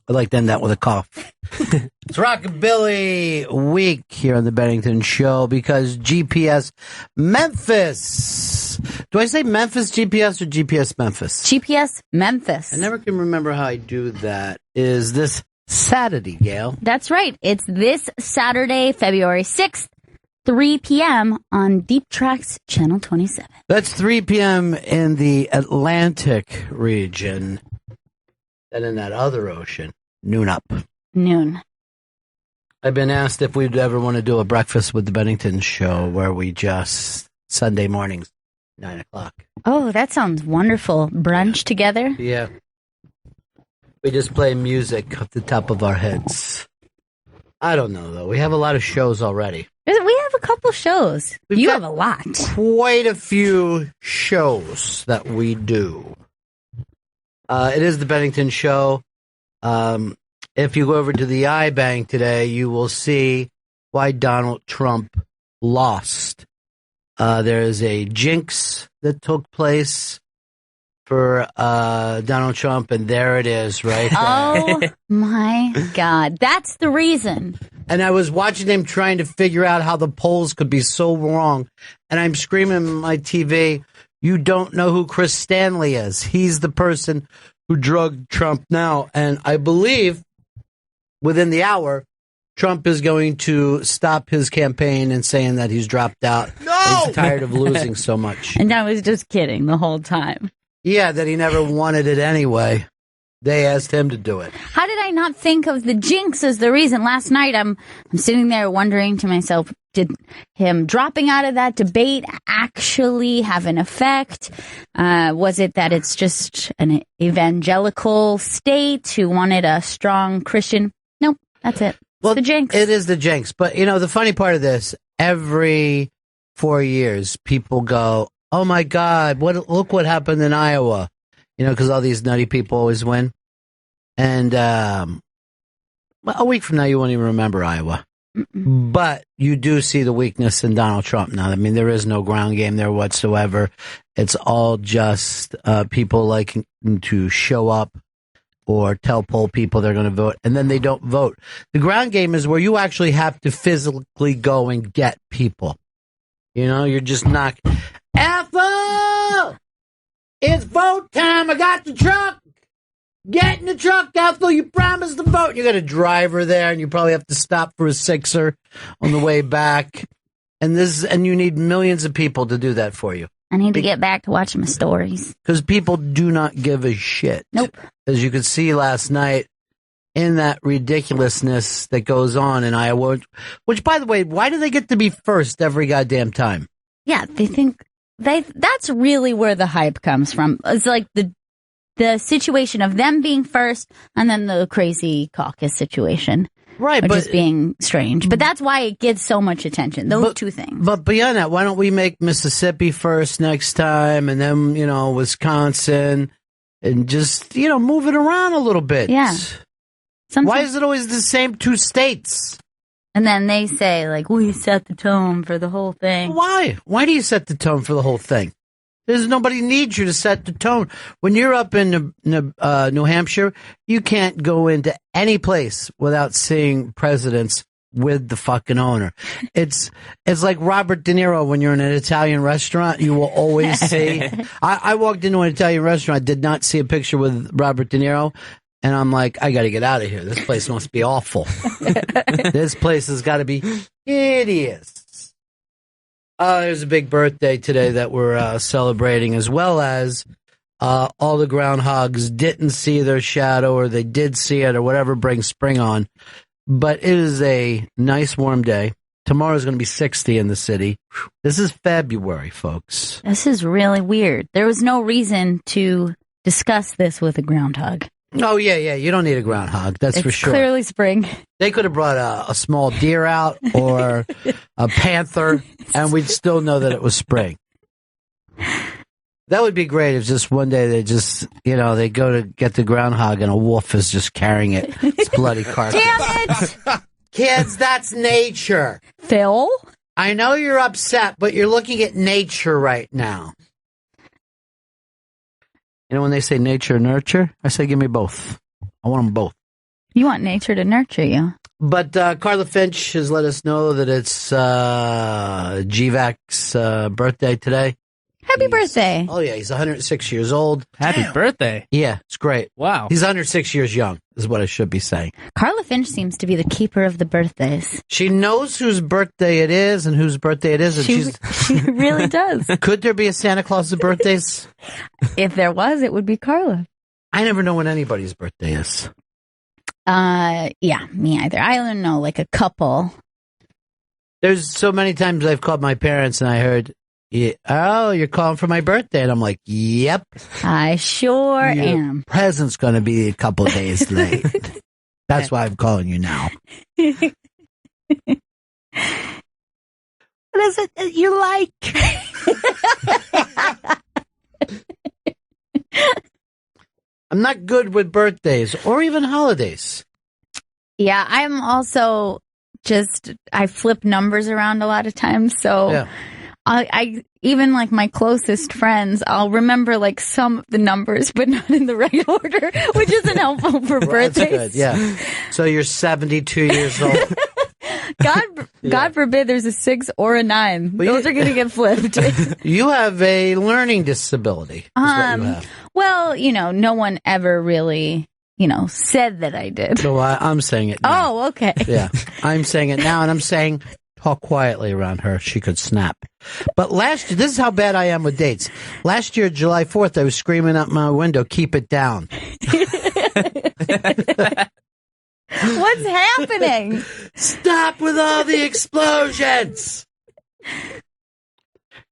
I'd like to end that with a cough. It's Rockabilly Week here on the Bennington Show because GPS Memphis. Do I say Memphis GPS or GPS Memphis? GPS Memphis. I never can remember how I do that. Is this Saturday, Gail? That's right. It's this Saturday, February 6th, 3 p.m. on Deep Tracks Channel 27. That's 3 p.m. in the Atlantic region. And in that other ocean, noon up. Noon. I've been asked if we'd ever want to do a breakfast with the Bennington Show where we just, Sunday mornings, 9 o'clock. Oh, that sounds wonderful. Brunch together? Yeah. We just play music off the top of our heads. I don't know, though. We have a lot of shows already. We have a couple shows. You have a lot. Quite a few shows that we do. It is the Bennington Show. If you go over to the iBank today, you will see why Donald Trump lost. There is a jinx that took place for Donald Trump, and there it is right there. Oh, my God. That's the reason. And I was watching him trying to figure out how the polls could be so wrong, and I'm screaming at my TV, you don't know who Chris Stanley is. He's the person who drugged Trump now. And I believe within the hour, Trump is going to stop his campaign and saying that he's dropped out. No! He's tired of losing so much. And I was just kidding the whole time. Yeah, that he never wanted it anyway. They asked him to do it. How did I not think of the jinx as the reason? Last night, I'm sitting there wondering to myself, did him dropping out of that debate actually have an effect? Was it that it's just an evangelical state who wanted a strong Christian? Nope, that's it. Well, the jinx. It is the jinx. But, you know, the funny part of this, every 4 years, people go, oh, my God, look what happened in Iowa. You know, because all these nutty people always win. And a week from now, you won't even remember Iowa. Mm-mm. But you do see the weakness in Donald Trump now. I mean, there is no ground game there whatsoever. It's all just people liking to show up or tell poll people they're going to vote, and then they don't vote. The ground game is where you actually have to physically go and get people. You know, you're just not... Ethel! It's vote time. I got the truck. Get in the truck, Ethel. You promised to vote. You got a driver there, and you probably have to stop for a sixer on the way back. And you need millions of people to do that for you. I need to get back to watching my stories. Because people do not give a shit. Nope. As you could see last night in that ridiculousness that goes on in Iowa, which, by the way, why do they get to be first every goddamn time? Yeah, they think... that's really where the hype comes from. It's like the situation of them being first and then the crazy caucus situation. Right, but just being strange. But that's why it gets so much attention. Those two things. But beyond that, why don't we make Mississippi first next time and then, you know, Wisconsin and just, you know, move it around a little bit. Yeah. Why is it always the same two states? And then they say, like, we set the tone for the whole thing. Why? Why do you set the tone for the whole thing? There's nobody needs you to set the tone. When you're up in New Hampshire, you can't go into any place without seeing presidents with the fucking owner. It's like Robert De Niro when you're in an Italian restaurant. You will always see. I walked into an Italian restaurant, did not see a picture with Robert De Niro. And I'm like, I got to get out of here. This place must be awful. This place has got to be hideous. There's a big birthday today that we're celebrating, as well as all the groundhogs didn't see their shadow, or they did see it, or whatever brings spring on. But it is a nice warm day. Tomorrow's going to be 60 in the city. This is February, folks. This is really weird. There was no reason to discuss this with a groundhog. Oh, yeah. You don't need a groundhog. That's for sure. It's clearly spring. They could have brought a small deer out or a panther, and we'd still know that it was spring. That would be great if just one day they just, you know, they go to get the groundhog and a wolf is just carrying its bloody carcass. Damn it! Kids, that's nature. Phil? I know you're upset, but you're looking at nature right now. You know when they say nature, nurture? I say give me both. I want them both. You want nature to nurture you. But Carla Finch has let us know that it's GVAC's birthday today. Happy birthday. Oh, yeah, he's 106 years old. Happy birthday. Yeah, it's great. Wow. He's 106 years young, is what I should be saying. Carla Finch seems to be the keeper of the birthdays. She knows whose birthday it is and whose birthday it is. And She really does. Could there be a Santa Claus's birthdays? If there was, it would be Carla. I never know when anybody's birthday is. Yeah, me either. I don't know, like a couple. There's so many times I've called my parents and I heard, oh, you're calling for my birthday. And I'm like, yep. I sure am. Present's going to be a couple days late. That's why I'm calling you now. What is it that you like? I'm not good with birthdays or even holidays. Yeah, I'm also I flip numbers around a lot of times. So Yeah. I even like my closest friends, I'll remember like some of the numbers, but not in the right order, which isn't helpful for birthdays. That's good, yeah. So you're 72 years old. God forbid there's a 6 or a 9. Well, Those are going to get flipped. You have a learning disability. Is what you have. Well, no one ever really, said that I did. So I'm saying it now. Oh, okay. Yeah, I'm saying it now, and I'm saying talk quietly around her. She could snap. But last year, this is how bad I am with dates. Last year, July 4th, I was screaming out my window, keep it down. What's happening? Stop with all the explosions.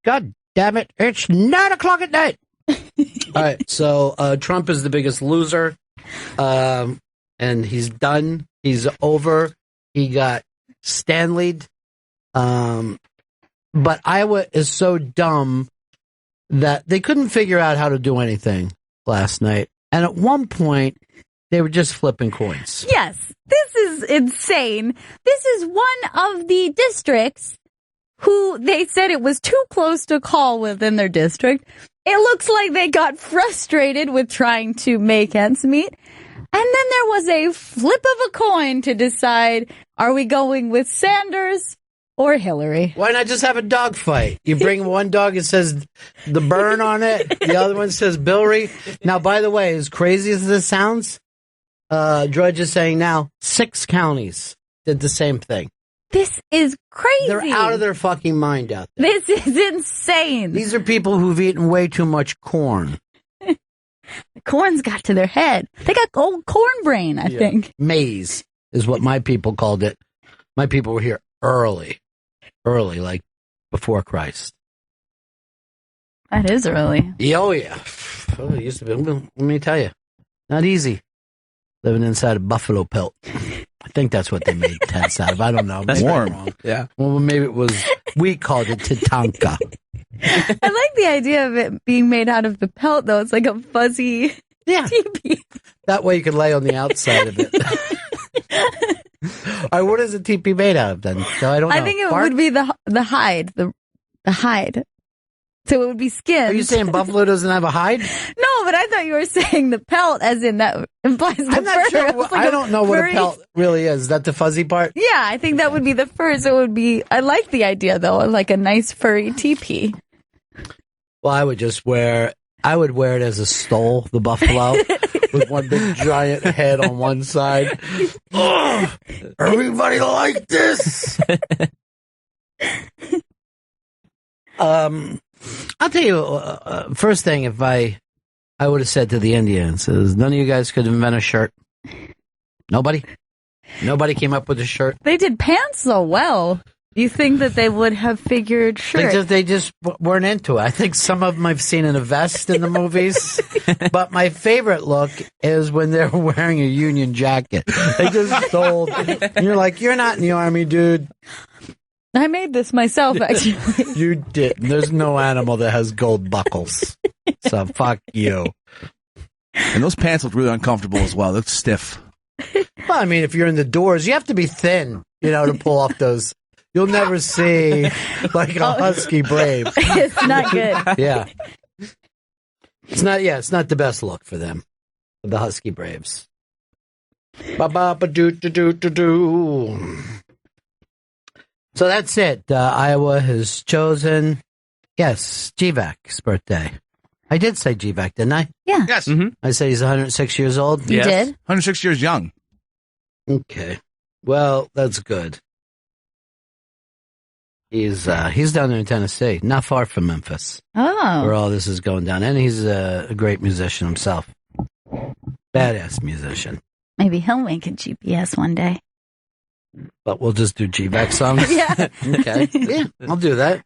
God damn it. It's 9 o'clock at night. All right. So Trump is the biggest loser. And he's done. He's over. He got Stanley'd. But Iowa is so dumb that they couldn't figure out how to do anything last night. And at one point, they were just flipping coins. Yes, this is insane. This is one of the districts who they said it was too close to call within their district. It looks like they got frustrated with trying to make ends meet. And then there was a flip of a coin to decide, are we going with Sanders or Hillary? Why not just have a dog fight? You bring one dog, it says the burn on it. The other one says Billary. Now, by the way, as crazy as this sounds, Drudge is saying now 6 counties did the same thing. This is crazy. They're out of their fucking mind out there. This is insane. These are people who've eaten way too much corn. The corn's got to their head. They got old corn brain, I think. Maize is what my people called it. My people were here early, like before Christ. That is early. Oh, yeah. Oh, it used to be. Let me tell you, not easy living inside a buffalo pelt. I think that's what they made tents out of. I don't know. That's maybe warm. I'm wrong. Yeah. Well, maybe it was, we called it Tatanka. I like the idea of it being made out of the pelt, though. It's like a fuzzy teepee. That way you could lay on the outside of it. All right, what is a teepee made out of then? So I don't know. I think it would be the hide, the hide. So it would be skin. Are you saying buffalo doesn't have a hide? No, but I thought you were saying the pelt, as in that implies the I'm not fur. sure. Like I don't know what furry... a pelt really is. Is that the fuzzy part? Yeah, I think that would be the fur. So it would be. I like the idea though, of like a nice furry teepee. Well, I would wear it as a stole, the buffalo, with one big giant head on one side. Oh, everybody like this? I'll tell you, first thing, if I would have said to the Indians, is none of you guys could invent a shirt. Nobody came up with a shirt. They did pants so well. You think that they would have figured shirts? They just weren't into it. I think some of them I've seen in a vest in the movies. But my favorite look is when they're wearing a Union jacket. They just stole. And you're like, you're not in the Army, dude. I made this myself, actually. You didn't. There's no animal that has gold buckles. So fuck you. And those pants look really uncomfortable as well. They look stiff. Well, I mean, if you're in the doors, you have to be thin, to pull off those. You'll never see like a husky brave. It's not good. Yeah. It's not the best look for them, the husky braves. Ba-ba-ba-doo-doo-doo-doo-doo. So that's it. Iowa has chosen, yes, GVAC's birthday. I did say GVAC, didn't I? Yeah. Yes. I said he's 106 years old. You did? 106 years young. Okay. Well, that's good. He's down there in Tennessee, not far from Memphis, where Oh. all this is going down. And he's a great musician himself. Badass musician. Maybe he'll make a GPS one day. But we'll just do GVAC songs. Yeah. Okay. Yeah, I'll do that.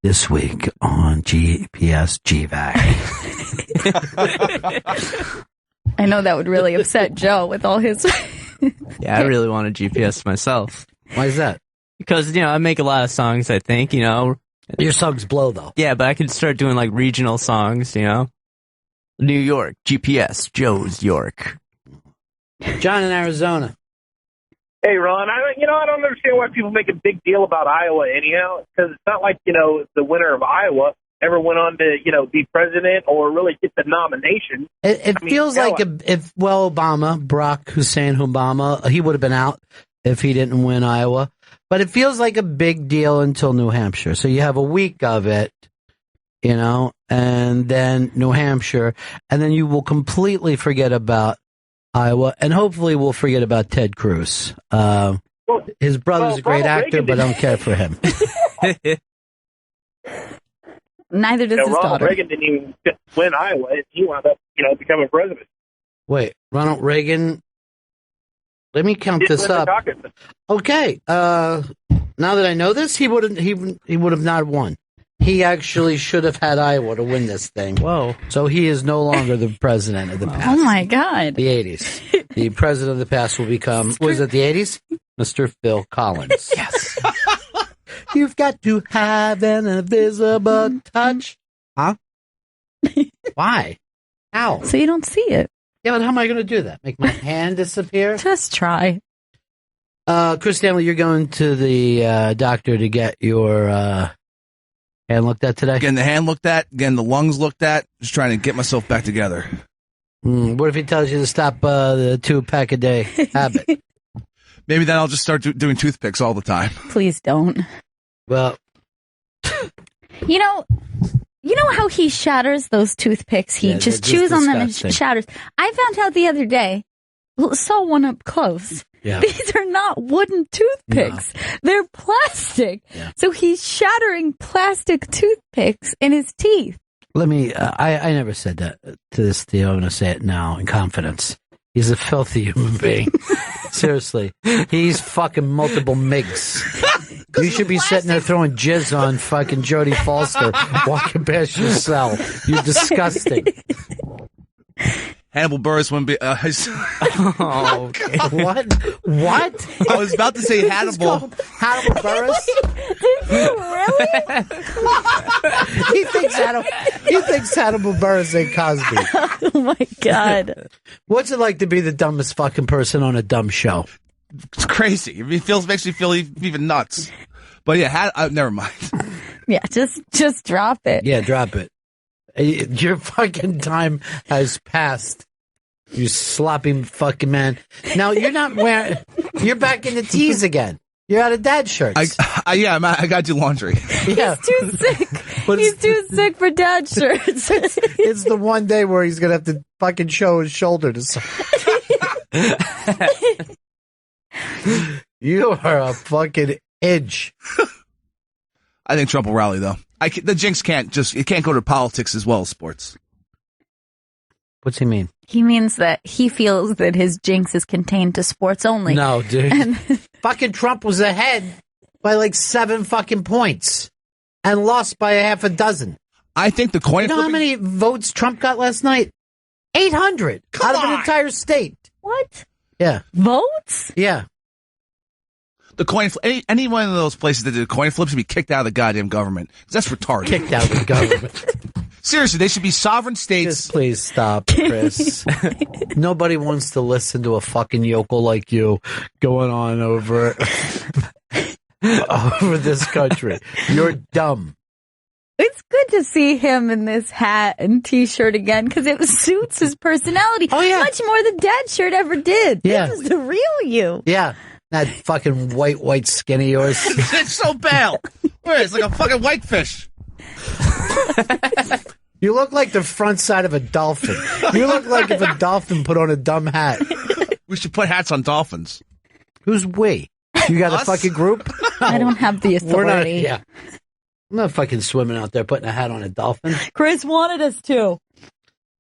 This week on GPS GVAC. I know that would really upset Joe with all his... Yeah, I really want a GPS myself. Why is that? Because, I make a lot of songs, I think, Your songs blow, though. Yeah, but I could start doing, like, regional songs, New York, GPS, Joe's York. John in Arizona. Hey, Ron, I don't understand why people make a big deal about Iowa anyhow, because it's not like, the winner of Iowa ever went on to, be president or really get the nomination. It feels like Obama, Barack Hussein Obama, he would have been out if he didn't win Iowa. But it feels like a big deal until New Hampshire. So you have a week of it, and then New Hampshire, and then you will completely forget about Iowa, and hopefully we'll forget about Ted Cruz. His brother's a great actor, but I don't care for him. Neither does his Ronald daughter. Reagan didn't even win Iowa. He wound up, becoming president. Wait, Ronald Reagan. Let me count Didn't this win the up. caucus. Okay. Now that I know this, he would have not won. He actually should have had Iowa to win this thing. Whoa. So he is no longer the president of the past. Oh, my God. The 80s. The president of the past will become, was it the 80s? Mr. Phil Collins. Yes. You've got to have an invisible touch. Huh? Why? How? So you don't see it. Yeah, but how am I going to do that? Make my hand disappear? Just try. Chris Stanley, you're going to the doctor to get your hand looked at today? Getting the hand looked at, getting the lungs looked at, just trying to get myself back together. What if he tells you to stop the 2-pack a day habit? Maybe then I'll just start doing toothpicks all the time. Please don't. Well, You know how he shatters those toothpicks? He Yeah, just they're chews just on them and disgusting. shatters. I found out the other day, saw one up close. yeah. These are not wooden toothpicks. They're plastic. Yeah. So he's shattering plastic toothpicks in his teeth. Let me, I never said that to this Theo. I'm going to say it now in confidence. He's a filthy human being. Seriously. He's fucking multiple MIGs. You should be sitting there throwing jizz on fucking Jodie Foster walking past your cell. You're disgusting. Hannibal Buress wouldn't be. Oh, okay. What? What? I was about to say Hannibal. Hannibal Buress? Did you really? He thinks Hannibal Buress ain't Cosby. Oh my God. What's it like to be the dumbest fucking person on a dumb show? It's crazy. Makes me feel even nuts. But yeah, never mind. Yeah, just drop it. Yeah, drop it. Your fucking time has passed. You sloppy fucking man. Now you're not wearing. You're back in the tees again. You're out of dad shirts. I gotta do laundry. Yeah, He's too sick. But He's too sick for dad shirts. it's the one day where he's gonna have to fucking show his shoulder to. You are a fucking edge. I think Trump will rally though. The jinx can't go to politics as well as sports. What's he mean? He means that he feels that his jinx is contained to sports only. No, dude. And Fucking Trump was ahead by like 7 fucking points and lost by a half a dozen. I think the coin You know how flipping- many votes Trump got last night? 800 out of an entire state. what? Yeah, Votes? yeah. the coin any one of those places that did coin flips should be kicked out of the goddamn government. That's retarded. Kicked out of the government. Seriously, they should be sovereign states. Just please stop, Chris. Nobody wants to listen to a fucking yokel like you going on over this country. You're dumb. It's good to see him in this hat and T-shirt again because it suits his personality much more than Dad's shirt ever did. Yeah. This is the real you. Yeah. That fucking white skin of yours. It's so pale. It's like a fucking whitefish. You look like the front side of a dolphin. You look like if a dolphin put on a dumb hat. We should put hats on dolphins. Who's we? You got a fucking group? I don't have the authority. We're not, I'm not fucking swimming out there putting a hat on a dolphin. Chris wanted us to.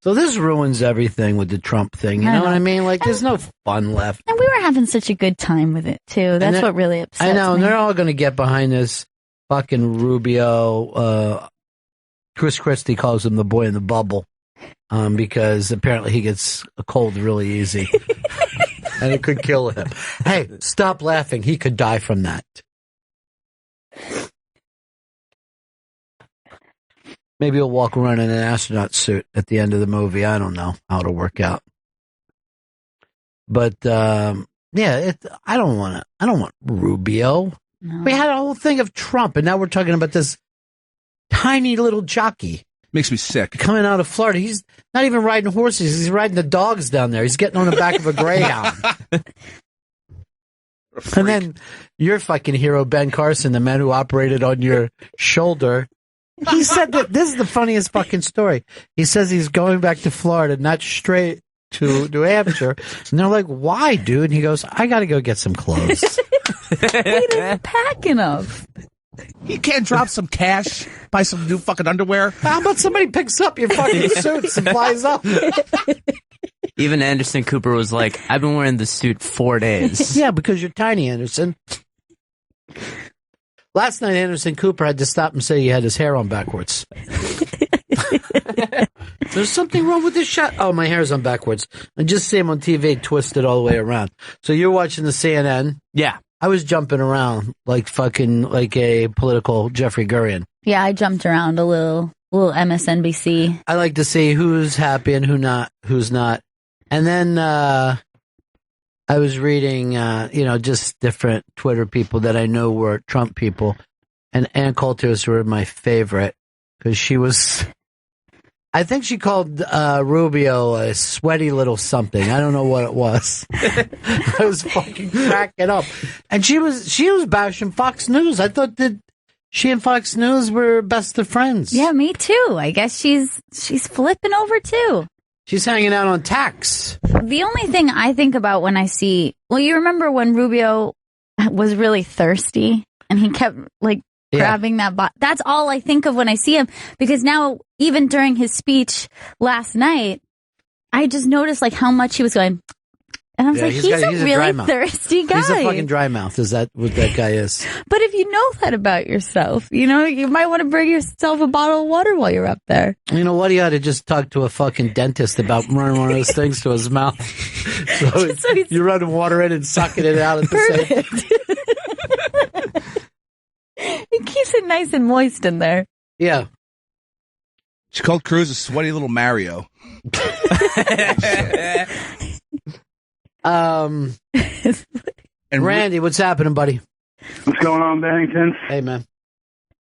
So this ruins everything with the Trump thing. You know what I mean? Like, there's no fun left. And we were having such a good time with it, too. That's what really upsets me. I know, and they're all going to get behind this fucking Rubio. Chris Christie calls him the boy in the bubble because apparently he gets a cold really easy. And it could kill him. Hey, stop laughing. He could die from that. Maybe he'll walk around in an astronaut suit at the end of the movie. I don't know how it'll work out. But, I don't want Rubio. No. We had a whole thing of Trump, and now we're talking about this tiny little jockey. Makes me sick. Coming out of Florida. He's not even riding horses. He's riding the dogs down there. He's getting on the back of a greyhound. And then your fucking hero, Ben Carson, the man who operated on your shoulder, he said that this is the funniest fucking story. He says he's going back to Florida, not straight to New Hampshire. And they're like, why, dude? And he goes, I got to go get some clothes. He didn't pack enough. You can't drop some cash, buy some new fucking underwear. How about somebody picks up your fucking suits and flies up? Even Anderson Cooper was like, I've been wearing this suit 4 days. Yeah, because you're tiny, Anderson. Last night, Anderson Cooper had to stop and say he had his hair on backwards. There's something wrong with this shot. Oh, my hair's on backwards. I just see him on TV twisted all the way around. So you're watching the CNN? Yeah. I was jumping around like a political Jeffrey Gurian. Yeah, I jumped around a little MSNBC. I like to see who's happy and who's not. And then I was reading, just different Twitter people that I know were Trump people. And Ann Coulter's were my favorite because I think she called Rubio a sweaty little something. I don't know what it was. I was fucking cracking up. And she was bashing Fox News. I thought that she and Fox News were best of friends. Yeah, me too. I guess she's flipping over too. She's hanging out on tax. The only thing I think about when I see, you remember when Rubio was really thirsty and he kept grabbing that bot. That's all I think of when I see him, because now even during his speech last night, I just noticed how much he was going. And I was he's a really thirsty guy. He's a fucking dry mouth. Is that what that guy is? But if you know that about yourself, you might want to bring yourself a bottle of water while you're up there. You know what? He ought to just talk to a fucking dentist about running one of those things to his mouth. So you're running water in and sucking it out at the same time. It keeps it nice and moist in there. Yeah. She called Cruz a sweaty little Mario. And Randy, what's happening, buddy? What's going on, Bennington? Hey, man.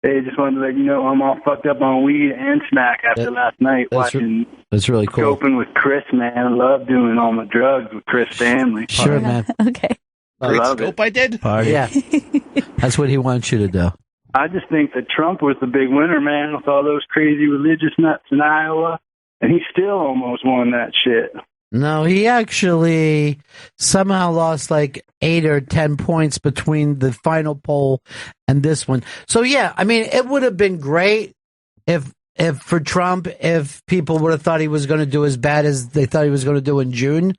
Hey, just wanted to let you know I'm all fucked up on weed and smack after last night watching. That's really cool. Scoping with Chris, man. I love doing all my drugs with Chris family. Sure, man. Okay. I love it. I did. Yeah. That's what he wants you to do. I just think that Trump was the big winner, man, with all those crazy religious nuts in Iowa, and he still almost won that shit. No, he actually somehow lost 8 or 10 points between the final poll and this one. So, yeah, I mean, it would have been great if for Trump, if people would have thought he was going to do as bad as they thought he was going to do in June.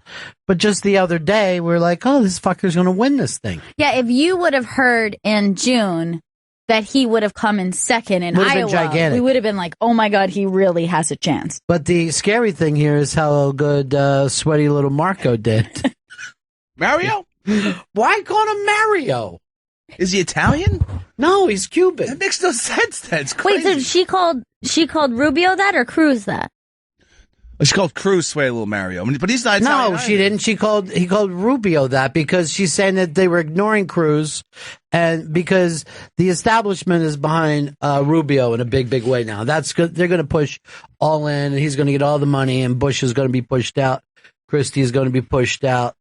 But just the other day, we're like, oh, this fucker's going to win this thing. Yeah, if you would have heard in June that he would have come in second in Iowa, we would have been like, oh my God, he really has a chance. But the scary thing here is how good sweaty little Marco did. Mario? Why call him Mario? Is he Italian? No, he's Cuban. That makes no sense. That's crazy. Wait, so she called Rubio that or Cruz that? She called Cruz Sway Little Mario, but he's not No, Italian she either. didn't. He called Rubio that because she's saying that they were ignoring Cruz, and because the establishment is behind Rubio in a big, big way now. That's good. They're going to push all in, and he's going to get all the money, and Bush is going to be pushed out. Christie is going to be pushed out.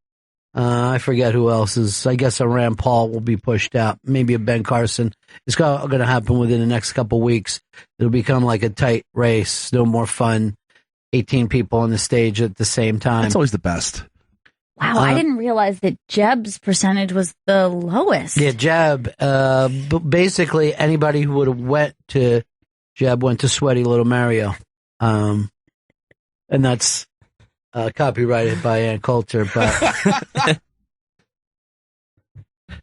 I forget who else is. I guess a Rand Paul will be pushed out. Maybe a Ben Carson. It's going to happen within the next couple weeks. It'll become like a tight race. No more fun. 18 people on the stage at the same time. That's always the best. Wow, I didn't realize that Jeb's percentage was the lowest. Yeah, Jeb. Basically, anybody who would have went to Jeb went to Sweaty Little Mario. And that's copyrighted by Ann Coulter. But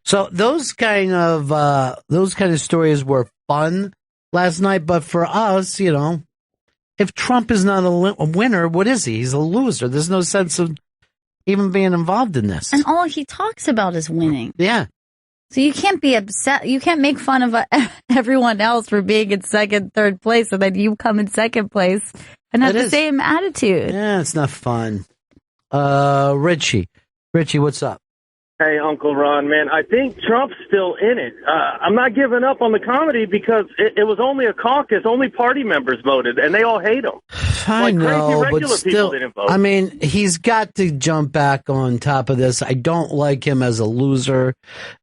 so those kind of stories were fun last night. But for us, if Trump is not a winner, what is he? He's a loser. There's no sense of even being involved in this. And all he talks about is winning. Yeah. So you can't be upset. You can't make fun of everyone else for being in second, third place, and then you come in second place and have the same attitude. Yeah, it's not fun. Richie, what's up? Hey, Uncle Ron, man, I think Trump's still in it. I'm not giving up on the comedy because it was only a caucus. Only party members voted, and they all hate him. I know, crazy but regular still, people didn't vote. I mean, he's got to jump back on top of this. I don't like him as a loser.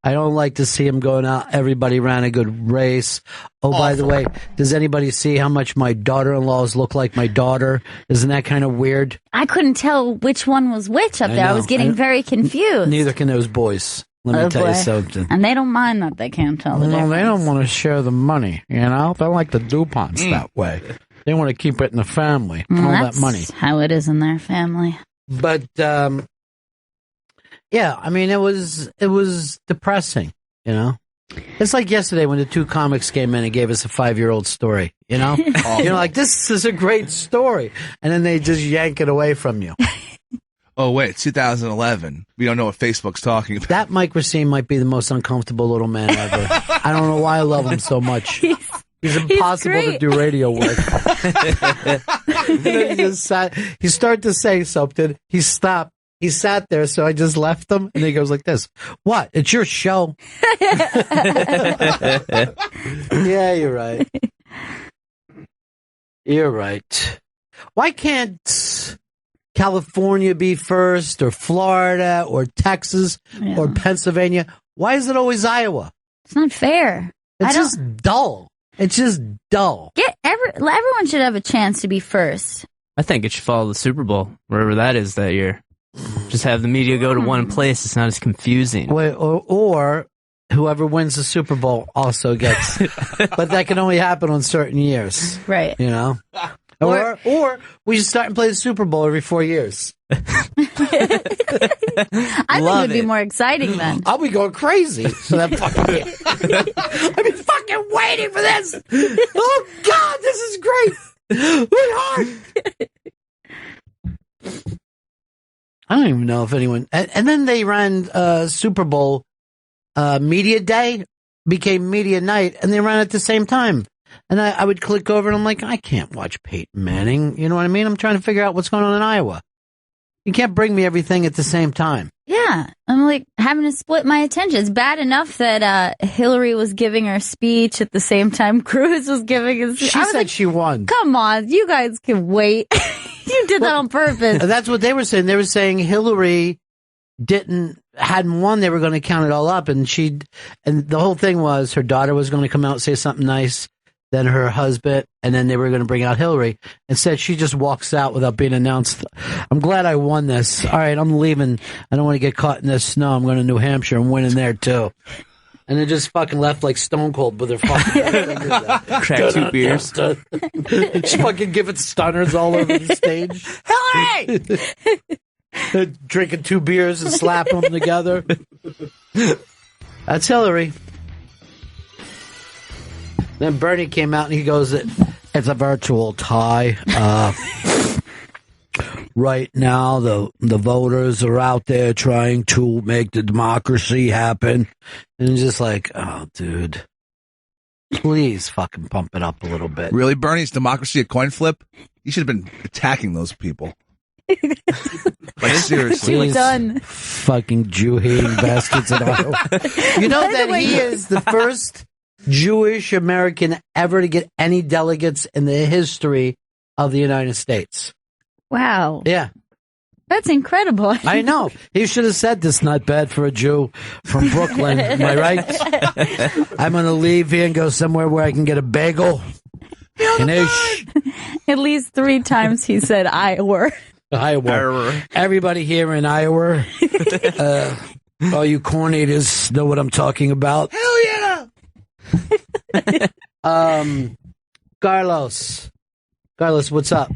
I don't like to see him going out. Everybody ran a good race. Oh, by the way, does anybody see how much my daughter-in-laws look like my daughter? Isn't that kind of weird? I couldn't tell which one was which up there. I was getting very confused. Neither can those boys. Let me tell you something. And they don't mind that they can't tell the difference. They don't want to share the money, They like the DuPonts that way. They want to keep it in the family, all that money. That's how it is in their family. But, yeah, I mean, it was depressing, It's like yesterday when the two comics came in and gave us a 5-year-old story, like, this is a great story. And then they just yank it away from you. Oh, wait, 2011. We don't know what Facebook's talking about. That Mike Racine might be the most uncomfortable little man ever. I don't know why I love him so much. He's impossible to do radio with. He started to say something. He stopped. He sat there, so I just left him, and he goes like this. What? It's your show. Yeah, you're right. You're right. Why can't California be first, or Florida, or Texas, or Pennsylvania? Why is it always Iowa? It's not fair. It's just dull. It's just dull. Everyone should have a chance to be first. I think it should follow the Super Bowl, wherever that is that year. Just have the media go to one place. It's not as confusing. Wait, or whoever wins the Super Bowl also gets, but that can only happen on certain years. Right. Or we should start and play the Super Bowl every 4 years. I think it would be more exciting then. I'll be going crazy. So that I've been fucking waiting for this. Oh God, this is great. Wait hard. I don't even know if anyone. And then they ran Super Bowl Media Day, became Media Night, and they ran at the same time. And I would click over, and I'm like, I can't watch Peyton Manning. You know what I mean? I'm trying to figure out what's going on in Iowa. You can't bring me everything at the same time. Yeah, I'm like having to split my attention. It's bad enough that Hillary was giving her speech at the same time Cruz was giving his speech. She said she won. Come on, you guys can wait. You did that on purpose. That's what they were saying. They were saying Hillary hadn't won. They were going to count it all up, and the whole thing was her daughter was going to come out and say something nice, then her husband, and then they were going to bring out Hillary. Instead, she just walks out without being announced. I'm glad I won this. All right, I'm leaving. I don't want to get caught in this snow. I'm going to New Hampshire. I'm winning there, too. And then just fucking left like Stone Cold with her fucking crack 2 beers. She fucking giving stunners all over the stage. Hillary! Drinking 2 beers and slapping them together. That's Hillary. Then Bernie came out and he goes, it's a virtual tie. Right now, the voters are out there trying to make the democracy happen. And it's just like, oh, dude. Please fucking pump it up a little bit. Really, Bernie? It's democracy a coin flip? You should have been attacking those people. Like, seriously. We're done. Fucking Jew-hating bastards in Iowa. You know that he is the first Jewish American ever to get any delegates in the history of the United States. Wow. Yeah. That's incredible. I know. He should have said this, not bad for a Jew from Brooklyn. Am I right? I'm going to leave here and go somewhere where I can get a bagel. At least 3 times he said Iowa. Iowa. Everybody here in Iowa, all you corn eaters know what I'm talking about. Hell yeah! Carlos, what's up?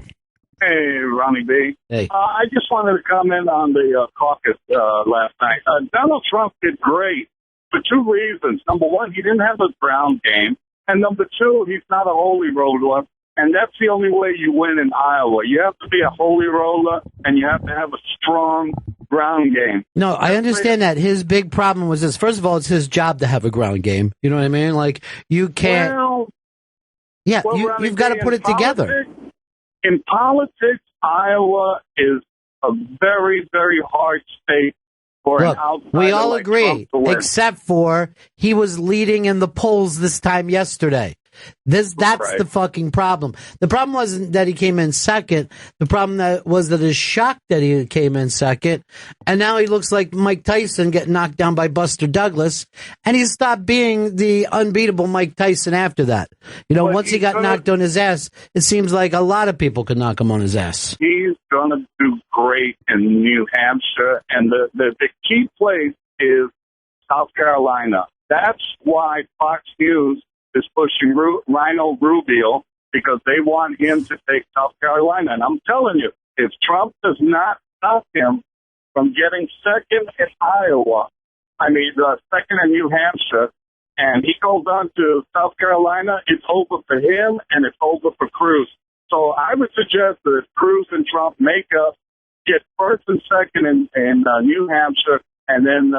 Hey, Ronnie B. Hey. I just wanted to comment on the caucus last night. Donald Trump did great for 2 reasons. Number one, he didn't have a ground game. And number 2, he's not a holy roller. And that's the only way you win in Iowa. You have to be a holy roller, and you have to have a strong ground game. No, I understand that. His big problem was this. First of all, it's his job to have a ground game. You know what I mean? Like, you can't... you've got to put it together. In politics, Iowa is a very, very hard state for an outsider. We all like agree, Trump to win. except for he was leading in the polls this time yesterday. That's right. The fucking problem. The problem wasn't that he came in second. The problem was that his shock that he came in second, and now he looks like Mike Tyson getting knocked down by Buster Douglas, and he stopped being the unbeatable Mike Tyson after that. You know, once he got knocked on his ass, it seems like a lot of people could knock him on his ass. He's going to do great in New Hampshire, and the key place is South Carolina. That's why Fox News is pushing Rhino Rubio, because they want him to take South Carolina. And I'm telling you, if Trump does not stop him from getting second in Iowa, second in New Hampshire, and he goes on to South Carolina, it's over for him and it's over for Cruz. So I would suggest that if Cruz and Trump make up, get first and second in New Hampshire, and then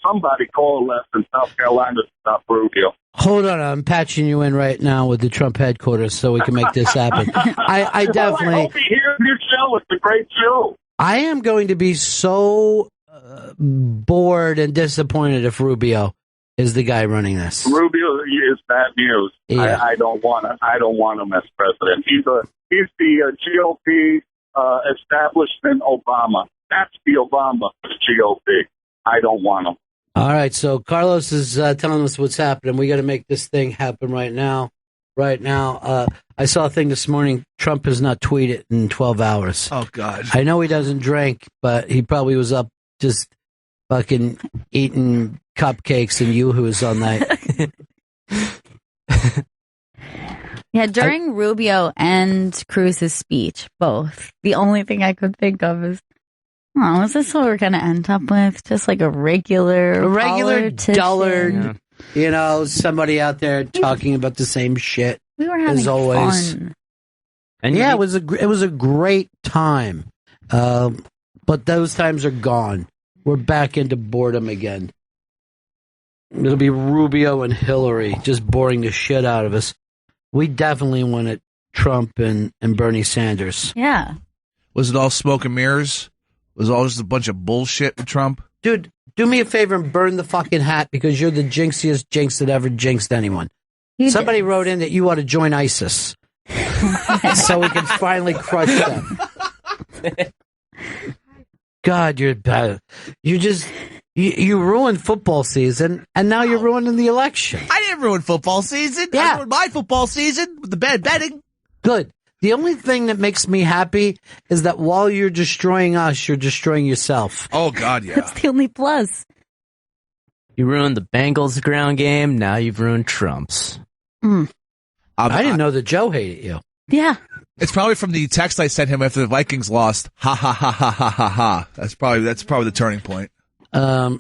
somebody coalesce in South Carolina to stop Rubio. Hold on, I'm patching you in right now with the Trump headquarters so we can make this happen. I definitely... I hope he hears your show. It's a great show. I am going to be so bored and disappointed if Rubio is the guy running this. Rubio is bad news. Yeah. I don't want him as president. He's the GOP establishment Obama. That's the Obama of the GOP. I don't want him. All right, so Carlos is telling us what's happening. We got to make this thing happen right now. Right now, I saw a thing this morning. Trump has not tweeted in 12 hours. Oh, God. I know he doesn't drink, but he probably was up just fucking eating cupcakes and yoo-hoos all night. Yeah, during Rubio and Cruz's speech, both, the only thing I could think of is, oh, is this what we're going to end up with? Just like a regular dullard, you know, somebody out there talking about the same shit. We were having as always. fun. And yeah, it was a great time. But those times are gone. We're back into boredom again. It'll be Rubio and Hillary just boring the shit out of us. We definitely wanted Trump and Bernie Sanders. Yeah. Was it all smoke and mirrors? Was it all just a bunch of bullshit with Trump? Dude, do me a favor and burn the fucking hat because you're the jinxiest jinx that ever jinxed anyone. Somebody wrote in that you ought to join ISIS so we can finally crush them. God, you're bad. You ruined football season, and now you're ruining the election. I didn't ruin football season. Yeah. I ruined my football season with the bad betting. Good. The only thing that makes me happy is that while you're destroying us, you're destroying yourself. Oh, God, yeah. That's the only plus. You ruined the Bengals ground game. Now you've ruined Trump's. I didn't know that Joe hated you. Yeah. It's probably from the text I sent him after the Vikings lost. Ha, ha, ha, ha, ha, ha, ha. That's probably the turning point.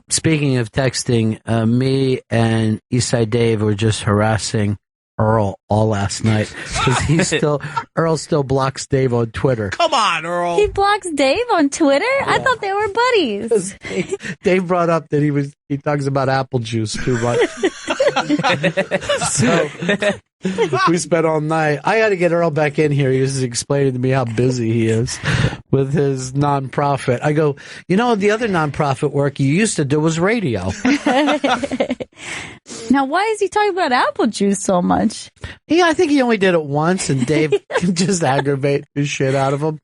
Speaking of texting, me and Eastside Dave were just harassing Earl all last night because Earl still blocks Dave on Twitter. Come on, Earl. He blocks Dave on Twitter? Yeah. I thought they were buddies. Dave brought up that he talks about apple juice too much. So we spent all night. I got to get Earl back in here. He was explaining to me how busy he is with his nonprofit. I go, the other nonprofit work you used to do was radio. Now, why is he talking about apple juice so much? Yeah, I think he only did it once, and Dave can just aggravate the shit out of him.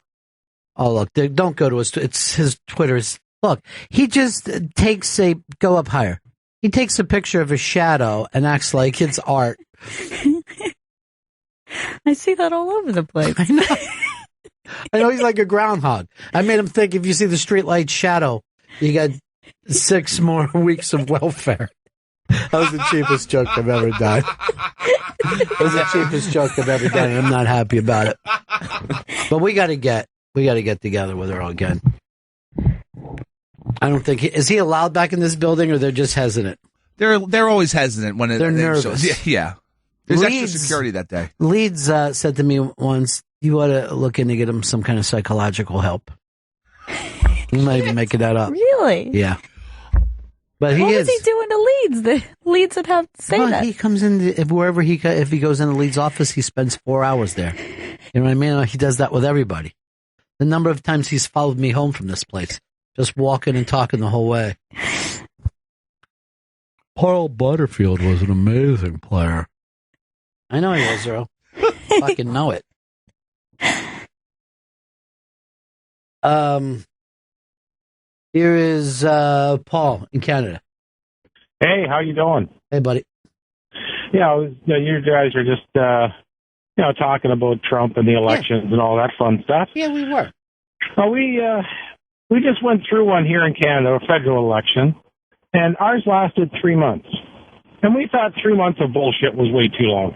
Oh, look, don't go to his Twitter's. Look, he just go up higher. He takes a picture of a shadow and acts like it's art. I see that all over the place. I know he's like a groundhog. I made him think if you see the streetlight shadow, you got 6 more weeks of welfare. That was the cheapest joke I've ever done. That was the cheapest joke I've ever done, and I'm not happy about it. But we got to get together with Earl again. I don't think is he allowed back in this building, or they're just hesitant? They're always hesitant when they're nervous. Yeah. There's extra security that day. Leeds said to me once, "You ought to look in to get him some kind of psychological help." You might even making that up. Really? Yeah. But what was he doing to Leeds? The Leeds would have to say that. He comes in if he goes into Leeds' office, he spends 4 hours there. You know what I mean? He does that with everybody. The number of times he's followed me home from this place, just walking and talking the whole way. Paul Butterfield was an amazing player. I know he was, Earl. Fucking know it. Here is Paul in Canada. Hey, how you doing? Hey, buddy. Yeah, you guys are just talking about Trump and the elections and all that fun stuff. Yeah, we were. Well, we just went through one here in Canada, a federal election, and ours lasted 3 months, and we thought 3 months of bullshit was way too long.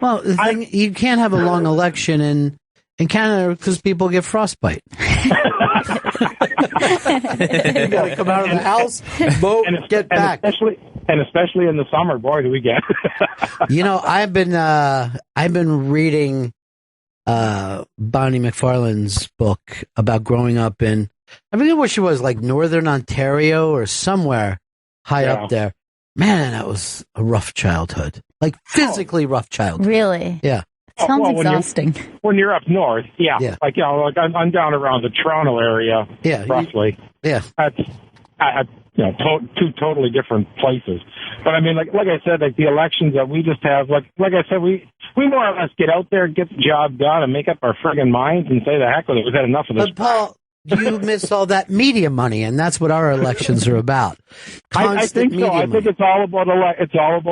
Well, the thing, you can't have a long election in Canada because people get frostbite. You got to come out of the house, vote, and get back. Especially in the summer, boy, do we get. I've been reading Bonnie McFarlane's book about growing up in, I forget where she was, like Northern Ontario or somewhere high up there. Man, that was a rough childhood. Like physically rough childhood. Really? Yeah. Sounds exhausting. When you're up north, yeah. Like, I'm down around the Toronto area, roughly. That's, two totally different places. But I mean, like I said, like the elections that we just have, like I said, we more or less get out there, get the job done, and make up our friggin' minds and say the heck with it. We've had enough of this. But Paul, you miss all that media money, and that's what our elections are about. I think so. I think it's all about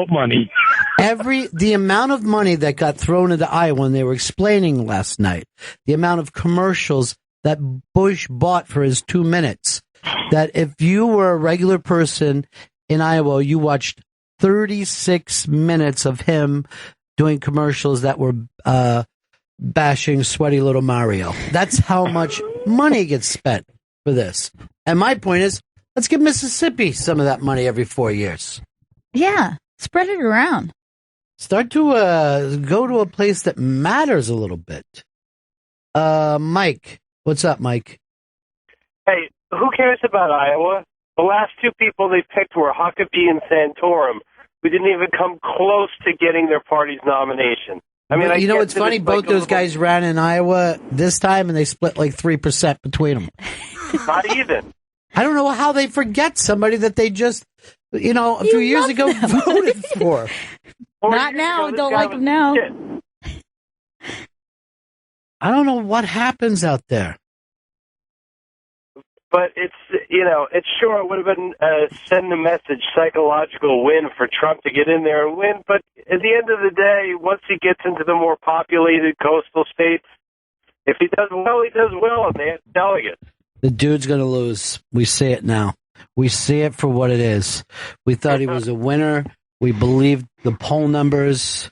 money. The amount of money that got thrown into Iowa when they were explaining last night, the amount of commercials that Bush bought for his 2 minutes, that if you were a regular person in Iowa, you watched 36 minutes of him doing commercials that were bashing sweaty little Mario. That's how much money gets spent for this. And my point is, let's give Mississippi some of that money every 4 years. Yeah, spread it around. Start to go to a place that matters a little bit. Mike. What's up, Mike? Hey, who cares about Iowa? The last 2 people they picked were Huckabee and Santorum, who didn't even come close to getting their party's nomination. I mean, it's funny. Both those guys ran in Iowa this time, and they split like 3% between them. Not even. I don't know how they forget somebody that they just, a few years ago voted for. Not now. Don't like them now. I don't know what happens out there. But it's sure it would have been send a message, psychological win for Trump to get in there and win. But at the end of the day, once he gets into the more populated coastal states, if he does well, he does well, and they have delegates. The dude's going to lose. We see it now. We see it for what it is. We thought he was a winner. We believed the poll numbers,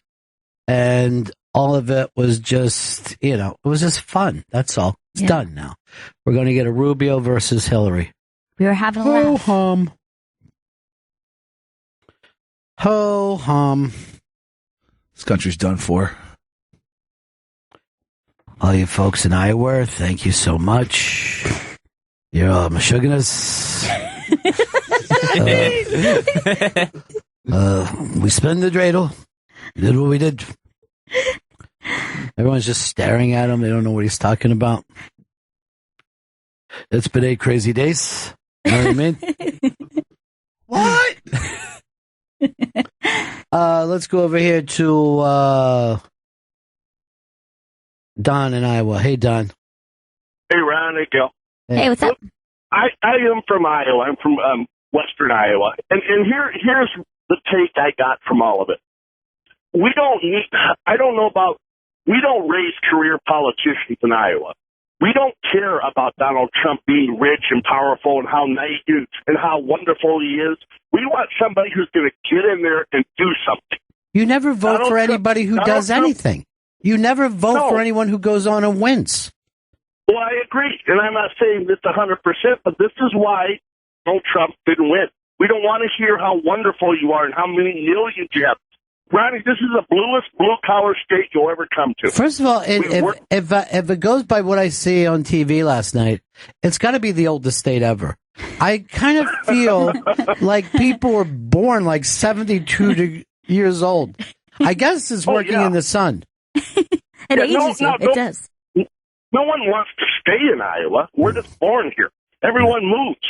and all of it was just, it was just fun. That's all. It's done now. We're going to get a Rubio versus Hillary. We were having a laugh. Ho-hum. Ho-hum. This country's done for. All you folks in Iowa, thank you so much. You're all Meshuggahs. We spun the dreidel. Did what we did. Everyone's just staring at him. They don't know what he's talking about. It's been 8 crazy days. You know what I mean? What? Let's go over here to Don in Iowa. Hey, Don. Hey, Ron. Hey, Gail. Hey, what's up? I am from Iowa. I'm from Western Iowa. And here's the take I got from all of it. We don't raise career politicians in Iowa. We don't care about Donald Trump being rich and powerful and how nice and how wonderful he is. We want somebody who's going to get in there and do something. You never vote for anybody who does anything. You never vote for anyone who goes on and wins. Well, I agree. And I'm not saying this 100%, but this is why Donald Trump didn't win. We don't want to hear how wonderful you are and how many millions you have. Ronnie, this is the bluest blue-collar state you'll ever come to. First of all, if it goes by what I see on TV last night, it's got to be the oldest state ever. I kind of feel like people were born like 72 years old. I guess it's working in the sun. It ages you. It does. No one wants to stay in Iowa. We're just born here. Everyone moves.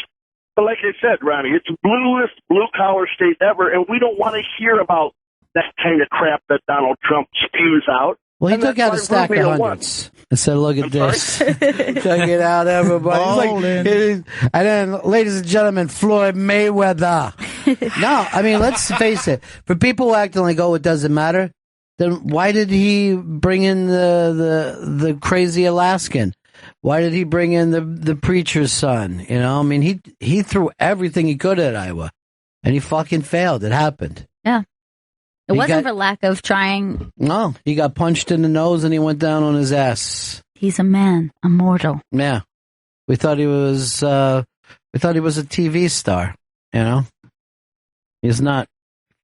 But like I said, Ronnie, it's the bluest blue-collar state ever, and we don't want to hear about that kind of crap that Donald Trump spews out. Well, he took out a stack of hundreds and said, look at this. Check it out, everybody. And then, ladies and gentlemen, Floyd Mayweather. No, I mean, let's face it. For people who act like, it doesn't matter, then why did he bring in the crazy Alaskan? Why did he bring in the preacher's son? You know, I mean, he threw everything he could at Iowa, and he fucking failed. It happened. Yeah. It wasn't for lack of trying. No, he got punched in the nose and he went down on his ass. He's a man, a mortal. Yeah. We thought he was a TV star, you know? He's not.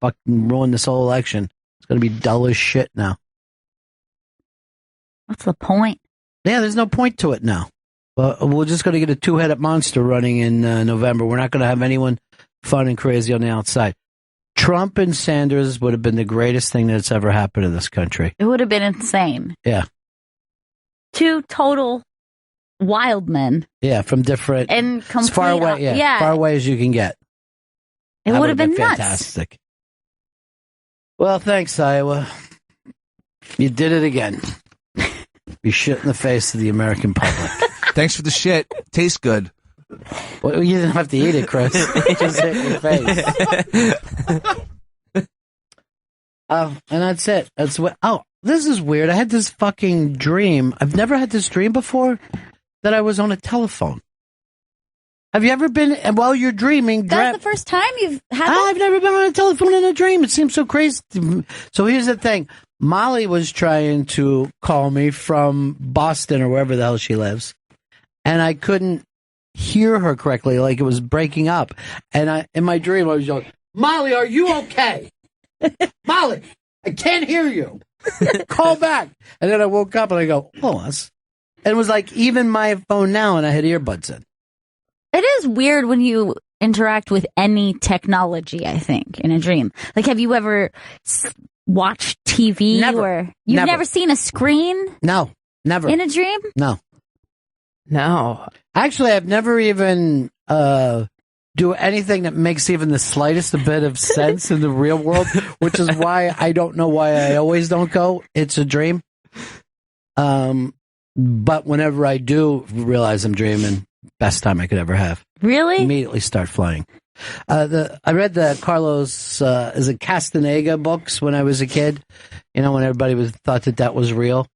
Fucking ruined this whole election. It's going to be dull as shit now. What's the point? Yeah, there's no point to it now. But we're just going to get a 2-headed monster running in November. We're not going to have anyone fun and crazy on the outside. Trump and Sanders would have been the greatest thing that's ever happened in this country. It would have been insane. Yeah. 2 total wild men. Yeah, from different... And complete... As far away, far away as you can get. It would have been nuts. Fantastic. Well, thanks, Iowa. You did it again. You shit in the face of the American public. Thanks for the shit. Tastes good. Well, you didn't have to eat it, Chris. Just hit your face. And that's it. That's what. Oh, this is weird. I had this fucking dream. I've never had this dream before that I was on a telephone. Have you ever been while you're dreaming? That's the first time you've had that? I've never been on a telephone in a dream. It seems so crazy. So here's the thing. Molly was trying to call me from Boston or wherever the hell she lives, and I couldn't hear her correctly, like it was breaking up. And in my dream, I was going, Molly, are you okay? Molly, I can't hear you. Call back. And then I woke up and I go, and it was like even my phone now, and I had earbuds in. It is weird when you interact with any technology, I think, in a dream. Like, have you ever watched TV? Never. Or you've never seen a screen? No, never. In a dream? No. No. Actually, I've never even do anything that makes even the slightest bit of sense in the real world, which is why I don't know why I always don't go. It's a dream. But whenever I do realize I'm dreaming, best time I could ever have. Really? Immediately start flying. I read the Carlos Castaneda books when I was a kid. You know, when everybody thought that was real.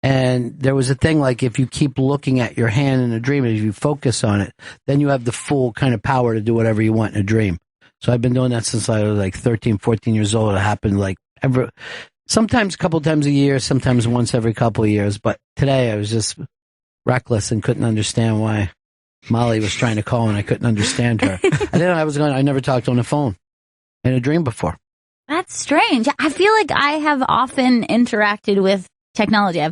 And there was a thing like if you keep looking at your hand in a dream, and if you focus on it, then you have the full kind of power to do whatever you want in a dream. So I've been doing that since I was like 13, 14 years old. It happened like sometimes a couple times a year, sometimes once every couple of years. But today I was just reckless and couldn't understand why Molly was trying to call and I couldn't understand her. And then I never talked on the phone in a dream before. That's strange. I feel like I have often interacted with technology.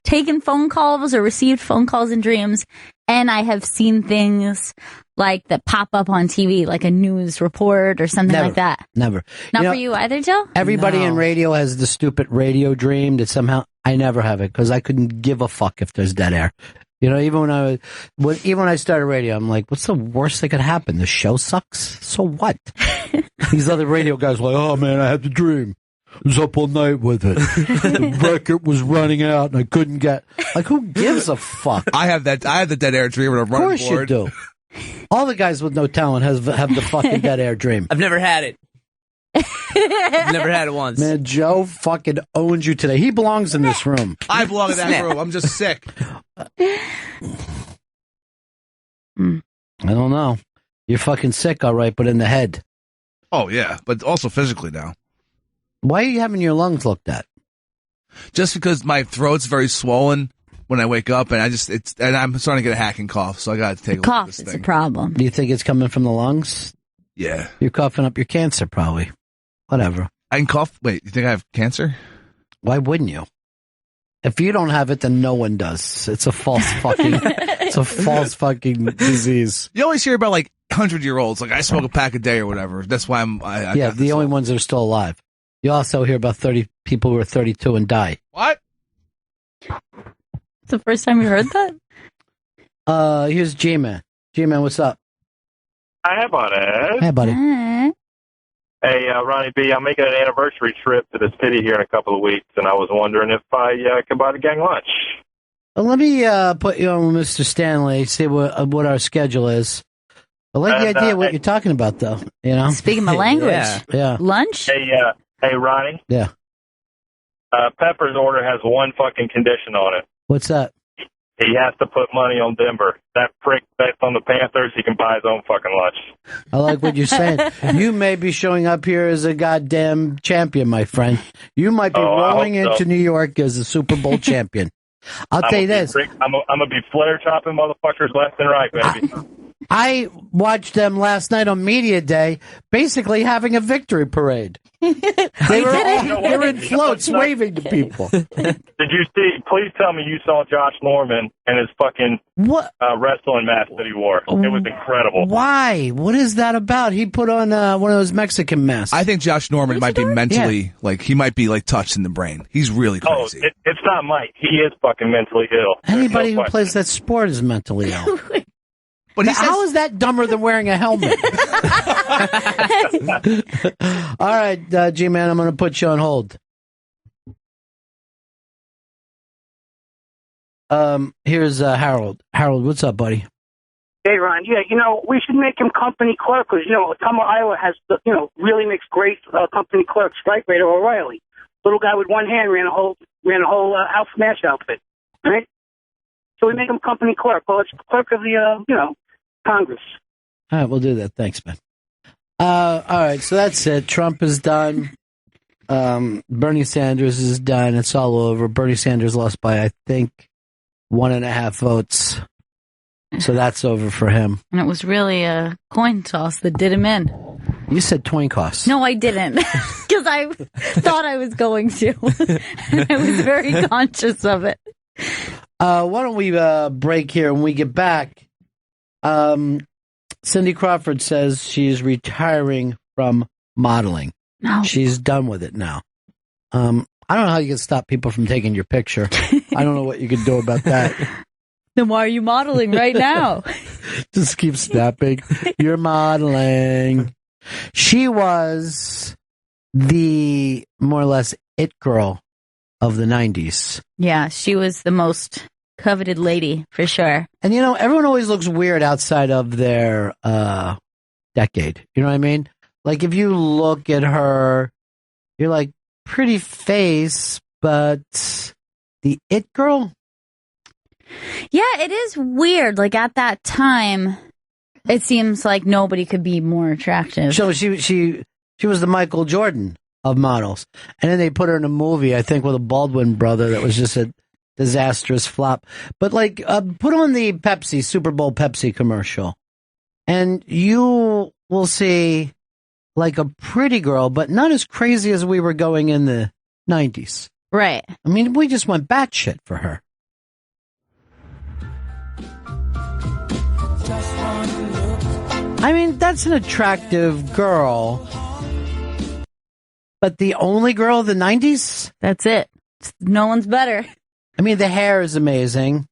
taken phone calls or received phone calls in dreams, and I have seen things like that pop up on TV, like a news report or something like that. Never. Not for you either, Joe? Everybody in radio has the stupid radio dream that somehow I never have it because I couldn't give a fuck if there's dead air. You know, even when I started radio, I'm like, what's the worst that could happen? The show sucks. So what? These other radio guys are like, oh man, I had the dream. I was up all night with it. The record was running out and I couldn't get, like, who gives a fuck? I have the dead air dream when I'm running board. Of course you do. All the guys with no talent have the fucking dead air dream. I've never had it. I've never had it once. Man, Joe fucking owns you today. He belongs in this room. I belong in that room. I'm just sick. I don't know. You're fucking sick, all right, but in the head. Oh, yeah, but also physically now. Why are you having your lungs looked at? Just because my throat's very swollen when I wake up, and I'm starting to get a hacking cough, so I got to take a look at this thing. It's a problem. Do you think it's coming from the lungs? Yeah. You're coughing up your cancer, probably. Whatever. I can cough. Wait, you think I have cancer? Why wouldn't you? If you don't have it, then no one does. It's a false fucking disease. You always hear about like 100-year-olds, like I smoke a pack a day or whatever. That's why yeah, the only ones that are still alive. You also hear about 30 people who are 32 and die. What? It's the first time you heard that? Here's G-Man. G-Man, what's up? Hi, buddy. Hey, buddy. Hey, Ronnie B, I'm making an anniversary trip to the city here in a couple of weeks, and I was wondering if I could buy the gang lunch. Well, let me put you on with Mr. Stanley, see what our schedule is. I like the idea of what you're talking about, though. You know, speaking my language. Yeah. Lunch? Hey, Ronnie. Yeah. Pepper's order has one fucking condition on it. What's that? He has to put money on Denver. That prick bets on the Panthers. He can buy his own fucking lunch. I like what you're saying. You may be showing up here as a goddamn champion, my friend. You might be rolling into New York as a Super Bowl champion. I'll tell you this. I'm going to be flare chopping motherfuckers left and right, baby. I watched them last night on Media Day, basically having a victory parade. They were in floats waving to people. Did you see? Please tell me you saw Josh Norman and his fucking wrestling mask that he wore. It was incredible. Why? What is that about? He put on one of those Mexican masks. I think Josh Norman might be mentally, like, he might be, like, touched in the brain. He's really crazy. Oh, it's not Mike. He is fucking mentally ill. Anybody who plays that sport is mentally ill. But how is that dumber than wearing a helmet? All right, G-Man, I'm going to put you on hold. Here's Harold. Harold, what's up, buddy? Hey, Ron. Yeah, we should make him company clerk because, Tama, Iowa has, really makes great company clerks, right? Raider O'Reilly. Little guy with one hand ran a whole House Smash outfit, right? So we make him company clerk. Well, it's clerk of the, Congress. All right, we'll do that. Thanks, man. All right, so that's it. Trump is done. Bernie Sanders is done. It's all over. Bernie Sanders lost by, I think, 1.5 votes. So that's over for him. And it was really a coin toss that did him in. You said coin toss. No, I didn't. Because I thought I was going to. And I was very conscious of it. Why don't we break here when we get back? Cindy Crawford says she's retiring from modeling. No. She's done with it now. I don't know how you can stop people from taking your picture. I don't know what you can do about that. Then why are you modeling right now? Just keep snapping. You're modeling. She was the more or less it girl of the 90s. Yeah, she was the most coveted lady, for sure. And, everyone always looks weird outside of their decade. You know what I mean? Like, if you look at her, you're like, pretty face, but the it girl? Yeah, it is weird. Like, at that time, it seems like nobody could be more attractive. So she was the Michael Jordan of models. And then they put her in a movie, I think, with a Baldwin brother that was just a disastrous flop. But, like, put on the Pepsi, Super Bowl Pepsi commercial, and you will see, like, a pretty girl, but not as crazy as we were going in the 90s. Right. I mean, we just went batshit for her. I mean, that's an attractive girl. But the only girl of the 90s? That's it. No one's better. I mean, the hair is amazing.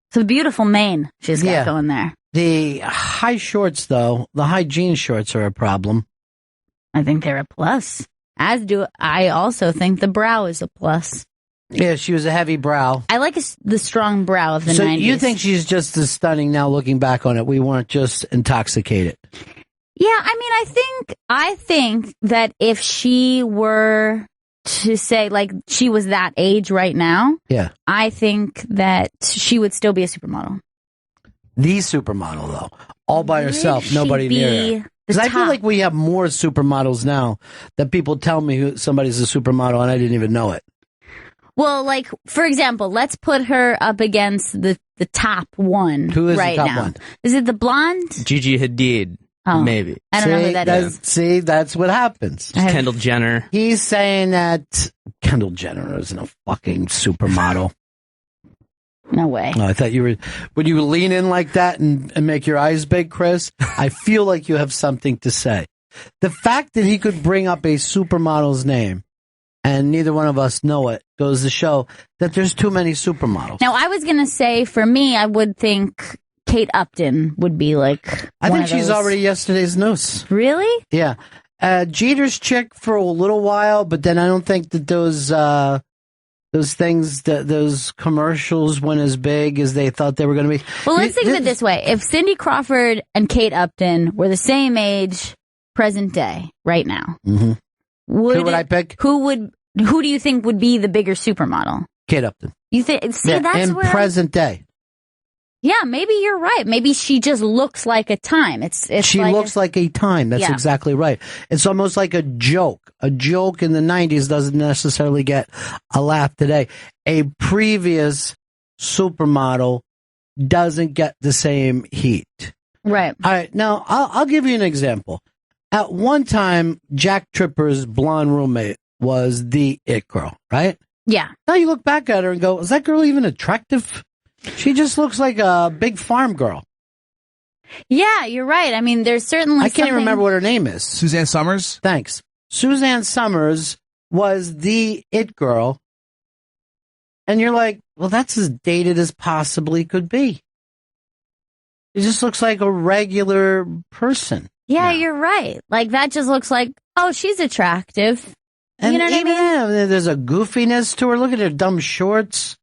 It's a beautiful mane she's got going there. The high shorts, though, the high jean shorts are a problem. I think they're a plus. As do I also think the brow is a plus. Yeah, she was a heavy brow. I like the strong brow of the 90s. So you think she's just as stunning now looking back on it? We weren't just intoxicated. Yeah, I mean, I think that if she were to say, like, she was that age right now, yeah, I think that she would still be a supermodel. The supermodel, though. All by herself, nobody near her. Because I feel like we have more supermodels now that people tell me somebody's a supermodel and I didn't even know it. Well, like, for example, let's put her up against the top one. Who is right the top now. one? Is it the blonde? Gigi Hadid. Oh, maybe. I don't know who that is. See, that's what happens. Kendall Jenner. He's saying that Kendall Jenner isn't a fucking supermodel. No way. Oh, I thought you were. Would you lean in like that and make your eyes big, Chris? I feel like you have something to say. The fact that he could bring up a supermodel's name and neither one of us know it goes to show that there's too many supermodels. Now, I was going to say, for me, I would think Kate Upton would be like. I think she's already yesterday's news. Really? Yeah. Jeter's chick for a little while, but then I don't think that those commercials went as big as they thought they were going to be. Well, let's think of it this way. If Cindy Crawford and Kate Upton were the same age present day right now, who would I pick? Who do you think would be the bigger supermodel? Kate Upton. You think? See, that's in where present day. Yeah, maybe you're right. Maybe she just looks like a time. She looks like a time. That's exactly right. It's almost like a joke. A joke in the 90s doesn't necessarily get a laugh today. A previous supermodel doesn't get the same heat. Right. All right. Now, I'll give you an example. At one time, Jack Tripper's blonde roommate was the it girl, right? Yeah. Now you look back at her and go, is that girl even attractive? She just looks like a big farm girl. Yeah, you're right. I mean, there's certainly I can't even remember what her name is. Suzanne Summers? Thanks. Suzanne Summers was the it girl. And you're like, well, that's as dated as possibly could be. She just looks like a regular person. Yeah, you're right. Like, that just looks like, oh, she's attractive. And you know what I mean? There's a goofiness to her. Look at her dumb shorts.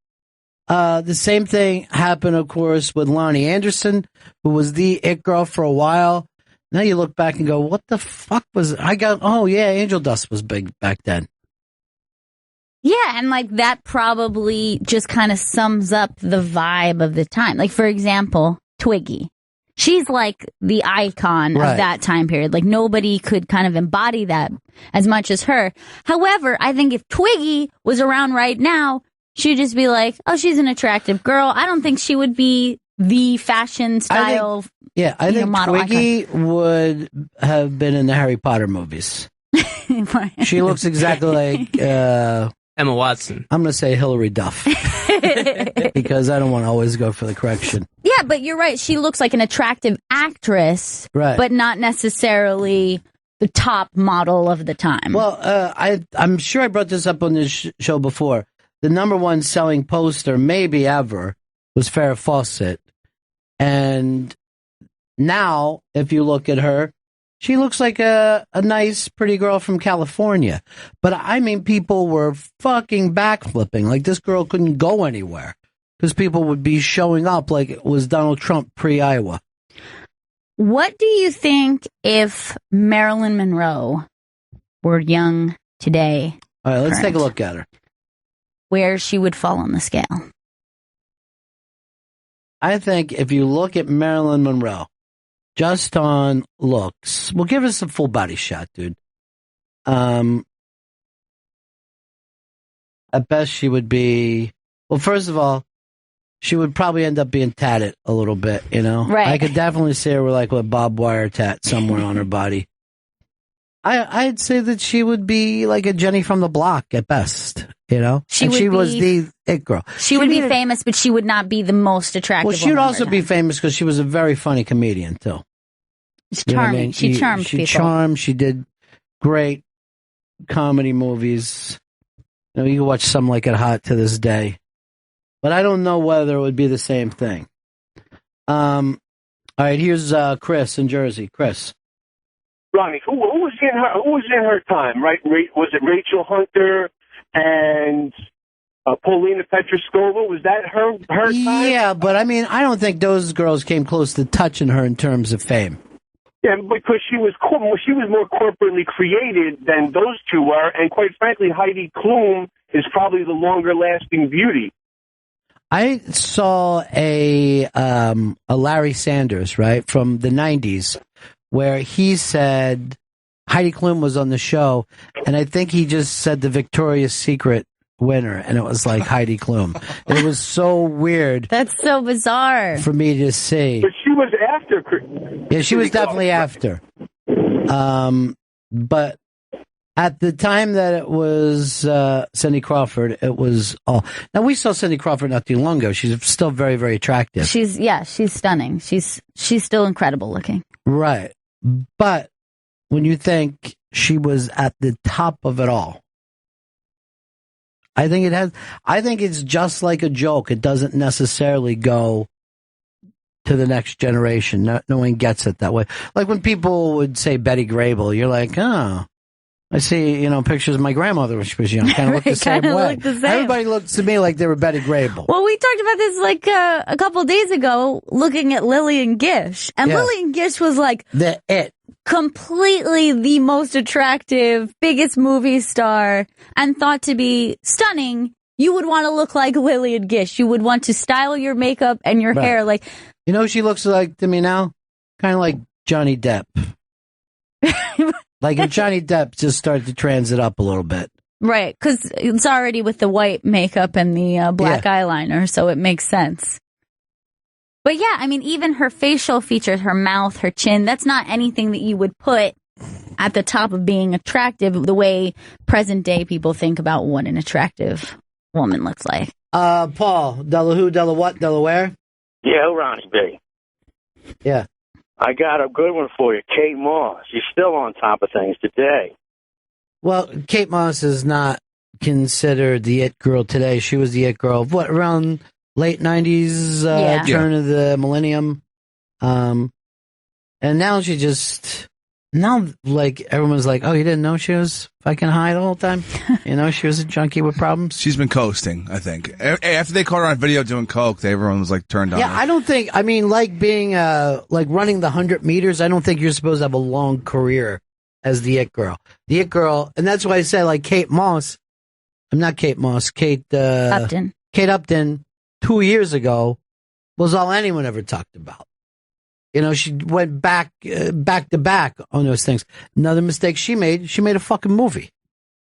The same thing happened, of course, with Lonnie Anderson, who was the it girl for a while. Now you look back and go, what the fuck was oh yeah, Angel Dust was big back then. Yeah, and like that probably just kind of sums up the vibe of the time. Like, for example, Twiggy. She's like the icon of that time period. Like, nobody could kind of embody that as much as her. However, I think if Twiggy was around right now, she'd just be like, oh, she's an attractive girl. I don't think she would be the fashion style. I think Twiggy would have been in the Harry Potter movies. She looks exactly like Emma Watson. I'm going to say Hilary Duff because I don't want to always go for the correction. Yeah, but you're right. She looks like an attractive actress, but not necessarily the top model of the time. Well, I'm sure I brought this up on this show before. The number one selling poster, maybe ever, was Farrah Fawcett. And now, if you look at her, she looks like a nice, pretty girl from California. But I mean, people were fucking backflipping. Like, this girl couldn't go anywhere because people would be showing up like it was Donald Trump pre-Iowa. What do you think if Marilyn Monroe were young today? All right, let's take a look at her. Where she would fall on the scale? I think if you look at Marilyn Monroe, just on looks, we'll give us a full body shot, dude. At best, she would be, well, first of all, she would probably end up being tatted a little bit, you know? Right. I could definitely see her with like a barbed wire tat somewhere on her body. I'd say that she would be like a Jenny from the Block at best. You know, she was the it girl. She would be famous, but she would not be the most attractive. Well, she would also be famous because she was a very funny comedian too. She's charming. I mean? She charmed people. She charmed. She did great comedy movies. You know, you can watch Some Like It Hot to this day, but I don't know whether it would be the same thing. All right, here's Chris in Jersey. Chris. Ronnie, who was in her time, right? Was it Rachel Hunter and Paulina Petroskova? Was that her time? Yeah, but I mean, I don't think those girls came close to touching her in terms of fame. Yeah, because she was more corporately created than those two were, and quite frankly, Heidi Klum is probably the longer-lasting beauty. I saw a Larry Sanders, right, from the 90s, where he said Heidi Klum was on the show, and I think he just said the Victoria's Secret winner, and it was like Heidi Klum. It was so weird. That's so bizarre for me to see. But she was after. Yeah, she was definitely after. But at the time that it was Cindy Crawford, it was all. Now we saw Cindy Crawford not too long ago. She's still very, very attractive. She's stunning. She's still incredible looking. Right, but when you think she was at the top of it all, I think it's just like a joke. It doesn't necessarily go to the next generation. No one gets it that way. Like when people would say Betty Grable, you're like, oh, I see, pictures of my grandmother when she was young. Kind of look the same way. Everybody looked to me like they were Betty Grable. Well, we talked about this like a couple of days ago, looking at Lillian Gish. And Lillian Gish was like completely the most attractive, biggest movie star, and thought to be stunning. You would want to look like Lillian Gish. You would want to style your makeup and your hair like. You know who she looks like to me now? Kind of like Johnny Depp. Like if Johnny Depp just started to transit up a little bit. Right, because it's already with the white makeup and the black eyeliner, so it makes sense. But yeah, I mean, even her facial features, her mouth, her chin, that's not anything that you would put at the top of being attractive the way present day people think about what an attractive woman looks like. Paul, Della who, Della what, Delaware? Yeah, Ronnie B. Yeah. I got a good one for you. Kate Moss. She's still on top of things today. Well, Kate Moss is not considered the it girl today. She was the it girl of around late 90s, turn of the millennium. And now like everyone's like, oh, you didn't know she was fucking high the whole time? She was a junkie with problems. She's been coasting, I think. After they caught her on video doing coke, everyone was like turned on. Yeah, her. Like being like running the 100 meters, I don't think you're supposed to have a long career as the it girl. The it girl, and that's why I say like Kate Moss. I'm not Kate Moss. Kate Upton. Kate Upton 2 years ago was all anyone ever talked about. She went back to back on those things. Another mistake she made a fucking movie.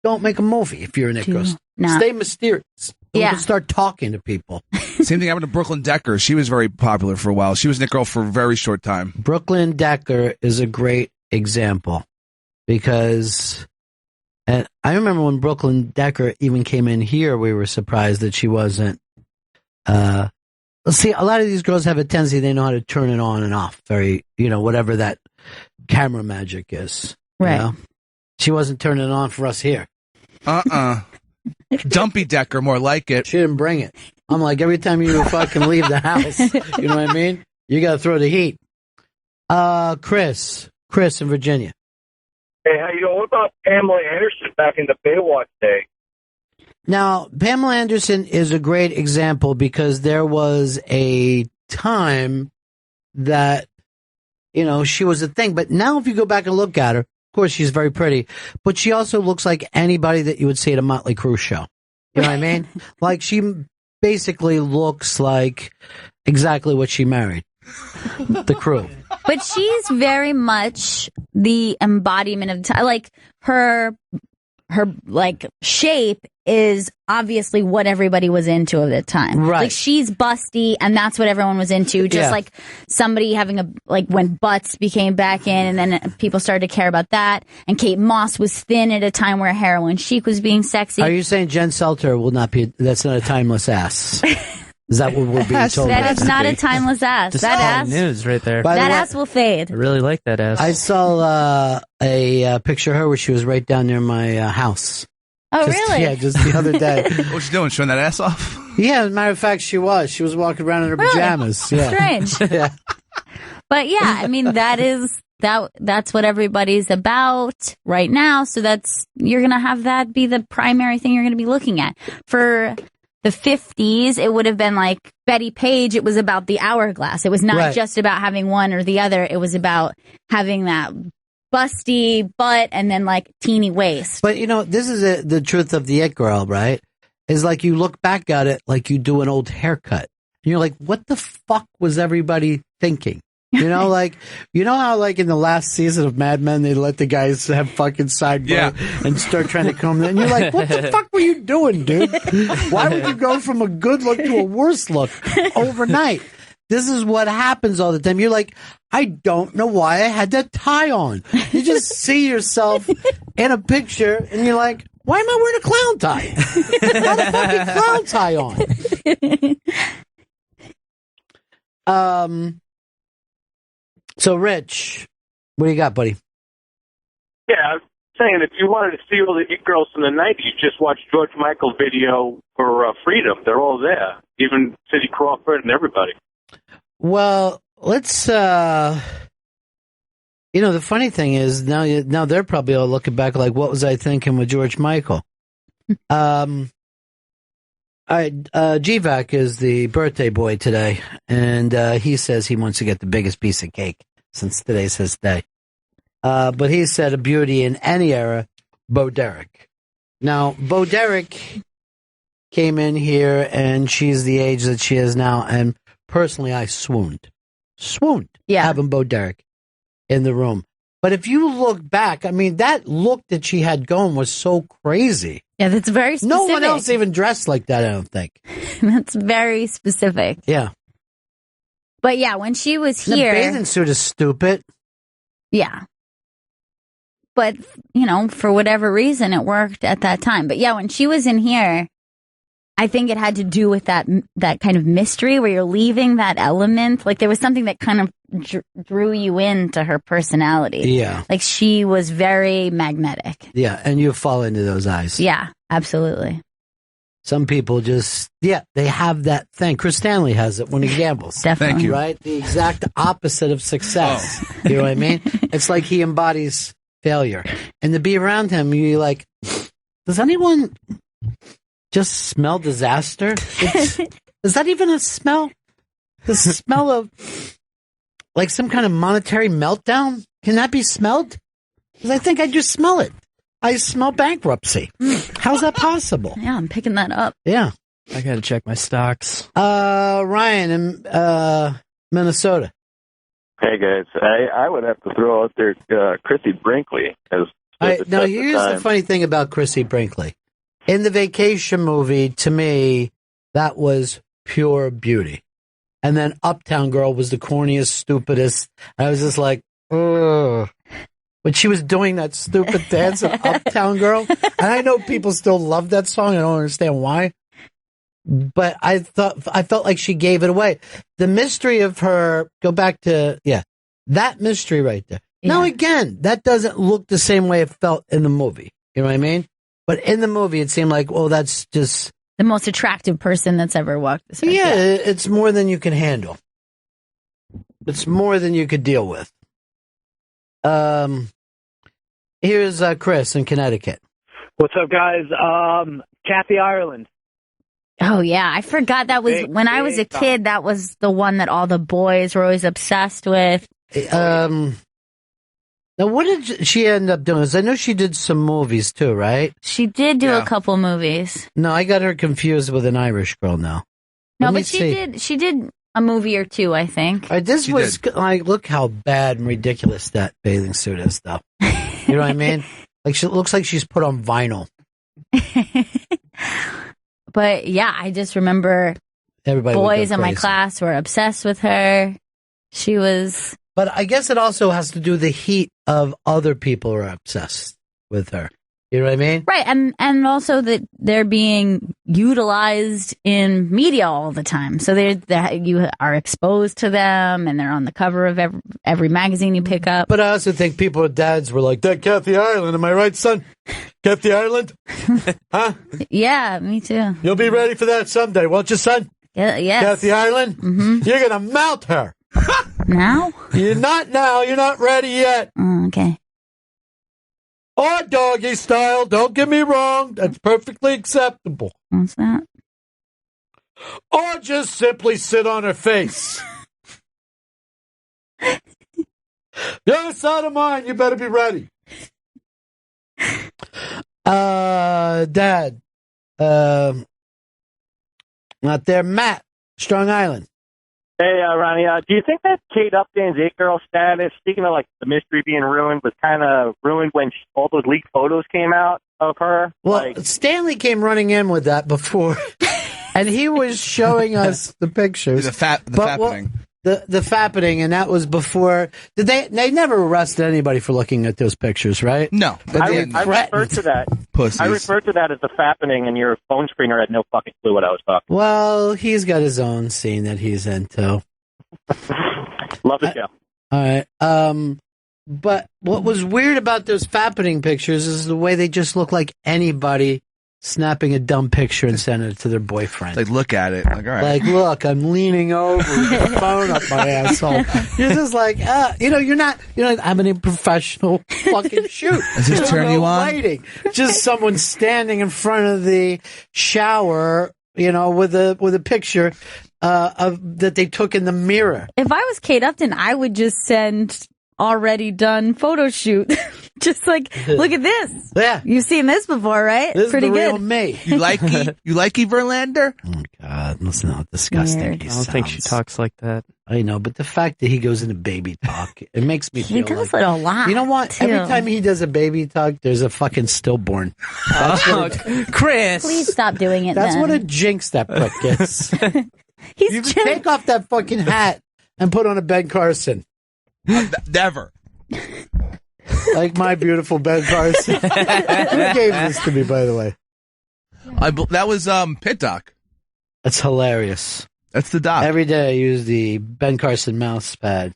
Don't make a movie if you're an it girl. Stay mysterious. Don't start talking to people. Same thing happened to Brooklyn Decker. She was very popular for a while. She was an it girl for a very short time. Brooklyn Decker is a great example because, and I remember when Brooklyn Decker even came in here, we were surprised that she wasn't, see, a lot of these girls have a tendency, they know how to turn it on and off. Very, whatever that camera magic is. Right. She wasn't turning it on for us here. Dumpy Decker, more like it. She didn't bring it. I'm like, every time you fucking leave the house, you know what I mean? You got to throw the heat. Chris in Virginia. Hey, how you doing? What about Pamela Anderson back in the Baywatch day? Now, Pamela Anderson is a great example because there was a time that, she was a thing. But now if you go back and look at her, of course, she's very pretty, but she also looks like anybody that you would see at a Motley Crue show. You know what I mean? Like she basically looks like exactly what she married, the Crew. But she's very much the embodiment of like her like shape is obviously what everybody was into at the time. Right. Like, she's busty, and that's what everyone was into. Just like somebody having when butts became back in, and then people started to care about that. And Kate Moss was thin at a time where heroin chic was being sexy. Are you saying Jen Selter will not be, that's not a timeless ass? Is that what we're being told? That is not a timeless ass. Just that ass news right there. That ass will fade. I really like that ass. I saw a picture of her where she was right down near my house. Oh, really? Yeah, just the other day. What's she doing? Showing that ass off? Yeah, as a matter of fact, she was. She was walking around in her pajamas. Yeah. Strange. Yeah. But yeah, I mean, that's what everybody's about right now. So you're going to have that be the primary thing you're going to be looking at. For the 50s, it would have been like Betty Page. It was about the hourglass. It was not just about having one or the other. It was about having that busty butt and then like teeny waist. But this is the truth of the it girl, right? Is like you look back at it like you do an old haircut. And you're like, what the fuck was everybody thinking? How like in the last season of Mad Men, they let the guys have fucking sideburn and start trying to comb them. And you're like, what the fuck were you doing, dude? Why would you go from a good look to a worse look overnight? This is what happens all the time. You're like, I don't know why I had that tie on. You just see yourself in a picture and you're like, why am I wearing a clown tie? I got a fucking clown tie on. So, Rich, what do you got, buddy? Yeah, I was saying, if you wanted to see all the it girls from the 90s, just watch George Michael's video for Freedom. They're all there, even Cindy Crawford and everybody. Well, let's, the funny thing is now they're probably all looking back like, what was I thinking with George Michael? GVAC is the birthday boy today, and he says he wants to get the biggest piece of cake since today's his day. But he said a beauty in any era, Bo Derek. Now, Bo Derek came in here, and she's the age that she is now, and personally, I swooned. Having Bo Derek in the room. But if you look back, I mean, that look that she had going was so crazy. Yeah, that's very specific. No one else even dressed like that, I don't think. That's very specific. Yeah. But yeah, when she was here... The bathing suit is stupid. Yeah. But, for whatever reason, it worked at that time. But yeah, when she was in here, I think it had to do with that kind of mystery where you're leaving that element. Like, there was something that kind of drew you into her personality. Yeah. Like, she was very magnetic. Yeah, and you fall into those eyes. Yeah, absolutely. Some people just, they have that thing. Chris Stanley has it when he gambles. Definitely. Thank you. Right? The exact opposite of success. You know what I mean? It's like he embodies failure. And to be around him, you're like, does anyone just smell disaster? Is that even a smell? The smell of like some kind of monetary meltdown? Can that be smelled? Because I think I just smell it. I smell bankruptcy. How's that possible? Yeah, I'm picking that up. Yeah. I gotta check my stocks. Ryan in Minnesota. Hey guys, I would have to throw out there Chrissy Brinkley as. Now here's the funny thing about Chrissy Brinkley. In the Vacation movie, to me, that was pure beauty. And then Uptown Girl was the corniest, stupidest. I was just like, ugh. When she was doing that stupid dance of Uptown Girl. And I know people still love that song. I don't understand why. But I felt like she gave it away. The mystery of her, go back to, that mystery right there. Yeah. Now again, that doesn't look the same way it felt in the movie. You know what I mean? But in the movie, it seemed like, that's just the most attractive person that's ever walked this earth. Yeah, it's more than you can handle. It's more than you could deal with. Here's Chris in Connecticut. What's up, guys? Kathy Ireland. Oh, yeah. I forgot that was, when I was a kid, that was the one that all the boys were always obsessed with. Now, what did she end up doing? I know she did some movies, too, right? She did do a couple movies. No, I got her confused with an Irish girl now. No, but she did a movie or two, I think. This was, like, look how bad and ridiculous that bathing suit is, though. You know what I mean? Like, she looks like she's put on vinyl. But yeah, I just remember Everybody would boys go in my crazy. class were obsessed with her. She was. But I guess it also has to do with the heat of other people are obsessed with her. You know what I mean? Right, and also that they're being utilized in media all the time. So you are exposed to them, and they're on the cover of every magazine you pick up. But I also think people with dads were like, that Kathy Ireland, am I right, son? Kathy Ireland? Huh? Yeah, me too. You'll be ready for that someday, won't you, son? Yeah, yes. Kathy Ireland? Mm-hmm. You're going to mount her. Now? You're not now. You're not ready yet. Okay. Or doggy style. Don't get me wrong. That's perfectly acceptable. What's that? Or just simply sit on her face. You're son of mine. You better be ready. Dad. Not there. Matt. Strong Island. Hey, Ronnie, do you think that Kate Upton's It Girl status, speaking of like the mystery being ruined, was kind of ruined when all those leaked photos came out of her? Well, Stanley came running in with that before, and he was showing us the pictures. The fappening. The fappening, and that was before. Did they never arrested anybody for looking at those pictures, right? No. I referred to that. Pussies. I referred to that as the fappening, and your phone screener had no fucking clue what I was talking Well, he's got his own scene that he's into. Love the show. All right. But what was weird about those fappening pictures is the way they just look like anybody snapping a dumb picture and sending it to their boyfriend. Like, look at it. Like, all right. Like, look, I'm leaning over with the phone up my asshole. You're just like, you're not having a professional fucking shoot. Does this turn you on? Lighting. Just someone standing in front of the shower, with a picture of that they took in the mirror. If I was Kate Upton, I would just send already done photo shoot. Just like, look at this. Yeah. You've seen this before, right? This Pretty is the good. real me. You like Verlander? Oh, God. Listen how disgusting Weird. he I don't think she sounds. talks like that. I know, but the fact that he goes into baby talk, it makes me feel He does like, it a lot. You know what? too. Every time he does a baby talk, there's a fucking stillborn. That's what Chris. Please stop doing it. That's then. what a jinx that prick gets. He's You take off that fucking hat and put on a Ben Carson. Never. Like my beautiful Ben Carson. Who gave this to me, by the way? That was Pit Doc. That's hilarious. That's the doc. Every day I use the Ben Carson mouse pad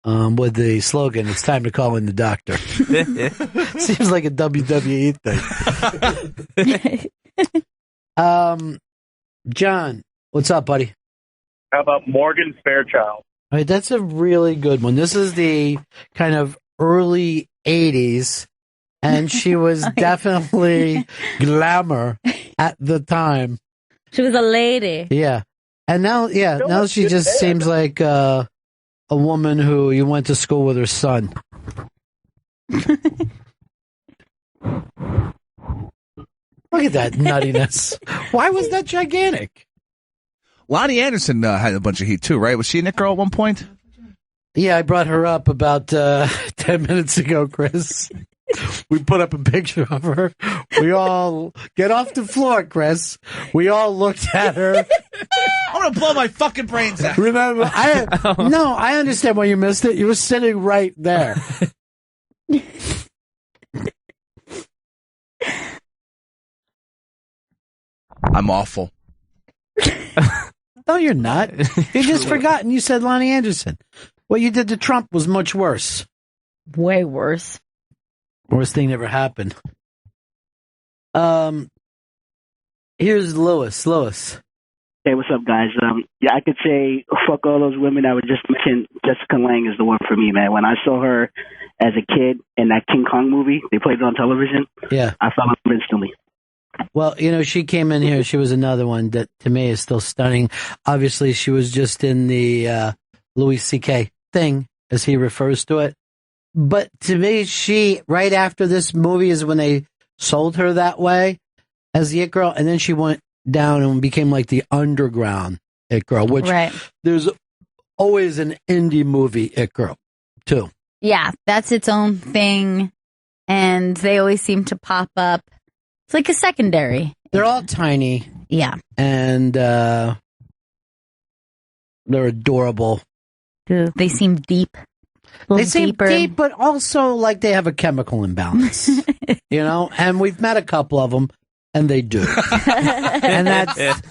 with the slogan, "It's time to call in the doctor." Seems like a WWE thing. John, what's up, buddy? How about Morgan Fairchild? All right, that's a really good one. This is the kind of early 80s, and she was definitely glamour at the time. She was a lady. Yeah. And now she just seems like a woman who you went to school with her son. Look at that nuttiness. Why was that gigantic? Lonnie Anderson had a bunch of heat too, right? Was she a Nick girl at one point? Yeah, I brought her up about 10 minutes ago, Chris. We put up a picture of her. We all get off the floor, Chris. We all looked at her. I'm gonna blow my fucking brains out. Remember, I understand why you missed it. You were sitting right there. I'm awful. No, you're not. You just forgotten you said Lonnie Anderson. What you did to Trump was much worse. Way worse. Worst thing ever happened. Here's Lewis. Lewis. Hey, what's up, guys? Yeah, I could say fuck all those women I would just mention. Jessica Lange is the one for me, man. When I saw her as a kid in that King Kong movie, they played it on television. Yeah. I fell in love instantly. Well, she came in here. She was another one that to me is still stunning. Obviously, she was just in the Louis C.K. thing, as he refers to it. But to me, she, right after this movie is when they sold her that way as the It Girl. And then she went down and became like the underground It Girl, which there's always an indie movie It Girl, too. Yeah, that's its own thing. And they always seem to pop up. It's like a secondary. They're all tiny. Yeah. And they're adorable. They seem deep. They seem deep, but also like they have a chemical imbalance. You know? And we've met a couple of them, and they do. And that's...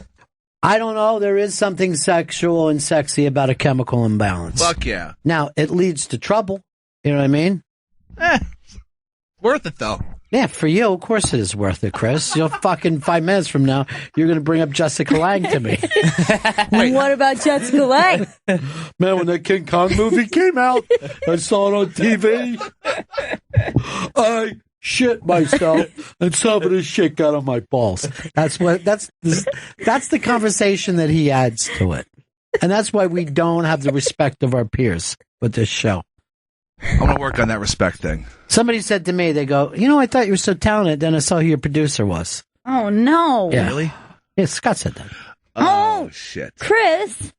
I don't know. There is something sexual and sexy about a chemical imbalance. Fuck yeah. Now, it leads to trouble. You know what I mean? Worth it, though. Yeah, for you, of course it is worth it, Chris. You'll fucking 5 minutes from now, you're going to bring up Jessica Lange to me. What about Jessica Lange? Man, when that King Kong movie came out, I saw it on TV. I shit myself, and some of this shit got on my balls. That's the conversation that he adds to it, and that's why we don't have the respect of our peers with this show. I'm gonna work on that respect thing. Somebody said to me, they go, I thought you were so talented, then I saw who your producer was. Oh no! Yeah. Really? Yeah, Scott said that. Oh shit, Chris.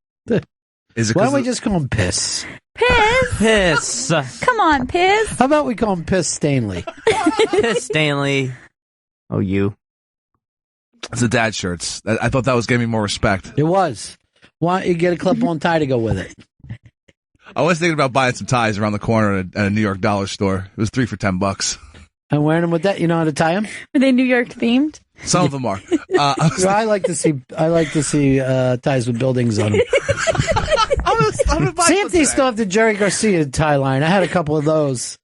Is it? Why don't we just call him Piss? Piss. Come on, Piss. How about we call him Piss Stanley? Piss Stanley. Oh, you. It's the dad shirts. I thought that was giving me more respect. It was. Why don't you get a clip-on tie to go with it? I was thinking about buying some ties around the corner at a New York dollar store. It was 3 for $10. And wearing them with that, you know how to tie them? Are they New York themed? Some of them are. I like to see ties with buildings on them. See if they still have the Jerry Garcia tie line. I had a couple of those.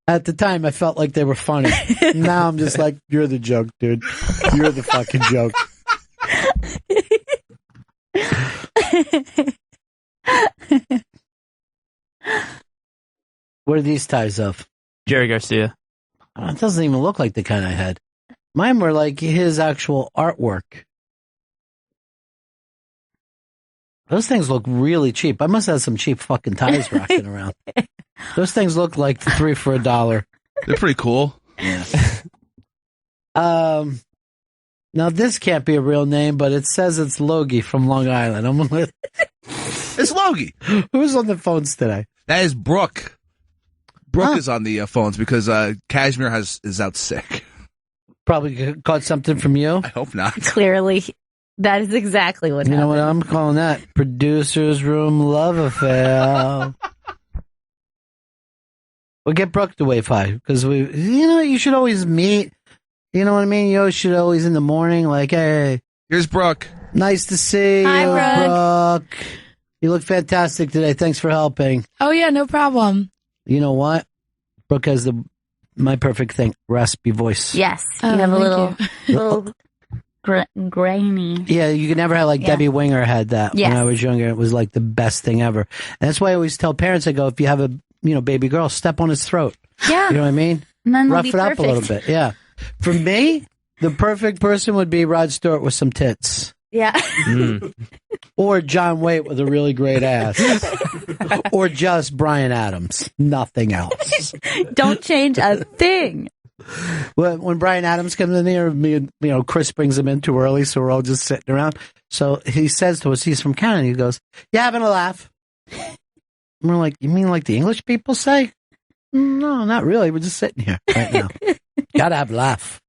At the time, I felt like they were funny. Now I'm just like, you're the joke, dude. You're the fucking joke. What are these ties of? Jerry Garcia. It doesn't even look like the kind I had. Mine were like his actual artwork. Those things look really cheap. I must have some cheap fucking ties rocking around. Those things look like 3 for $1. They're pretty cool. Yeah. Now this can't be a real name, but it says it's Logie from Long Island. It's Logie. Who's on the phones today? That is Brooke. Brooke is on the phones because Kashmir is out sick. Probably caught something from you. I hope not. Clearly, that is exactly what happened. You know what I'm calling that? Producer's room love affair. We'll get Brooke to wave hi because you should always meet. You know what I mean? You should always in the morning, like, hey, here's Brooke. Nice to see you, Brooke. You look fantastic today. Thanks for helping. Oh yeah, no problem. You know what? Brooke has my perfect thing, raspy voice. Yes, you have a little grainy. Yeah, you could never have like Debbie Winger had that when I was younger. It was like the best thing ever. And that's why I always tell parents, I go, if you have a baby girl, step on his throat. Yeah. You know what I mean? And then rough it up a little bit. Yeah. For me, the perfect person would be Rod Stewart with some tits. Yeah. Or John Waite with a really great ass. Or just Bryan Adams. Nothing else. Don't change a thing. When Bryan Adams comes in here, me and Chris brings him in too early, so we're all just sitting around. So he says to us, he's from Canada. He goes, "You having a laugh?" And we're like, "You mean like the English people say?" "No, not really. We're just sitting here right now. Gotta have a laugh."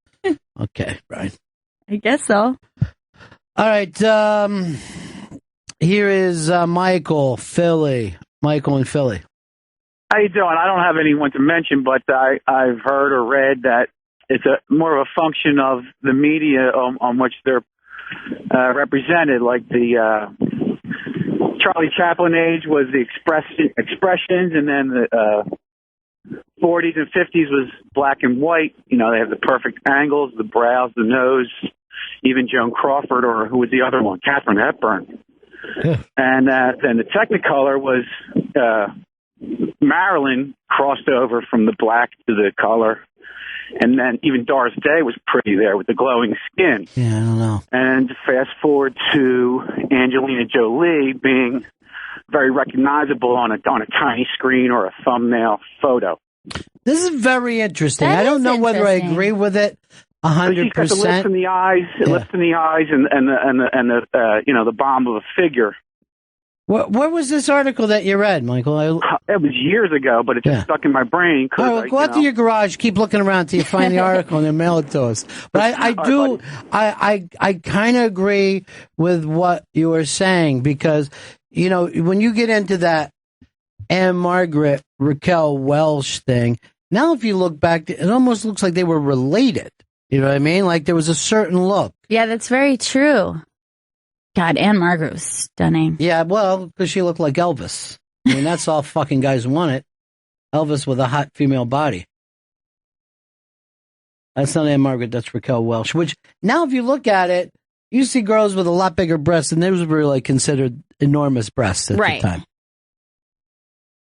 Okay, Brian. I guess so. All right. Here is Michael in Philly. How you doing? I don't have anyone to mention, but I've heard or read that it's more of a function of the media on which they're represented. Like the Charlie Chaplin age was the expressions, and then the 40s and 50s was black and white. They have the perfect angles, the brows, the nose. Even Joan Crawford, or who was the other one, Katharine Hepburn. Yeah. And then the Technicolor was Marilyn crossed over from the black to the color. And then even Doris Day was pretty there with the glowing skin. Yeah, I don't know. And fast forward to Angelina Jolie being very recognizable on a tiny screen or a thumbnail photo. This is very interesting. I don't know whether I agree with it 100%. She's got the lips and the eyes, and the the bomb of a figure. Where was this article that you read, Michael? It was years ago, but it just stuck in my brain. Go out to your garage, keep looking around till you find the article, and then mail it to us. But I kind of agree with what you were saying, because, you know, when you get into that Anne Margaret, Raquel Welch thing, now if you look back, it almost looks like they were related. You know what I mean? Like there was a certain look. Yeah, that's very true. God, Anne Margaret was stunning. Yeah, well, because she looked like Elvis. I mean, that's all fucking guys want it. Elvis with a hot female body. That's not Anne Margaret, that's Raquel Welch. Which, now if you look at it, you see girls with a lot bigger breasts, and those were like considered enormous breasts at the time.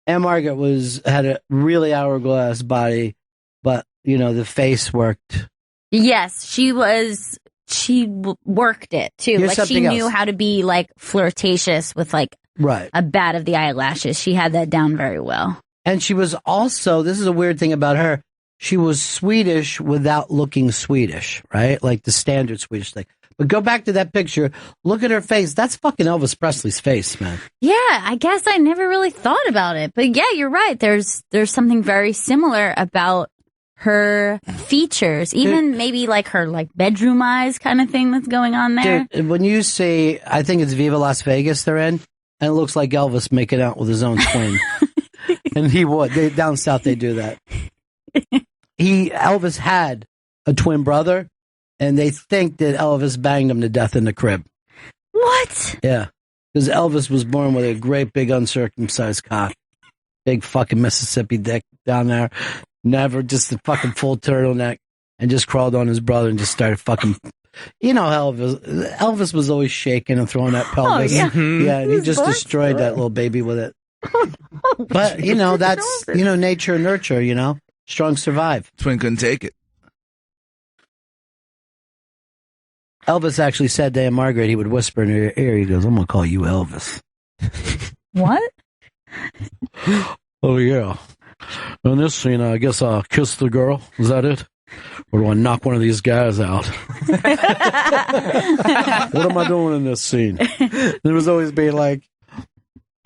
Anne Margaret had a really hourglass body, but, you know, the face worked. Yes, she worked it too. Here's like she knew else. how to be like flirtatious with like a bat of the eyelashes. She had that down very well. And she was also, this is a weird thing about her, she was Swedish without looking Swedish, right? Like the standard Swedish thing. But go back to that picture, look at her face. That's fucking Elvis Presley's face, man. Yeah, I guess I never really thought about it. But yeah, you're right. There's something very similar about her features, even maybe like her like bedroom eyes kind of thing that's going on there. Dude, when you see, I think it's Viva Las Vegas they're in, and it looks like Elvis making out with his own twin. And he would. Down south they do that. Elvis had a twin brother, and they think that Elvis banged him to death in the crib. What? Yeah. Because Elvis was born with a great big uncircumcised cock. Big fucking Mississippi dick down there. Never, just a fucking full turtleneck, and just crawled on his brother and just started fucking. You know, Elvis was always shaking and throwing that pelvis. Oh, yeah. Yeah, and he just destroyed that little baby with it. But, you know, that's, you know, nature and nurture, you know. Strong survive. Twin couldn't take it. Elvis actually said to Anne Margaret, he would whisper in her ear, he goes, I'm going to call you Elvis. What? Oh, yeah. In this scene, I guess I'll kiss the girl. Is that it? Or do I knock one of these guys out? What am I doing in this scene? It was always being like,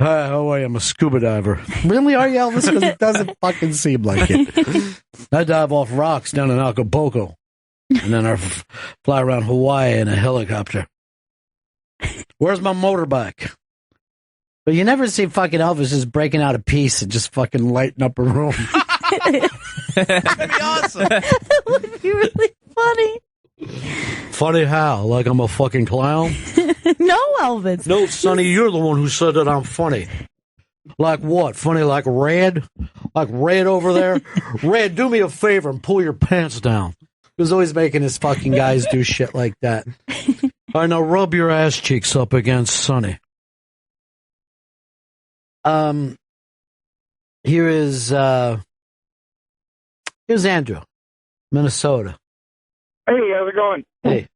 hi, how are you? I'm a scuba diver. Really, are you, Elvis? Because it doesn't fucking seem like it. I dive off rocks down in Acapulco. And then I fly around Hawaii in a helicopter. Where's my motorbike? But you never see fucking Elvis just breaking out a piece and just fucking lighting up a room. That'd be awesome. That would be really funny. Funny how? Like I'm a fucking clown? No, Elvis. No, Sonny, you're the one who said that I'm funny. Like what? Funny like Red? Like Red over there? Red, do me a favor and pull your pants down. He was always making his fucking guys do shit like that. All right, now rub your ass cheeks up against Sonny. Here's Andrew, Minnesota. Hey, how's it going? Hey.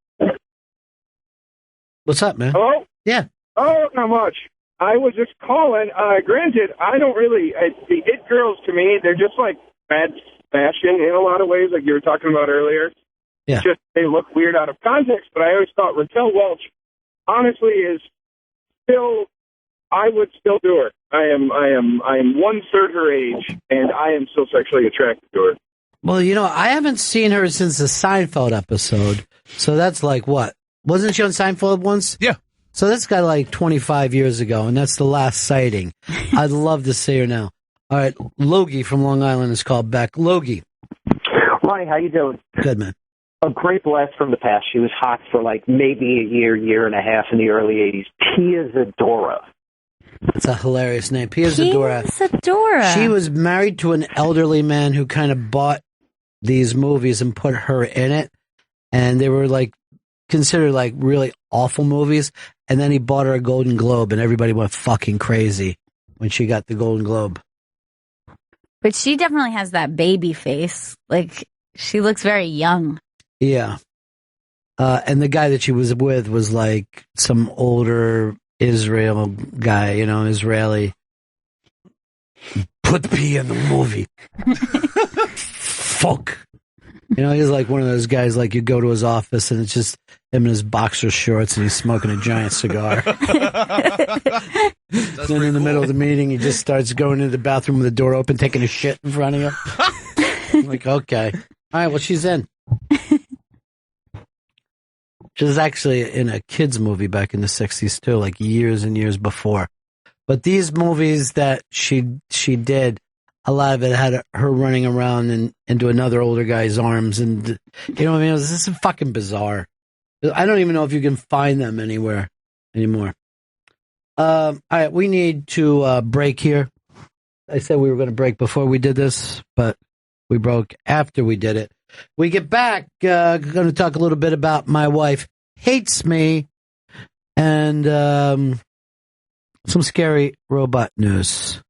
What's up, man? Hello? Yeah. Oh, not much. I was just calling. Granted, I don't really, the it girls to me, they're just like bad fashion in a lot of ways, like you were talking about earlier. Yeah. Just, they look weird out of context, but I always thought Raquel Welch, honestly, is still, I would still do her. I am 1/3 her age, and I am still sexually attracted to her. Well, you know, I haven't seen her since the Seinfeld episode, so that's like what? Wasn't she on Seinfeld once? Yeah. So that's got like 25 years ago, and that's the last sighting. I'd love to see her now. All right, Logie from Long Island is called back. Logie. Ronnie, how you doing? Good, man. A great blast from the past. She was hot for like maybe a year and a half in the early 80s. Pia Zadora. That's a hilarious name. Pia Zadora. Zadora. She was married to an elderly man who kind of bought these movies and put her in it. And they were like considered like really awful movies. And then he bought her a Golden Globe and everybody went fucking crazy when she got the Golden Globe. But she definitely has that baby face. Like, she looks very young. Yeah. And the guy that she was with was like some older Israel guy, you know, Israeli. Put P in the movie. Fuck. You know, he's like one of those guys, like you go to his office and it's him in his boxer shorts, and he's smoking a giant cigar. Then in the middle of the meeting, he just starts going into the bathroom with the door open, taking a shit in front of you. I'm like, okay. All right, well, she's in. She was actually in a kids movie back in the 60s, too, like years and years before. But these movies that she did, a lot of it had her running around and into another older guy's arms. And, you know what I mean? This is fucking bizarre. I don't even know if you can find them anywhere anymore. All right, we need to break here. I said we were going to break before we did this, but we broke after we did it. We get back, going to talk a little bit about My Wife Hates Me and some scary robot news.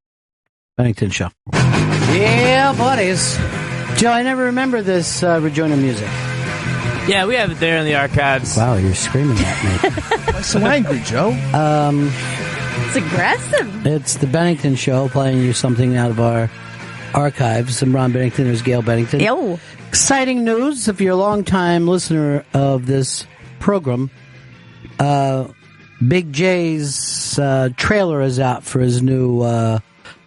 Bennington Show. Yeah, buddies. Joe, I never remember this Rejoinder music. Yeah, we have it there in the archives. Wow, you're screaming at me. Why so angry, Joe? It's aggressive. It's the Bennington Show, playing you something out of our archives. I'm Ron Bennington. There's Gail Bennington. Yo. Exciting news. If you're a long-time listener of this program, Big J's trailer is out for his new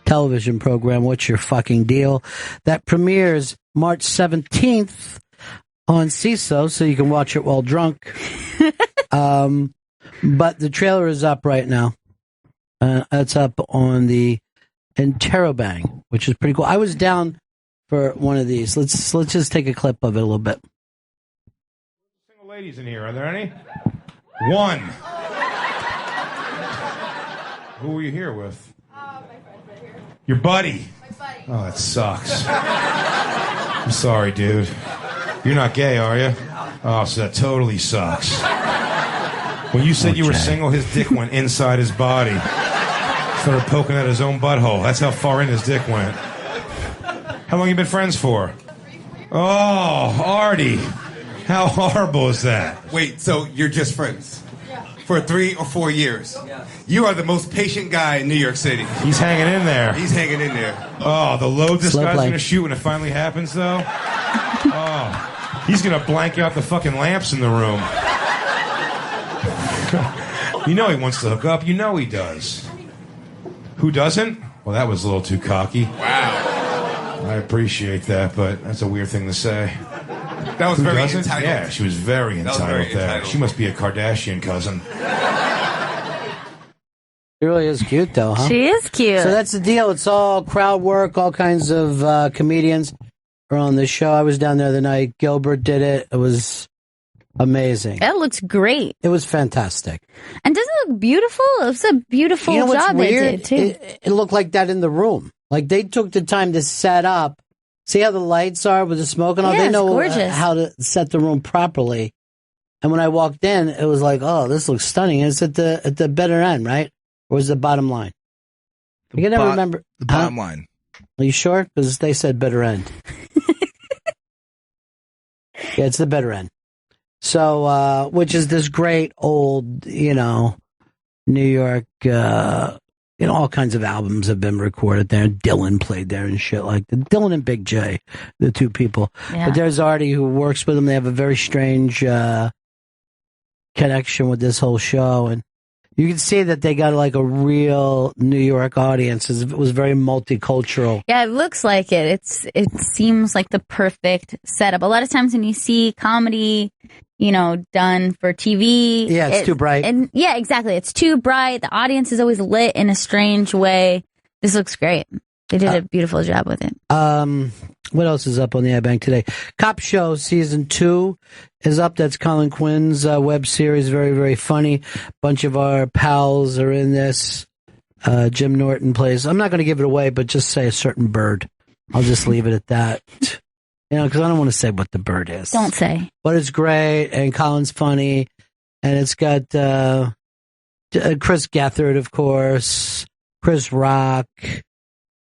television program, What's Your Fucking Deal? That premieres March 17th on CISO, so you can watch it while drunk. But the trailer is up right now. It's up on the Interrobang, which is pretty cool. I was down for one of these. Let's just take a clip of it a little bit. Single ladies in here, are there any? One. Who were you here with? My friend right here. Your buddy. My buddy. Oh, that sucks. I'm sorry, dude. You're not gay, are you? Oh, so that totally sucks. When you said you were single, his dick went inside his body. Started poking at his own butthole. That's how far in his dick went. How long you been friends for? Oh, Artie. How horrible is that? Wait, so you're just friends? Yeah. For 3 or 4 years? Yeah. You are the most patient guy in New York City. He's hanging in there. He's hanging in there. Oh, the load this guy's going to shoot when it finally happens, though? Oh, he's going to blank out the fucking lamps in the room. You know he wants to hook up. You know he does. Who doesn't? Well, that was a little too cocky. Wow. I appreciate that, but that's a weird thing to say. That was Who very doesn't? entitled. Yeah, she was very entitled there. She must be a Kardashian cousin. She really is cute, though, huh? She is cute. So that's the deal. It's all crowd work. All kinds of comedians are on the show. I was down there the night Gilbert did it. It was amazing. It looks great. It was fantastic. And doesn't it look beautiful? It's a beautiful job they did, too. It looked like that in the room. Like, they took the time to set up. See how the lights are with the smoke and all? Yeah, they know it's gorgeous. how to set the room properly. And when I walked in, it was like, oh, this looks stunning. It's at the better end, right? Or was the bottom line? You can never remember. The bottom line. Are you sure? Because they said better end. Yeah, it's the better end. So, which is this great old, New York, all kinds of albums have been recorded there. Dylan played there and shit like that. Dylan and Big J, the two people. Yeah. But there's Artie who works with them. They have a very strange connection with this whole show. And you can see that they got like a real New York audience. It was very multicultural. Yeah, it looks like it. It seems like the perfect setup. A lot of times when you see comedy, done for TV. Yeah, it's too bright. And yeah, exactly. It's too bright. The audience is always lit in a strange way. This looks great. They did a beautiful job with it. What else is up on the iBank today? Cop Show Season 2 is up. That's Colin Quinn's web series. Very, very funny. Bunch of our pals are in this. Jim Norton plays. I'm not going to give it away, but just say a certain bird. I'll just leave it at that. Because I don't want to say what the bird is. Don't say. But it's great, and Colin's funny, and it's got Chris Gethard, of course, Chris Rock,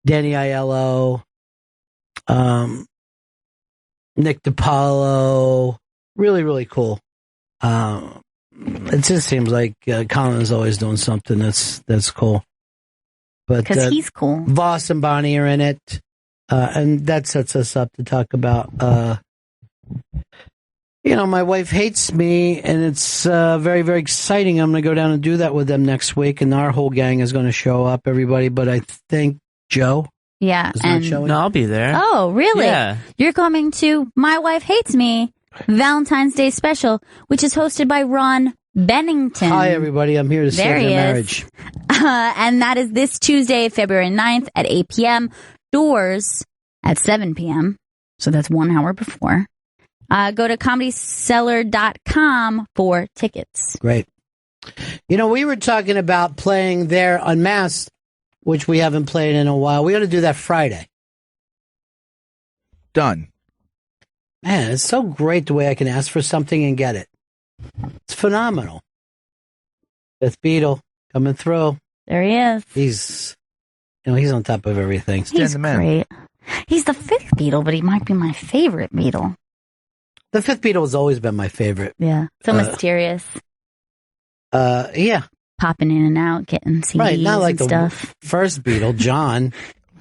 Danny Aiello, Nick DiPaolo. Really, really cool. It just seems like Colin is always doing something that's cool. Because he's cool. Voss and Bonnie are in it. And that sets us up to talk about, My wife hates me, and it's very, very exciting. I'm going to go down and do that with them next week, and our whole gang is going to show up, everybody. But I think Joe Yeah. is not showing. No, I'll be there. Oh, really? Yeah. You're coming to My Wife Hates Me Valentine's Day special, which is hosted by Ron Bennington. Hi, everybody. I'm here to There save he your is. marriage. And that is this Tuesday, February 9th at 8 p.m. Doors at 7 p.m. So that's 1 hour before. Go to comedycellar.com for tickets. Great. We were talking about playing there Unmasked, which we haven't played in a while. We ought to do that Friday. Done. Man, it's so great the way I can ask for something and get it. It's phenomenal. Fifth Beatle coming through. There he is. He's on top of everything. He's great. He's the fifth Beatle, but he might be my favorite Beatle. The fifth Beatle has always been my favorite. Yeah. So mysterious. Yeah. Popping in and out, getting CDs Right, not like and the stuff. first Beatle, John.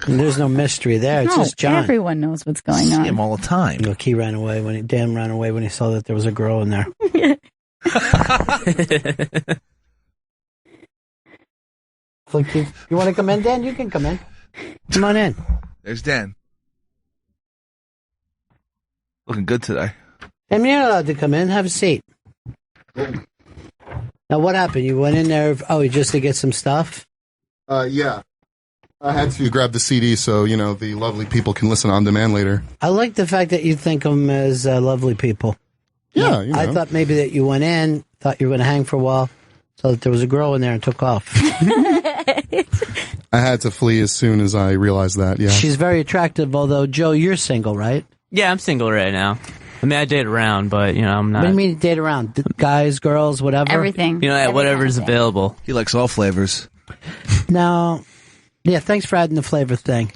There's no mystery there. It's just John. Everyone knows what's going on. See him all the time. Look, he ran away Dan ran away when he saw that there was a girl in there. Look, you want to come in, Dan? You can come in. Come on in. There's Dan. Looking good today. And you're allowed to come in. Have a seat. Now, what happened? You went in there, just to get some stuff? Yeah. I had to grab the CD so, the lovely people can listen on demand later. I like the fact that you think them as lovely people. Yeah, I thought maybe that you went in, thought you were going to hang for a while, saw that there was a girl in there and took off. I had to flee as soon as I realized that, yeah. She's very attractive, although, Joe, you're single, right? Yeah, I'm single right now. I mean, I date around, but, I'm not. What do you mean date around? Guys, girls, whatever? Everything. Whatever's available. He likes all flavors. No. Yeah, thanks for adding the flavor thing.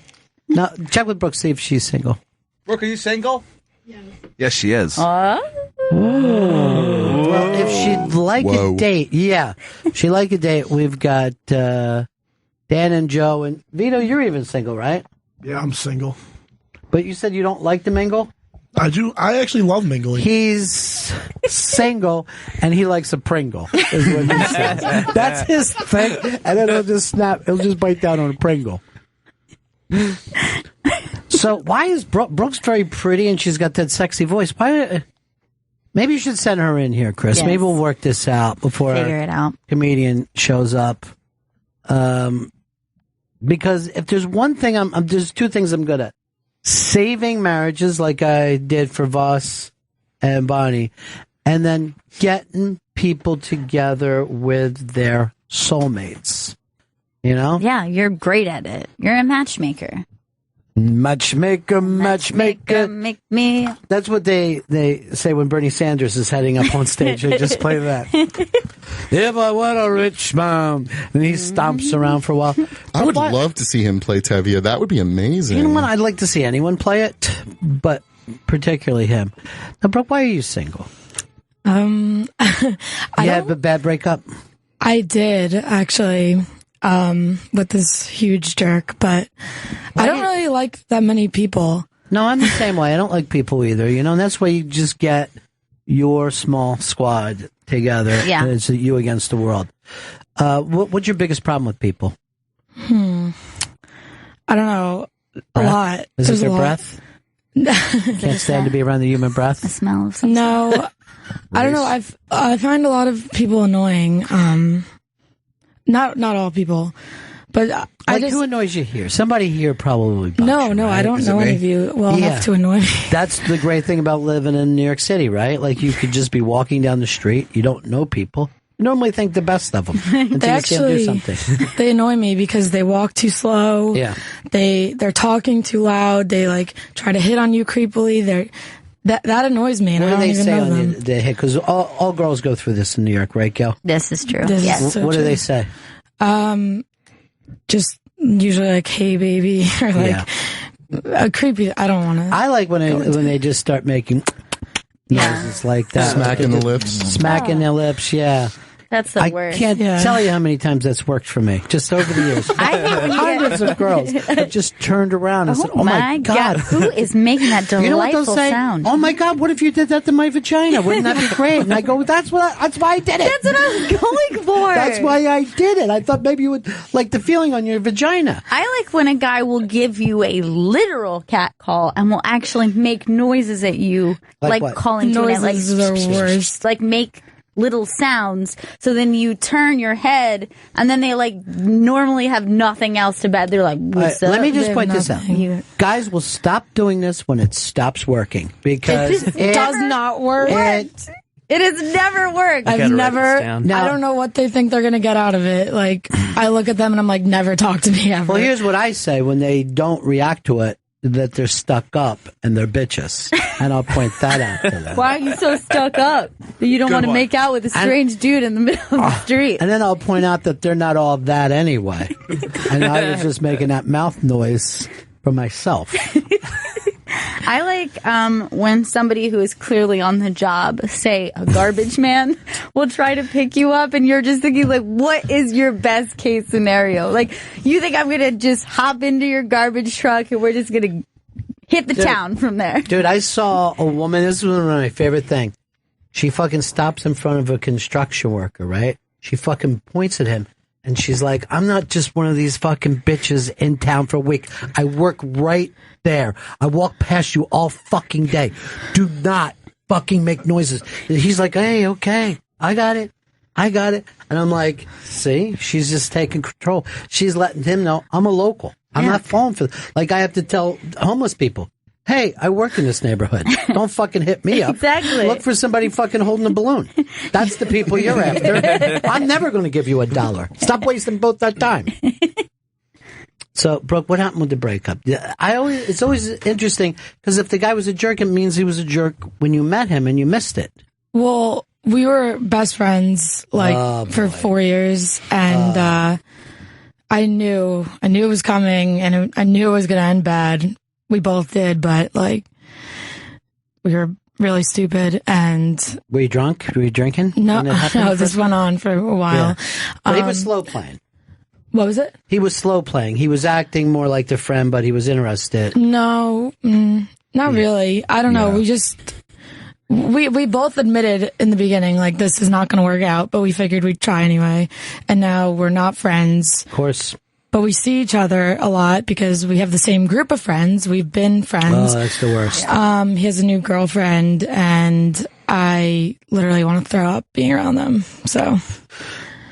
Now, check with Brooke, see if she's single. Brooke, are you single? Yes, she is. Well, if she'd like a date, she'd like a date, we've got Dan and Joe. And Vito, you're even single, right? Yeah, I'm single. But you said you don't like to mingle? I do. I actually love mingling. He's single, and he likes a Pringle, is what he says. That's his thing, and then he'll just snap. He'll just bite down on a Pringle. So why is Brooke's very pretty, and she's got that sexy voice? Why? Maybe you should send her in here, Chris. Yes. Maybe we'll work this out before Figure it out. Comedian shows up. Because if there's one thing, there's two things I'm good at. Saving marriages like I did for Voss and Bonnie, and then getting people together with their soulmates. Yeah, you're great at it. You're a matchmaker. Matchmaker. Make me. That's what they say when Bernie Sanders is heading up on stage. They just play that. If I want a rich man. And he stomps around for a while. I would love to see him play Tevye. That would be amazing. You know what? I'd like to see anyone play it, but particularly him. Now, Brooke, why are you single? You had a bad breakup? I did, actually. With this huge jerk, but I don't really like that many people. No, I'm the same way. I don't like people either, and that's why you just get your small squad together. Yeah. And it's you against the world. What's your biggest problem with people? I don't know. A lot. Is There's it their a lot. breath? Can't stand to be around the human breath? The smell of some No. I don't know. I find a lot of people annoying. Not all people, but who annoys you here? Somebody here probably. No, I don't know any of you well enough to annoy me. That's the great thing about living in New York City, right? Like you could just be walking down the street. You don't know people. You normally think the best of them until you see them do something. They annoy me because they walk too slow. Yeah, they're talking too loud. They try to hit on you creepily. That annoys me. And what I do don't they even say know on them. the hit? Because all girls go through this in New York, right, Gail? This is true. Yes. What do they say? Just usually like, "Hey, baby," or like a creepy. I don't want to. I like when they just start making noises like that, Smacking the lips. Smacking their lips. Yeah. That's the worst. I can't tell you how many times that's worked for me, just over the years. Hundreds of girls have just turned around and said, oh my God. Who is making that delightful you know what they'll say? sound? Oh my God, what if you did that to my vagina? Wouldn't that be great? And I go, that's why I did it. That's what I was going for. That's why I did it. I thought maybe you would like the feeling on your vagina. I like when a guy will give you a literal cat call and will actually make noises at you, like what? calling to an Noises are the worst. like make little sounds. So then you turn your head, and then they like normally have nothing else to bed. They're like, "What's up?" Let me just They point have this out. nothing. Guys will stop doing this when it stops working because It does not work. It has never worked. I've never. I Now- don't know what they think they're gonna get out of it. Like, I look at them and I'm like, never talk to me ever. Well, here's what I say when they don't react to it: that they're stuck up and they're bitches, and I'll point that out to them. Why are you so stuck up that you don't Good want to one. make out with a strange dude in the middle of the street? And then I'll point out that they're not all that anyway, and I was just making that mouth noise for myself. I like when somebody who is clearly on the job, say a garbage man, will try to pick you up, and you're just thinking, like, what is your best case scenario? Like, you think I'm going to just hop into your garbage truck and we're just going to hit the town from there? Dude, I saw a woman, this was one of my favorite things. She fucking stops in front of a construction worker, right? She fucking points at him. And she's like, I'm not just one of these fucking bitches in town for a week. I work right there. I walk past you all fucking day. Do not fucking make noises. And he's like, hey, okay, I got it. And I'm like, see, she's just taking control. She's letting him know I'm a local. I'm not falling for like I have to tell homeless people, hey, I work in this neighborhood. Don't fucking hit me up. Exactly. Look for somebody fucking holding a balloon. That's the people you're after. I'm never going to give you $1. Stop wasting both that time. So, Brooke, what happened with the breakup? It's always interesting because if the guy was a jerk, it means he was a jerk when you met him and you missed it. Well, we were best friends for 4 years, and I knew it was coming, and I knew it was going to end bad. We both did, but like we were really stupid. And were you drunk? Were you drinking? No, this went on for a while. Yeah. But he was slow playing. What was it? He was slow playing. He was acting more like the friend, but he was interested. No, not really. I don't know. We both admitted in the beginning, like, this is not going to work out, but we figured we'd try anyway. And now we're not friends. Of course. But we see each other a lot because we have the same group of friends. We've been friends. Oh, that's the worst. He has a new girlfriend, and I literally want to throw up being around them. So,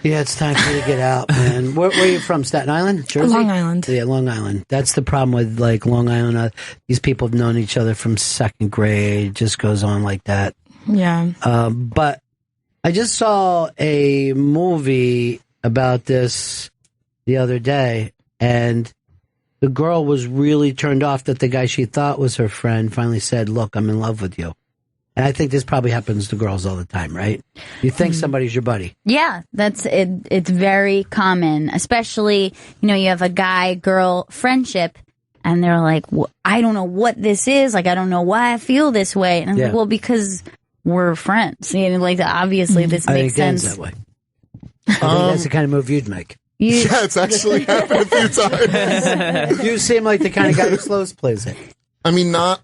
yeah, it's time for you to get out, man. Where are you from? Staten Island? Jersey? Long Island. Yeah, Long Island. That's the problem with, like, Long Island. These people have known each other from second grade. It just goes on like that. Yeah. But I just saw a movie about this the other day, and the girl was really turned off that the guy she thought was her friend finally said, look, I'm in love with you. And I think this probably happens to girls all the time, right? You think somebody's your buddy. Yeah, that's it. It's very common, especially, you have a guy-girl friendship, and they're like, I don't know what this is. Like, I don't know why I feel this way. And I'm like, well, because we're friends. Like, obviously, this makes sense. That way. I think that's the kind of move you'd make. Yeah, it's actually happened a few times. You seem like the kind of guy who slows plays it. I mean, not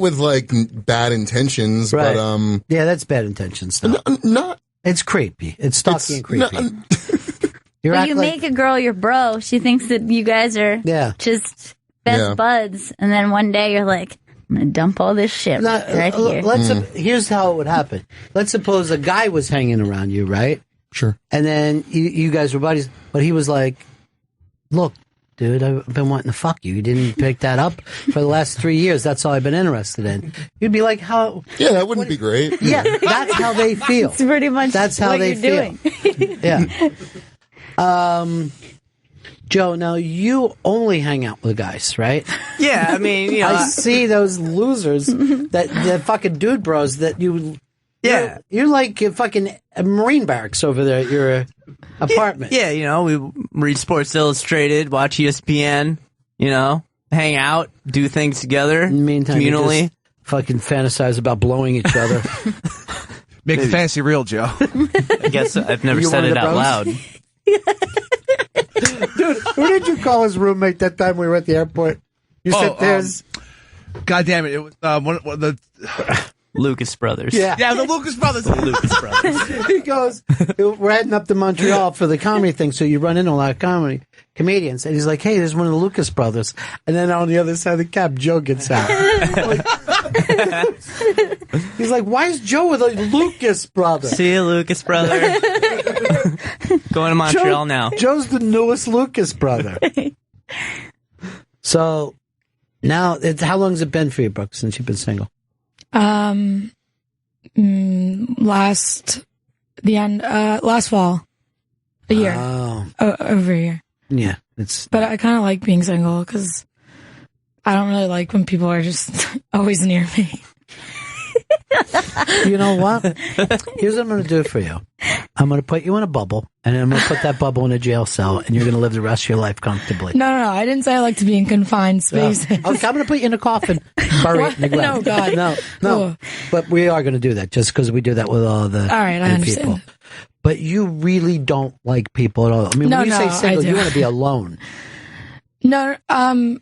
with like bad intentions, right. But yeah, that's bad intentions. Not. It's creepy. It's stalky and creepy. You make a girl your bro. She thinks that you guys are just best buds, and then one day you're like, I'm gonna dump all this shit right here. Here's how it would happen. Let's suppose a guy was hanging around you, right? Sure. And then you guys were buddies, but he was like, look, dude, I've been wanting to fuck you. You didn't pick that up for the last 3 years. That's all I've been interested in. You'd be like, how? Yeah, that wouldn't be great. Yeah, that's how they feel. It's pretty much that's how what they you're feel. doing. Yeah. Joe, now you only hang out with guys, right? Yeah, I mean, I see those losers, that fucking dude bros that you. Yeah, you're like fucking Marine barracks over there at your apartment. Yeah, we read Sports Illustrated, watch ESPN, hang out, do things together. In the meantime, communally. You just fucking fantasize about blowing each other. Make the fantasy real, Joe. I guess I've never You said one of it the out bros? loud. Dude, who did you call his roommate that time we were at the airport? You said there's... God damn it. It was one of the... Lucas Brothers. Yeah. Yeah, the Lucas Brothers. The Lucas Brothers. He goes, we're heading up to Montreal for the comedy thing, so you run into a lot of comedians. And he's like, hey, there's one of the Lucas Brothers. And then on the other side of the cab, Joe gets out. He's like, why is Joe with a Lucas brother? See you, Lucas Brother. Going to Montreal now. Joe's the newest Lucas brother. So now, how long has it been for you, Brooke, since you've been single? Last fall, a year. Oh. Over a year. Yeah, But I kind of like being single because I don't really like when people are just always near me. You know what? Here's what I'm going to do for you. I'm going to put you in a bubble, and I'm going to put that bubble in a jail cell, and you're going to live the rest of your life comfortably. No, I didn't say I like to be in confined spaces. Okay, I'm going to put you in a coffin, bury it in the ground. No, God. No. Oh. But we are going to do that just because we do that with all the All right, I understand. people. But you really don't like people at all. I mean, No, when you say no, single, I do. you want to be alone. No, I'm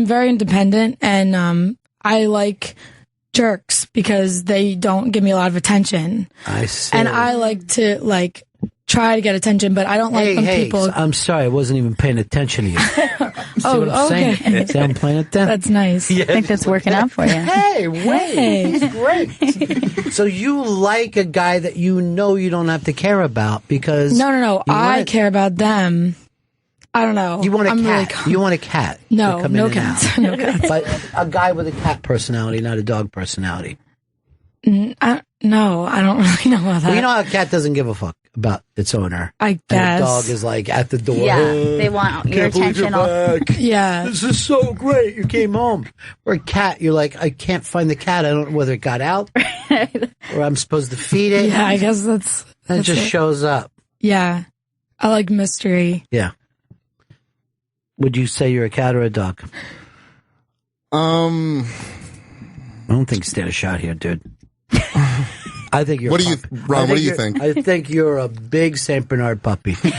very independent, and I like jerks because they don't give me a lot of attention. I see. And I like to try to get attention, but I don't like when people. I'm sorry, I wasn't even paying attention to you. See what I'm okay. saying? See, I'm playing attention. That's nice. I think that's working out for you. Hey, wait, it's great. So you like a guy that you know you don't have to care about because No. I care about them. I don't know. You want a I'm cat. really you want a cat. No, to come no in and cats. out. No cats. But a guy with a cat personality, not a dog personality. No, I don't really know about that. Well, you know how a cat doesn't give a fuck about its owner. I And guess. a dog is like at the door. Yeah, they want your Can't believe you're attention. back. Yeah. This is so great. You came home. Or a cat, you're like, I can't find the cat. I don't know whether it got out or I'm supposed to feed it. Yeah, I guess that's And it just it. shows up. Yeah. I like mystery. Yeah. Would you say you're a cat or a dog? I don't think you stand a shot here, dude. I think you're. What do you, Ron? What do you think? I think you're a big Saint Bernard puppy. Big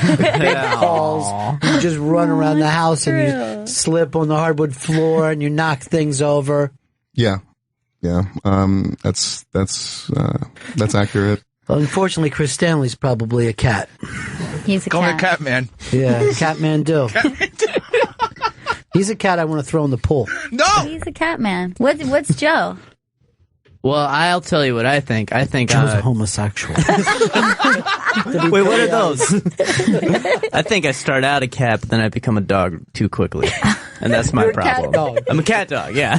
paws. You just run around the house and you slip on the hardwood floor and you knock things over. Yeah. That's accurate. Well, unfortunately, Chris Stanley's probably a cat. He's a Call me a cat. cat man. Yeah, Catman do. He's a cat I want to throw in the pool. No! He's a cat man. What's Joe? Well, I'll tell you what I think. I think Joe's a homosexual. Wait, what are those? I think I start out a cat, but then I become a dog too quickly, and that's my You're a cat problem. dog. I'm a cat dog. Yeah.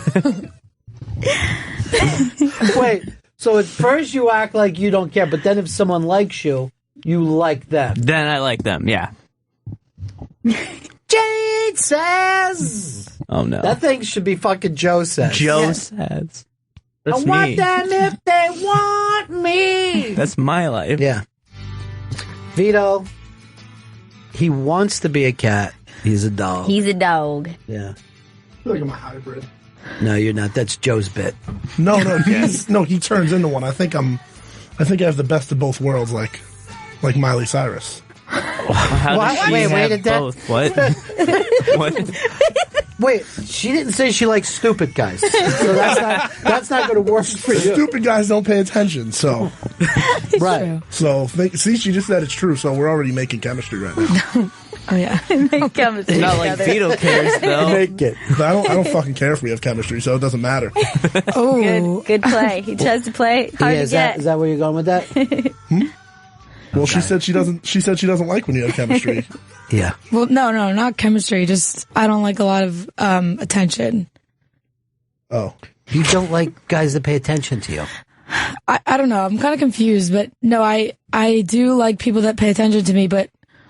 Wait, so at first you act like you don't care, but then if someone likes you, you like them. Then I like them. Yeah. Jade says. Oh no. That thing should be fucking Joe says. Joe Yeah. says. I That's want me. them if they want me. That's my life. Yeah. Vito, he wants to be a cat. He's a dog. He's a dog. Yeah. I feel like I'm a hybrid. No, you're not. That's Joe's bit. No, he turns into one. I think I have the best of both worlds, like Miley Cyrus. How What? does she Wait, have did that- both? What? What? Wait, she didn't say she likes stupid guys. So that's not going to work for you. Stupid guys don't pay attention, so Right. so see, she just said it's true. So we're already making chemistry right now. Oh yeah. Chemistry Not like together. Vito cares though. Make it. I don't fucking care if we have chemistry, so it doesn't matter. Oh, Good play. He tries to play hard Yeah, to is get. that where you're going with that? Well, she said she doesn't. She said she doesn't like when you have chemistry. Yeah. well, no, not chemistry. Just I don't like a lot of attention. Oh, You don't like guys that pay attention to you. I don't know. I'm kind of confused, but no, I do like people that pay attention to me, but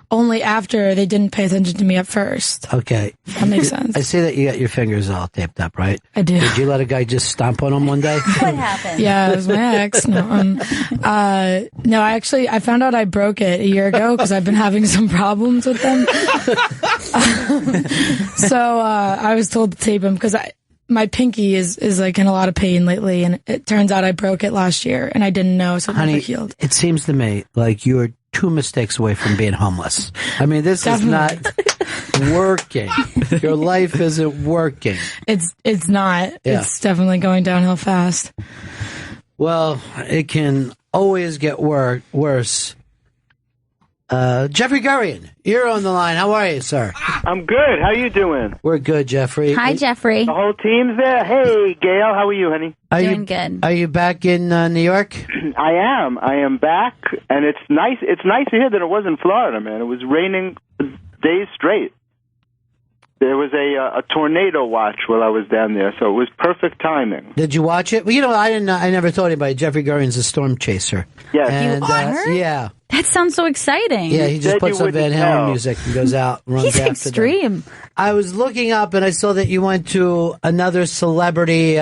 only after they didn't pay attention to me at first. Okay. That makes sense. I see that you got your fingers all taped up, right? I do. Did you let a guy just stomp on them one day? What happened? Yeah, it was my ex. No, I found out I broke it a year ago because I've been having some problems with them. So I was told to tape him because my pinky is like in a lot of pain lately, and it turns out I broke it last year, and I didn't know, so it never healed. It seems to me like you're 2 mistakes away from being homeless. I mean, this is not working. Your life isn't working. It's not. Yeah. It's definitely going downhill fast. Well, it can always get worse. Jeffrey Gurian, you're on the line. How are you, sir? I'm good. How you doing? We're good, Jeffrey. Hi, Jeffrey. The whole team's there. Hey, Gail, how are you, honey? Doing good. Are you back in New York? I am. I am back, and it's nice. It's nice to hear that it was in Florida, man. It was raining days straight. There was a tornado watch while I was down there, so it was perfect timing. Did you watch it? Well, you know, I never told anybody. Jeffrey Gurian's a storm chaser. Yes. And, You are? yeah. That sounds so exciting. Yeah, he just puts on Van Halen music and goes out and runs He's after extreme. them. I was looking up and I saw that you went to another celebrity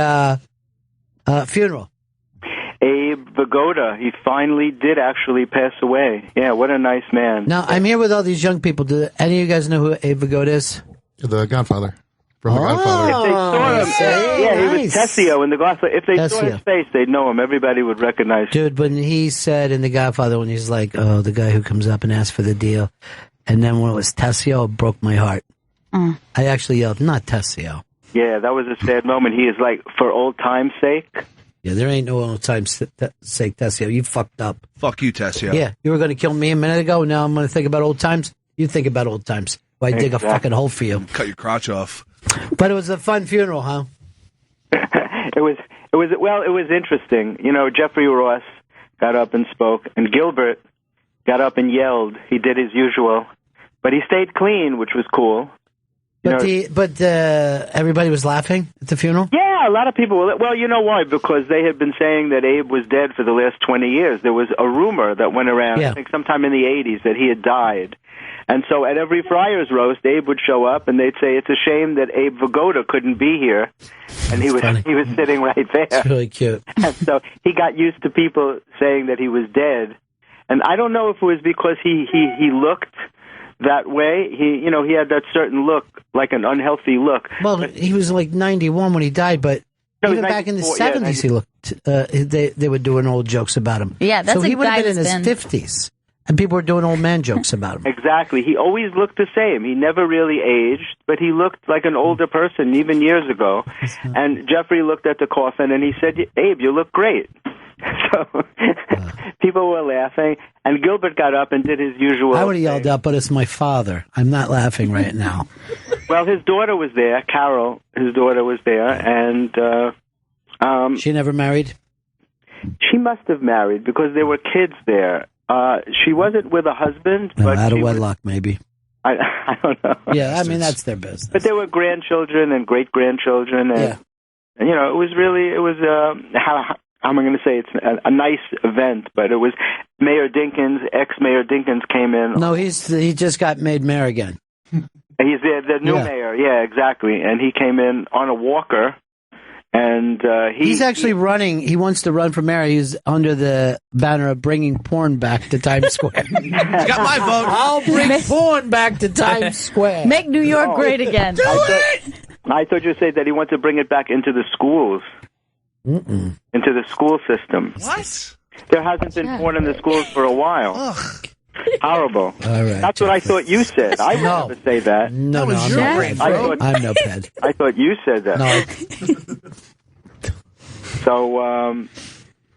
funeral. Abe Vigoda. He finally did actually pass away. Yeah, what a nice man. Now, I'm here with all these young people. Do any of you guys know who Abe Vigoda is? The Godfather. From The Godfather. If they saw him, he was Tessio in The Godfather. If they saw Tessio. his face, they'd know him. Everybody would recognize him. Dude, when he said in The Godfather, when he's like, oh, the guy who comes up and asks for the deal. And then when it was Tessio, it broke my heart. I actually yelled, not Tessio. Yeah, that was a sad moment. He is like, for old time's sake. Yeah, there ain't no old time's sake, Tessio. You fucked up. Fuck you, Tessio. Yeah, you were going to kill me a minute ago. Now I'm going to think about old times. You think about old times. Why dig a fucking hole for you? Cut your crotch off. But it was a fun funeral, huh? It was interesting. You know, Jeffrey Ross got up and spoke, and Gilbert got up and yelled. He did his usual, but he stayed clean, which was cool. But everybody was laughing at the funeral? Yeah, a lot of people were. Well, you know why? Because they had been saying that Abe was dead for the last 20 years. There was a rumor that went around, I think sometime in the 80s, that he had died. And so at every Friars roast, Abe would show up, and they'd say, it's a shame that Abe Vigoda couldn't be here. And he was sitting right there. It's really cute. And so he got used to people saying that he was dead. And I don't know if it was because he looked that way. He had that certain look, like an unhealthy look. Well, he was like 91 when he died, but even back in the 70s, he looked. They were doing old jokes about him. Yeah, that's so he would have been in his been 50s, and people were doing old man jokes about him. Exactly. He always looked the same. He never really aged, but he looked like an older person, even years ago. And Jeffrey looked at the coffin, and he said, Abe, you look great. So people were laughing, and Gilbert got up and did his usual. I would have yelled out, but it's my father. I'm not laughing right now. Well, his daughter was there, Carol. His daughter was there, and she never married? She must have married because there were kids there. She wasn't with a husband. No, but out of wedlock, maybe. I don't know. Yeah, I mean, that's their business. But there were grandchildren and great-grandchildren. And, and, it was how am I going to say, it's a nice event, but it was Mayor Dinkins, ex-Mayor Dinkins came in. No, he just got made mayor again. He's the new mayor, yeah, exactly. And he came in on a walker, and he's actually running. He wants to run for mayor. He's under the banner of bringing porn back to Times Square. He's got my vote. I'll bring porn back to Times Square. Make New York great again. I thought you said that he wanted to bring it back into the schools. Into the school system. What? There hasn't been porn in the schools for a while. Ugh. Horrible. All right. That's what I thought you said. I would never say that. No, I'm no ped. I thought you said that. No. So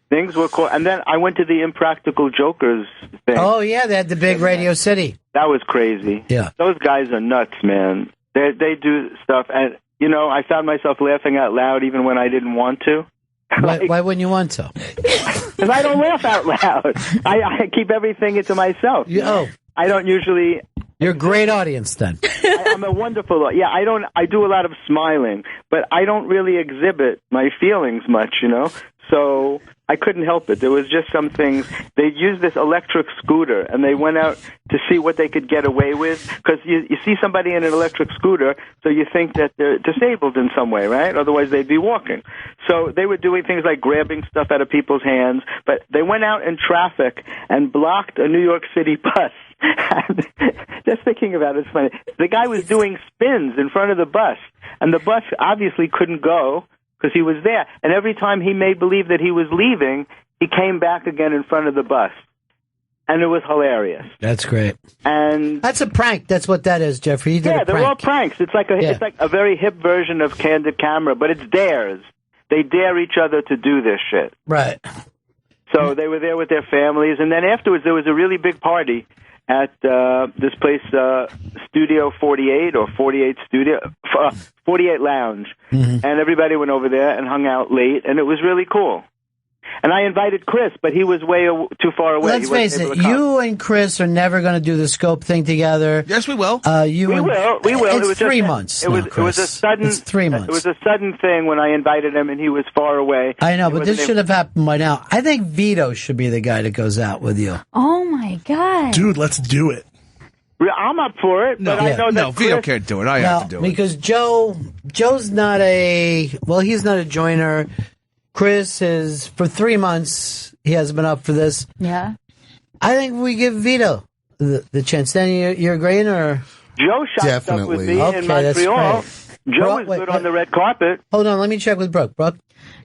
things were cool. And then I went to the Impractical Jokers thing. Oh, yeah, they had the big Radio City. That was crazy. Yeah. Those guys are nuts, man. They do stuff. And, I found myself laughing out loud even when I didn't want to. Why wouldn't you want to? Because I don't laugh out loud. I keep everything to myself. I don't usually. You're a great audience, then. I'm a wonderful. Yeah, I do a lot of smiling, but I don't really exhibit my feelings much, So I couldn't help it. There was just some things. They used this electric scooter, and they went out to see what they could get away with. Because you see somebody in an electric scooter, so you think that they're disabled in some way, right? Otherwise, they'd be walking. So they were doing things like grabbing stuff out of people's hands. But they went out in traffic and blocked a New York City bus And just thinking about it's funny. The guy was doing spins in front of the bus, and the bus obviously couldn't go because he was there. And every time he made believe that he was leaving, he came back again in front of the bus. And it was hilarious. That's great. And that's a prank. That's what that is, Jeffrey. He did yeah, a they're prank. all pranks. It's like a very hip version of Candid Camera, but it's dares. They dare each other to do this shit. Right. So they were there with their families, and then afterwards there was a really big party at this place, Studio 48 or 48 Studio, 48 Lounge, and everybody went over there and hung out late, and it was really cool. And I invited Chris, but he was way too far away. Let's face it, you and Chris are never going to do the Scope thing together. Yes, we will. We will. It's It was 3 just- months. It was a sudden. It's 3 months. It was a sudden thing when I invited him, and he was far away. I know, He but this wasn't should have happened by now. I think Vito should be the guy that goes out with you. Oh my God. Dude, let's do it. I'm up for it, but I know that Vito can't do it. I have to do it. Because Joe's not he's not a joiner. Chris is, for 3 months, he hasn't been up for this. Yeah. I think we give Vito the chance. Then you're agreeing, or? Joe shot stuff with me Okay, in that's Montreal. great. Joe Bro- was wait, good on the red carpet. Hold on, let me check with Brooke. Brooke?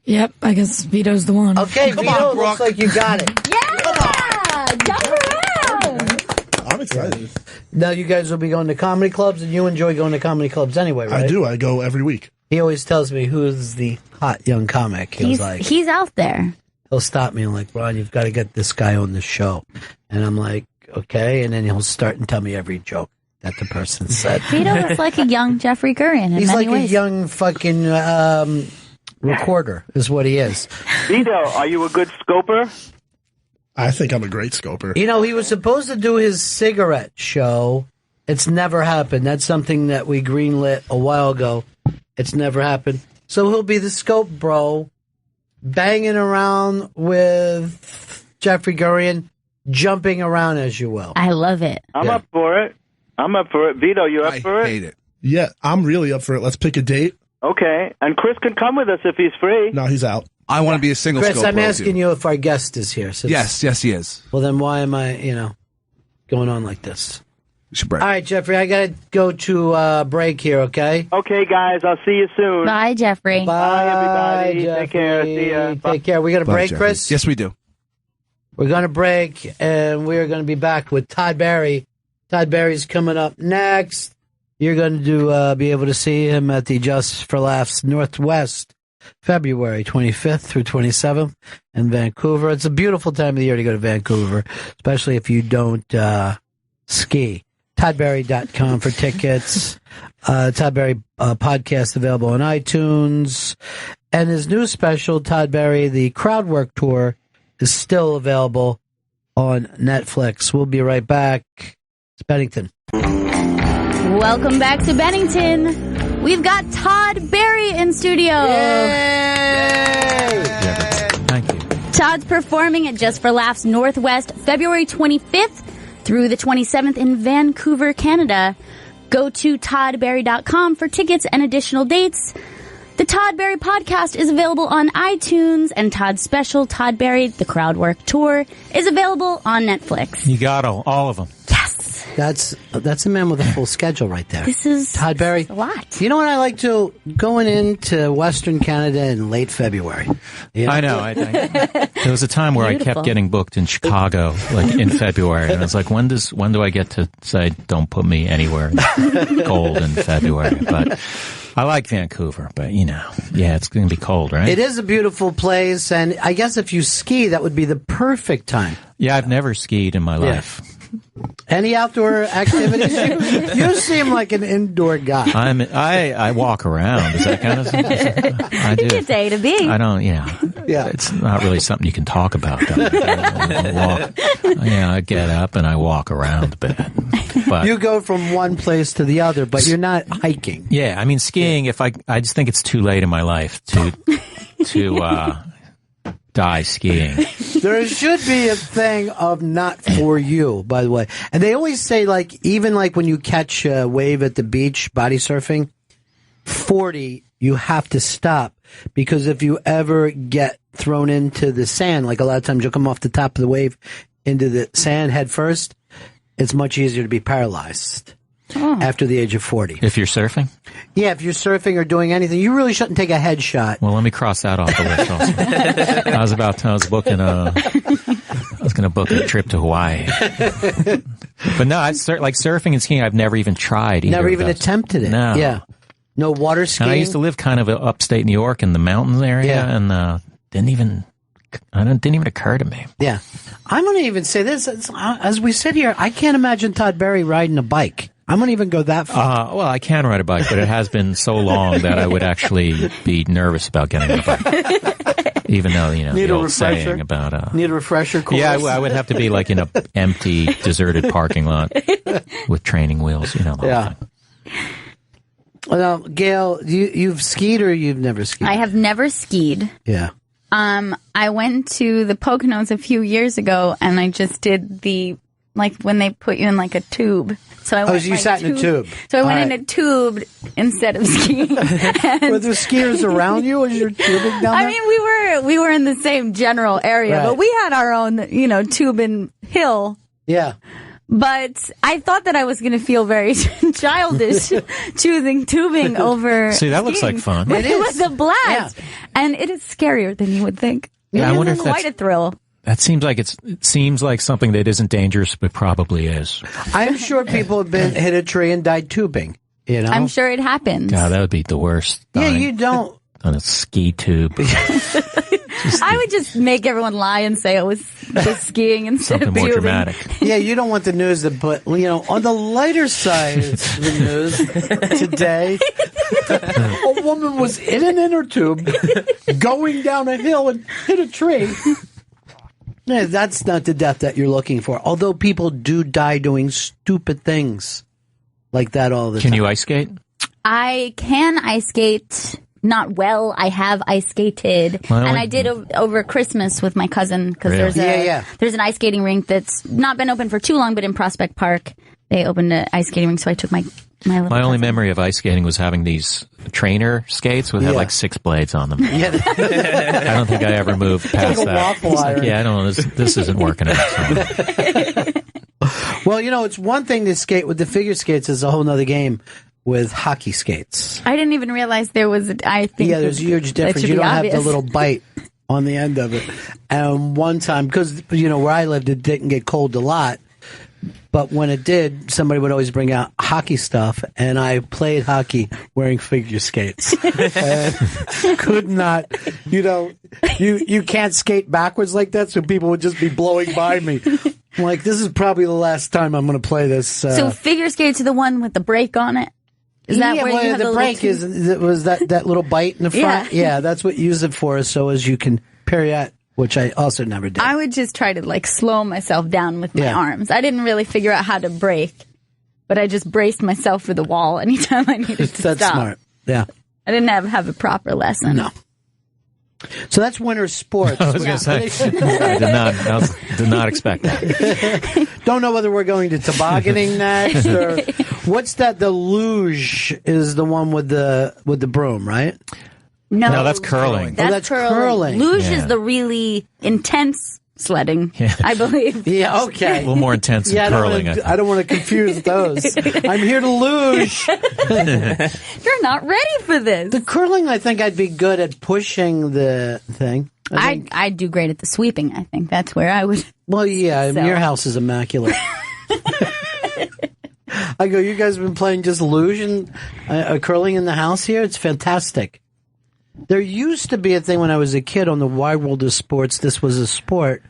Yep, I guess Vito's the one. Okay, Vito, looks like you got it. Yeah! Jump around! I'm excited. Now you guys will be going to comedy clubs, and you enjoy going to comedy clubs anyway, right? I do. I go every week. He always tells me who's the hot young comic. He's out there. He'll stop me and like, Ron, you've got to get this guy on the show. And I'm like, okay. And then he'll start and tell me every joke that the person said. Vito is like a young Jeffrey Gurian in He's many like ways. a young fucking recorder is what he is. Vito, are you a good scoper? I think I'm a great scoper. You know, he was supposed to do his cigarette show. It's never happened. That's something that we greenlit a while ago. It's never happened. So he'll be the scope bro, banging around with Jeffrey Gurian, jumping around as you will. I love it. I'm up for it. Vito, you up for it? I hate it. Yeah, I'm really up for it. Let's pick a date. Okay. And Chris can come with us if he's free. No, he's out. I want to be a single Chris, scope I'm bro asking too. you if our guest is here. Yes, he is. Well, then why am I, going on like this? All right, Jeffrey, I got to go to break here, okay? Okay, guys, I'll see you soon. Bye, Jeffrey. Bye, everybody. Jeffrey. Take care. See ya. Bye. Take care. We got a Bye, break, Jeffrey. Chris? Yes, we do. We're going to break, and we're going to be back with Todd Barry. Todd Barry's coming up next. You're going to be able to see him at the Just for Laughs Northwest, February 25th through 27th in Vancouver. It's a beautiful time of the year to go to Vancouver, especially if you don't ski. ToddBarry.com for tickets. Todd Barry podcast available on iTunes. And his new special, Todd Barry, the Crowd Work Tour, is still available on Netflix. We'll be right back. It's Bennington. Welcome back to Bennington. We've got Todd Barry in studio. Thank you. Todd's performing at Just for Laughs Northwest February 25th through the 27th in Vancouver, Canada. Go to toddbarry.com for tickets and additional dates. The Todd Barry podcast is available on iTunes, and Todd's special, Todd Barry, the Crowd Work Tour, is available on Netflix. You got all of them. That's a man with a full schedule right there. This is Todd Barry. A lot. You know what I like to going into Western Canada in late February. I know. There was a time where I Beautiful. kept getting booked in Chicago, like in February, and I was like, when do I get to say, don't put me anywhere cold in February? But I like Vancouver, but it's going to be cold, right? It is a beautiful place, and I guess if you ski, that would be the perfect time. Yeah, I've never skied in my life. Any outdoor activities? You seem like an indoor guy. I walk around. Is that kind of I do. It's A to B. I don't. Yeah. It's not really something you can talk about. Though. I get up and I walk around a bit. But You go from one place to the other, but you're not hiking. yeah, I mean skiing. If I just think it's too late in my life to die skiing. There should be a thing of not for you, by the way. And they always say, even when you catch a wave at the beach, body surfing, 40, you have to stop. Because if you ever get thrown into the sand, like a lot of times you'll come off the top of the wave into the sand head first, it's much easier to be paralyzed after the age of 40. If you're surfing? Yeah, if you're surfing or doing anything, you really shouldn't take a headshot. Well, let me cross that off the list also. I was going to book a trip to Hawaii. But no, like surfing and skiing, I've never even tried either. Never even attempted it. No. Yeah. No water skiing? And I used to live kind of upstate New York in the mountains area, and didn't even occur to me. Yeah. I'm going to even say this. As we sit here, I can't imagine Todd Berry riding a bike. I'm going to even go that far. Well, I can ride a bike, but it has been so long that I would actually be nervous about getting on a bike. Even though, Need the a old refresher? saying about... Need a refresher course? Yeah, I would have to be like in an empty, deserted parking lot with training wheels, the whole thing. Well, Gail, you've skied or you've never skied? I have never skied. Yeah. I went to the Poconos a few years ago, and I just did when they put you in like a tube. So I went you sat in a tube. So I went in a tube instead of skiing. Were there skiers around you as you're tubing down there? I mean, we were in the same general area, but we had our own, tube and hill. Yeah. But I thought that I was going to feel very childish choosing tubing over See, that looks skiing. like fun. But it was a blast. Yeah. And it is scarier than you would think. Yeah, I wonder if quite a thrill. That seems like it seems like something that isn't dangerous, but probably is. I'm sure people have hit a tree and died tubing. I'm sure it happens. God, that would be the worst. Yeah, you don't. On a ski tube. I would just make everyone lie and say it was just skiing instead Something of more tubing. dramatic. Yeah, you don't want the news to put, on the lighter side of the news today, a woman was in an inner tube going down a hill and hit a tree. Yeah, that's not the death that you're looking for. Although people do die doing stupid things like that all the time. Can you ice skate? I can ice skate. Not well. I have ice skated, and I did over Christmas with my cousin because there's an ice skating rink that's not been open for too long, but in Prospect Park they opened an ice skating rink, so I took my little My only cousin. memory of ice skating was having these trainer skates with had like 6 blades on them. Yeah. I don't think I ever moved past Like a that. waffle It's like, iron. yeah, I don't know. This isn't working out. So. Well, it's one thing to skate with the figure skates is a whole nother game with hockey skates. I didn't even realize there was. I think there's a huge difference. You don't have the little bite on the end of it. And one time, because where I lived, it didn't get cold a lot. But when it did, somebody would always bring out hockey stuff, and I played hockey wearing figure skates. And could not, you can't skate backwards like that, so people would just be blowing by me. I'm like, this is probably the last time I'm going to play this. So figure skates are the one with the brake on it. Is that where you have the the brake was that little bite in the front? Yeah, that's what you use it for, so as you can pirouette, which I also never did. I would just try to slow myself down with my arms. I didn't really figure out how to brake, but I just braced myself for the wall anytime I needed to stop. That's smart. Yeah. I didn't have a proper lesson. No. So that's winter sports. I was going to say, I did not expect that. Don't know whether we're going to tobogganing next or what's that? The luge is the one with the broom, right? No, that's curling. That's curling. Luge is the really intense sledding, I believe. Yeah, okay. A little more intense than curling. I don't want to confuse those. I'm here to luge. You're not ready for this. The curling, I think I'd be good at pushing the thing. I'd do great at the sweeping, I think. That's where I would. Well, yeah, your house is immaculate. I go, you guys have been playing just luge and curling in the house here? It's fantastic. There used to be a thing when I was a kid on the Wide World of Sports. This was a sport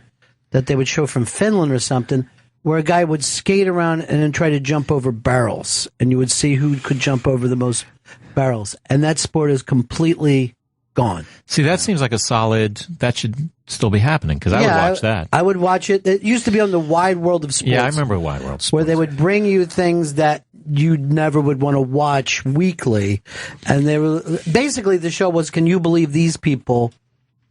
that they would show from Finland or something, where a guy would skate around and then try to jump over barrels, and you would see who could jump over the most barrels. And that sport is completely gone. See, that seems like that should still be happening, because I would watch that. I would watch it. It used to be on the Wide World of Sports. Yeah, I remember Wide World Sports. Where they would bring you things that you never would want to watch weekly. And they were basically, the show was, can you believe these people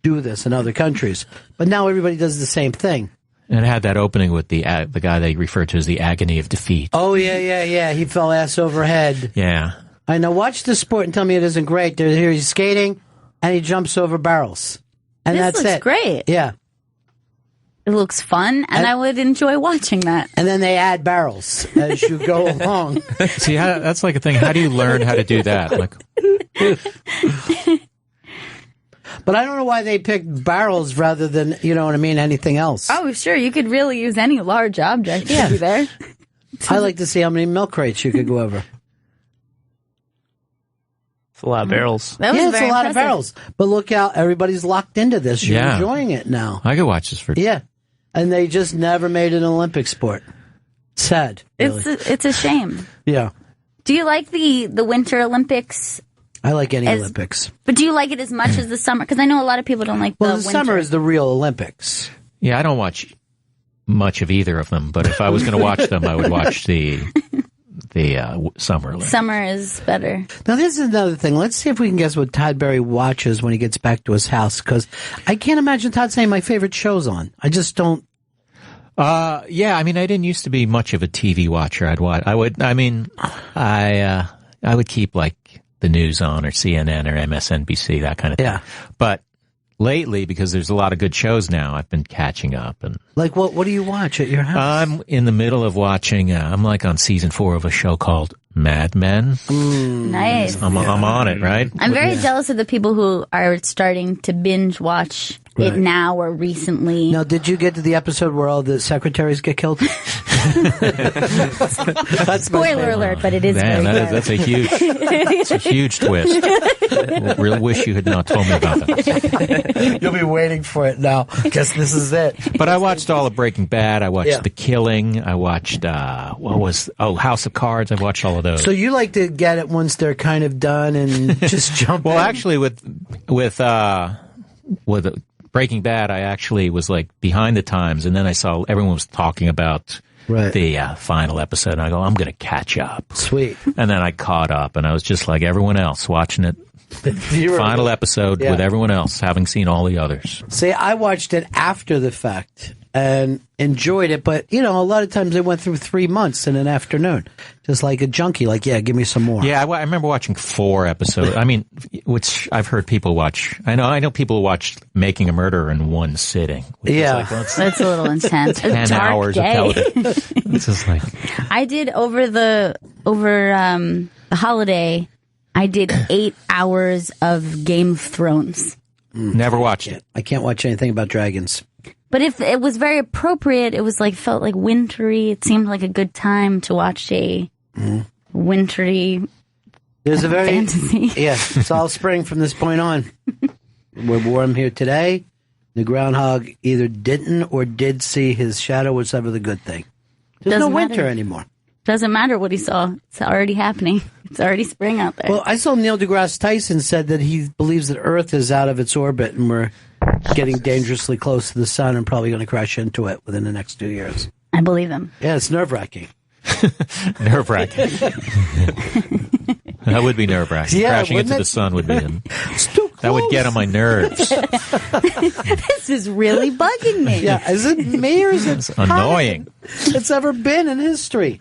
do this in other countries? But now everybody does the same thing. And it had that opening with the guy they referred to as the agony of defeat. Oh, yeah. He fell ass over head. Yeah. I know. Watch the sport and tell me it isn't great. He's skating and he jumps over barrels. And This that's looks it. great. Yeah. it looks fun, and I would enjoy watching that. And then they add barrels as you go along. See, that's like a thing. How do you learn how to do that? Like, but I don't know why they picked barrels rather than, you know what I mean, anything else. Oh, sure. You could really use any large object to be there. I like to see how many milk crates you could go over. It's a lot of barrels. That was it's very a lot of impressive. barrels. But look how everybody's locked into this. You're enjoying it now. I could watch this for. Yeah. And they just never made it an Olympic sport. Sad. Really. It's a shame. Yeah. Do you like the Winter Olympics? I like any Olympics. But do you like it as much as the summer? Because I know a lot of people don't like the winter. Summer is the real Olympics. Yeah, I don't watch much of either of them, but if I was going to watch them, I would watch the Summer Olympics. Summer is better. Now, this is another thing. Let's see if we can guess what Todd Berry watches when he gets back to his house, because I can't imagine Todd saying my favorite show's on. I just don't. Yeah, I mean, I didn't used to be much of a TV watcher. I would keep like the news on, or CNN or MSNBC, that kind of thing. Yeah. But lately, because there's a lot of good shows now, I've been catching up. And like, what do you watch at your house? I'm in the middle of watching. I'm like on season 4 of a show called Mad Men. Nice. I'm on it, right? I'm very jealous of the people who are starting to binge watch it now or recently. Now, did you get to the episode where all the secretaries get killed? Spoiler alert, but it is very good. That's a huge twist. Really wish you had not told me about that. You'll be waiting for it now. Guess this is it. But I watched all of Breaking Bad. I watched The Killing. I watched House of Cards. I watched all of those. So you like to get it once they're kind of done and just jump Well, in? actually, with Breaking Bad, I actually was like behind the times, and then I saw everyone was talking about the final episode, and I go, I'm going to catch up. Sweet. And then I caught up, and I was just like everyone else, watching it. Final episode with everyone else, having seen all the others. See, I watched it after the fact and enjoyed it, but, you know, a lot of times it went through 3 months in an afternoon. Just like a junkie, like, yeah, give me some more. Yeah, I remember watching 4 episodes. I mean, which I've heard people watch. I know people who watched Making a Murderer in one sitting. Yeah. That's a little intense. 10 hours of television. It's just like... I did over the holiday, I did 8 hours of Game of Thrones. Never watched it. I can't watch anything about dragons. But if it was very appropriate, it was like, felt like wintry. It seemed like a good time to watch a wintry There's a very fantasy. Yeah, it's all spring from this point on. We're warm here today. The groundhog either didn't or did see his shadow, which is ever the good thing. There's no winter anymore. Doesn't matter what he saw. It's already happening. It's already spring out there. Well, I saw Neil deGrasse Tyson said that he believes that Earth is out of its orbit and we're getting dangerously close to the sun and probably going to crash into it within the next 2 years. I believe him. Yeah, it's nerve-wracking. Nerve-wracking. That would be nerve-wracking. Yeah, Crashing into wouldn't the it? sun would be that would get on my nerves. This is really bugging me. Yeah, is it me or is it It's annoying. It's ever been in history.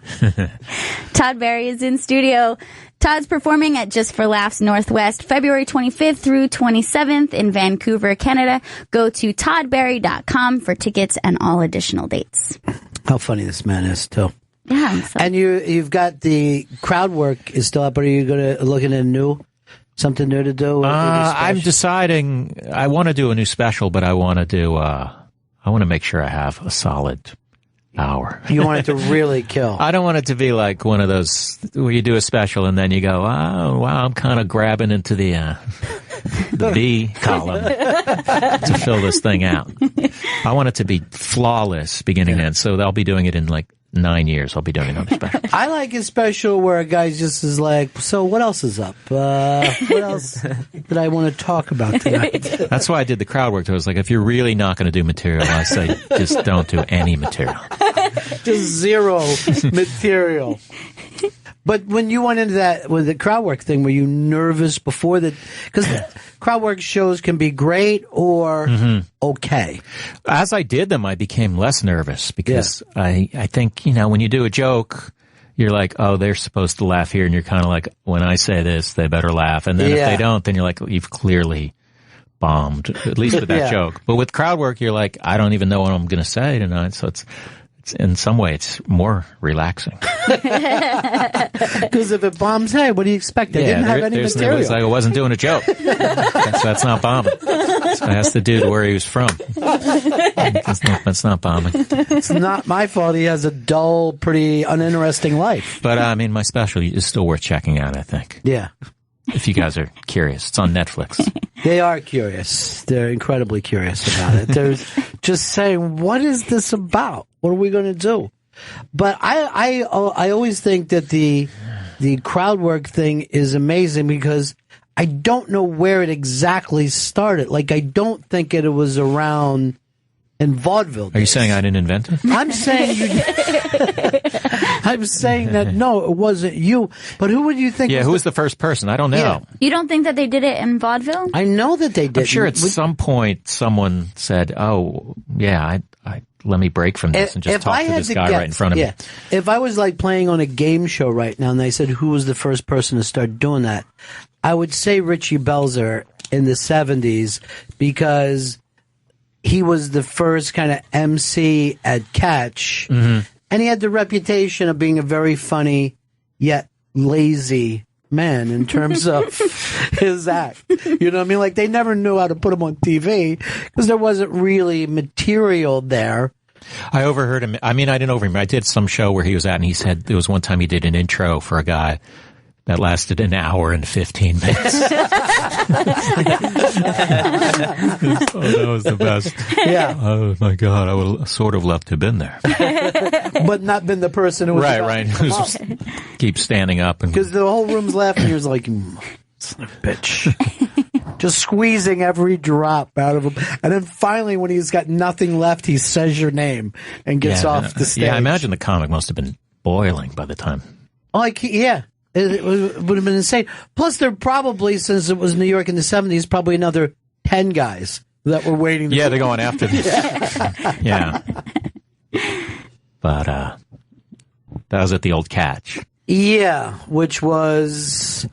Todd Berry is in studio. Todd's performing at Just for Laughs Northwest, February 25th through 27th in Vancouver, Canada. Go to toddberry.com for tickets and all additional dates. How funny this man is, too. Yeah. And you've got the crowd work is still up. Are you going to looking at something new to do? I'm deciding. I want to do a new special, but I want to do. I want to make sure I have a solid hour. You want it to really kill. I don't want it to be like one of those where you do a special and then you go, oh wow, I'm kind of grabbing into the B column to fill this thing out. I want it to be flawless beginning to end. So I'll be doing it in like 9 years. I'll be doing another special. I like a special where a guy just is like, so what else is up? What else did I want to talk about tonight? That's why I did the crowd work. I was like, if you're really not going to do material, I say just don't do any material. Just zero material. But when you went into that with the crowd work thing, were you nervous before that? Because crowd work shows can be great or okay. As I did them, I became less nervous because I think, you know, when you do a joke, you're like, oh, they're supposed to laugh here. And you're kind of like, when I say this, they better laugh. And then if they don't, then you're like, you've clearly bombed, at least with that Yeah. joke. But with crowd work, you're like, I don't even know what I'm going to say tonight. So it's in some way, it's more relaxing. Because if it bombs, hey, what do you expect? They didn't have any It material. was like I wasn't doing a joke. That's not bombing. So I asked the dude where he was from. That's not bombing. It's not my fault. He has a dull, pretty uninteresting life. But I mean, my special is still worth checking out, I think. Yeah. If you guys are curious, it's on Netflix. They are curious. They're incredibly curious about it. They're just saying, what is this about? What are we going to do? But I always think that the crowd work thing is amazing because I don't know where it exactly started. Like, I don't think it was around in vaudeville days. Are you saying I didn't invent it? I'm saying I'm saying that no, it wasn't you. But who would you think? Yeah, who was the first person? I don't know. Yeah. You don't think that they did it in vaudeville? I know that they did. I'm sure at some point someone said, "Oh, yeah, I let me break from this and just talk to this guy right in front of me." If I was like playing on a game show right now and they said who was the first person to start doing that, I would say Richie Belzer in the 70s because he was the first kind of MC at Catch, and he had the reputation of being a very funny yet lazy man in terms of his act. You know what I mean? Like, they never knew how to put him on TV because there wasn't really material there. I overheard him. I mean, I didn't overhear him. I did some show where he was at, and he said there was one time he did an intro for a guy that lasted an hour and 15 minutes. Oh, that was the best. Yeah. Oh, my God. I would sort of love to have been there. But not been the person who was Right. Who's just keep standing up. Because the whole room's laughing. You're like, son of a bitch. Just squeezing every drop out of him. And then finally, when he's got nothing left, he says your name and gets off the stage. Yeah, I imagine the comic must have been boiling by the time. Like, yeah. It would have been insane. Plus, there probably, since it was New York in the 70s, probably another 10 guys that were waiting. Yeah, they're going after this. Yeah. But that was at the old Catch. Yeah, which was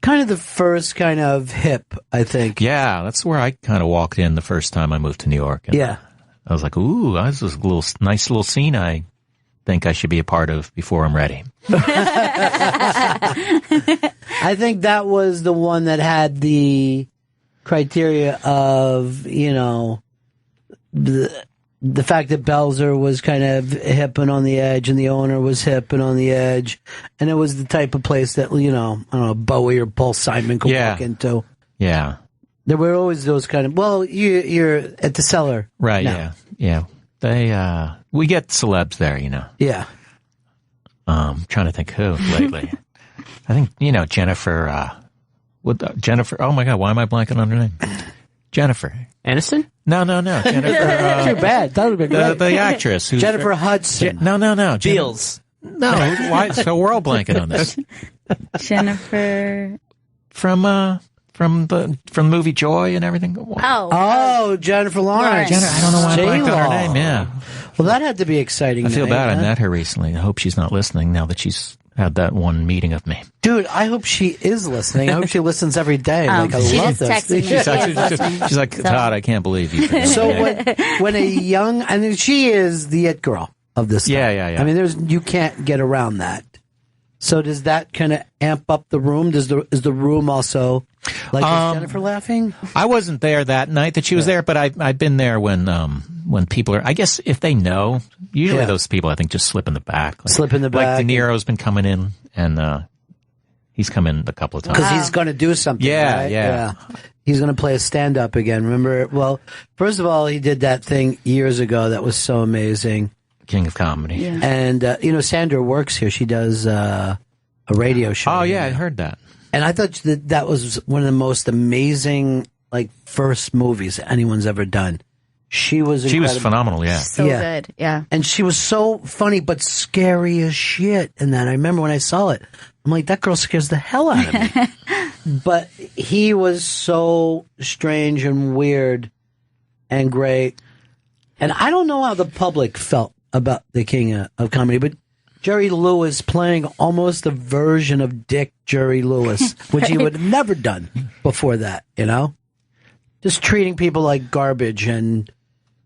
kind of the first kind of hip, I think. Yeah, that's where I kind of walked in the first time I moved to New York. And yeah. I was like, ooh, this is a nice little scene I think I should be a part of before I'm ready. I think that was the one that had the criteria of, you know, the fact that Belzer was kind of hip and on the edge and the owner was hip and on the edge. And it was the type of place that, you know, I don't know, Bowie or Paul Simon could walk into. Yeah. There were always those kind of, well, you're at the Cellar. Right, now. yeah. We get celebs there, you know. Yeah. Trying to think who lately. I think, you know, Jennifer, Jennifer, oh my God, why am I blanking on her name? Jennifer. Aniston? No. Jennifer. Too bad. That would have been great. The actress. Who's Jennifer Hudson. No. Beals. No, why? So we're all blanking on this. Jennifer. From the movie Joy and everything. Oh, Jennifer Lawrence. I don't know why I blanked on her name. Yeah. Well, that had to be exciting. I feel bad. I met her recently. I hope she's not listening now that she's had that one meeting of me. Dude, I hope she is listening. I hope she listens every day. Like, I love this. She's like, Todd, I can't believe you. So when a young, I mean, she is the it girl of this. Yeah. I mean, you can't get around that. So does that kind of amp up the room? Is the room also like is Jennifer laughing? I wasn't there that night that she was there, but I've been there when people are. I guess if they know, usually those people I think just slip in the back. Slip in the back. Like De Niro's been coming in, and he's come in a couple of times because he's going to do something. Right? Yeah. He's going to play a stand-up again. Remember? Well, first of all, he did that thing years ago that was so amazing. King of Comedy. Yeah. And, you know, Sandra works here. She does a radio show. Oh, yeah, I heard that. And I thought that was one of the most amazing, like, first movies anyone's ever done. She was phenomenal, yeah. So good, yeah. And she was so funny, but scary as shit in that. I remember when I saw it, I'm like, that girl scares the hell out of me. But he was so strange and weird and great. And I don't know how the public felt about the King of Comedy, but Jerry Lewis playing almost a version of Dick Jerry Lewis, which he would have never done before that, you know? just treating people like garbage and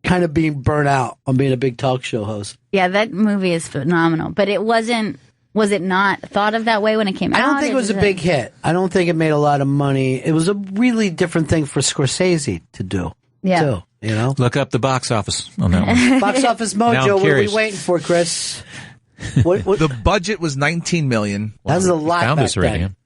kind of being burnt out on being a big talk show host. Yeah, that movie is phenomenal. But it wasn't. Was it not thought of that way when it came out? I don't think it was a big hit. I don't think it made a lot of money. It was a really different thing for Scorsese to do. Yeah. Too, you know? Look up the box office on that one. Box Office Now I'm Mojo, what are we curious. waiting for, Chris? What? The budget was $19 million. That was a lot Found back this already. then.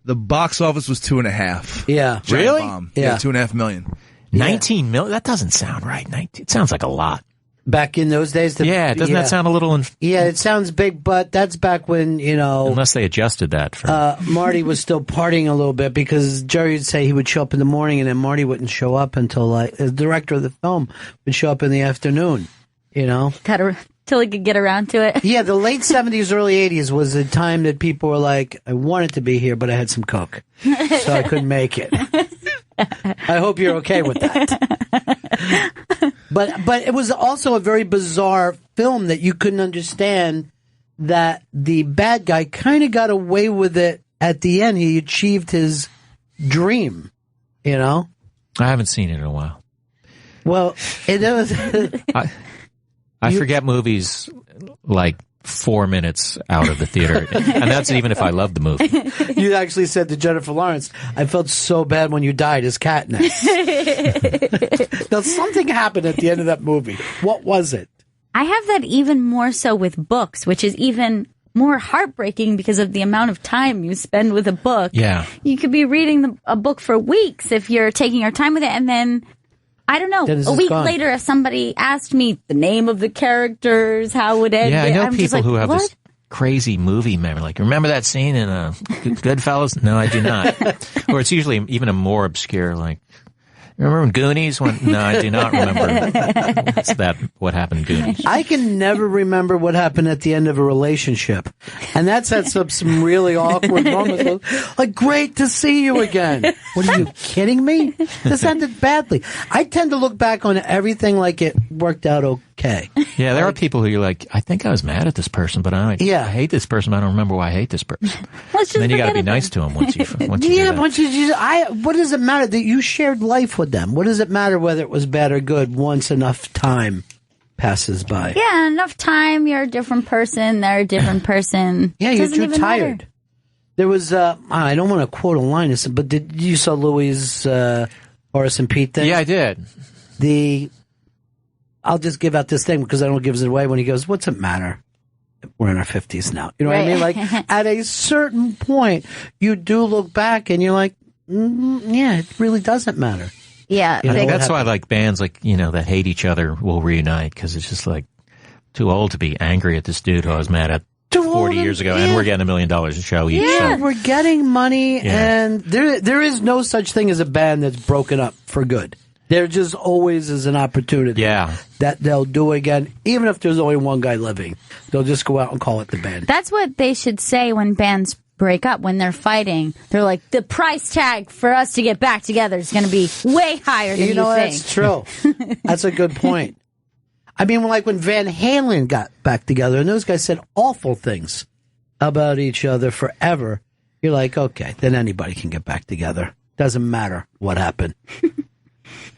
The box office was 2.5. Yeah. Giant Really? bomb. Yeah. 2.5 million. 19 million? That doesn't sound right. 19. It sounds like a lot. Back in those days? Yeah, doesn't that sound a little... Yeah, it sounds big, but that's back when, you know... Unless they adjusted that for... Marty was still partying a little bit because Jerry would say he would show up in the morning and then Marty wouldn't show up until, like, the director of the film would show up in the afternoon, you know? Till he could get around to it. Yeah, the late 70s, early 80s was a time that people were like, I wanted to be here, but I had some coke, so I couldn't make it. I hope you're okay with that. But it was also a very bizarre film that you couldn't understand that the bad guy kind of got away with it at the end. He achieved his dream, you know? I haven't seen it in a while. Well, it was... I forget movies like 4 minutes out of the theater, and that's even if I love the movie. You actually said to Jennifer Lawrence, I felt so bad when you died as Katniss. Now, something happened at the end of that movie. What was it? I have that even more so with books, which is even more heartbreaking because of the amount of time you spend with a book. Yeah. You could be reading a book for weeks if you're taking your time with it, and then... I don't know. A week later, if somebody asked me the name of the characters, how would it? Yeah, I know I'm just people like, who have what? this crazy movie memory. Like, remember that scene in Goodfellas? No, I do not. Or it's usually even a more obscure, like, remember when Goonies? No, I do not remember. What happened in Goonies? I can never remember what happened at the end of a relationship. And that sets up some really awkward moments. Like, great to see you again. What, are you kidding me? This ended badly. I tend to look back on everything like it worked out okay. Yeah, there are people who you're like, I think I was mad at this person, but I hate this person, but I don't remember why I hate this person. Let's just and then you got to forget be it nice to them once you do that. Once what does it matter that you shared life with them? What does it matter whether it was bad or good once enough time passes by? Yeah, enough time. You're a different person. They're a different person. Yeah, Doesn't you're even tired. matter. There was, I don't want to quote a line, but did you saw Louis' Horace and Pete thing? Yeah, I did. I'll just give out this thing because I don't give it away when he goes, what's it matter? We're in our 50s now. You know what I mean? Like, at a certain point, you do look back and you're like, yeah, it really doesn't matter. Yeah. That's why like bands like, that hate each other will reunite because it's just like too old to be angry at this dude who I was mad at 40 years ago, and we're getting $1 million a show each. Yeah, so. we're getting money, and there is no such thing as a band that's broken up for good. There just always is an opportunity that they'll do again, even if there's only one guy living. They'll just go out and call it the band. That's what they should say when bands break up, when they're fighting. They're like, the price tag for us to get back together is going to be way higher than you think. That's true. That's a good point. I mean, like when Van Halen got back together, and those guys said awful things about each other forever, you're like, okay, then anybody can get back together. Doesn't matter what happened.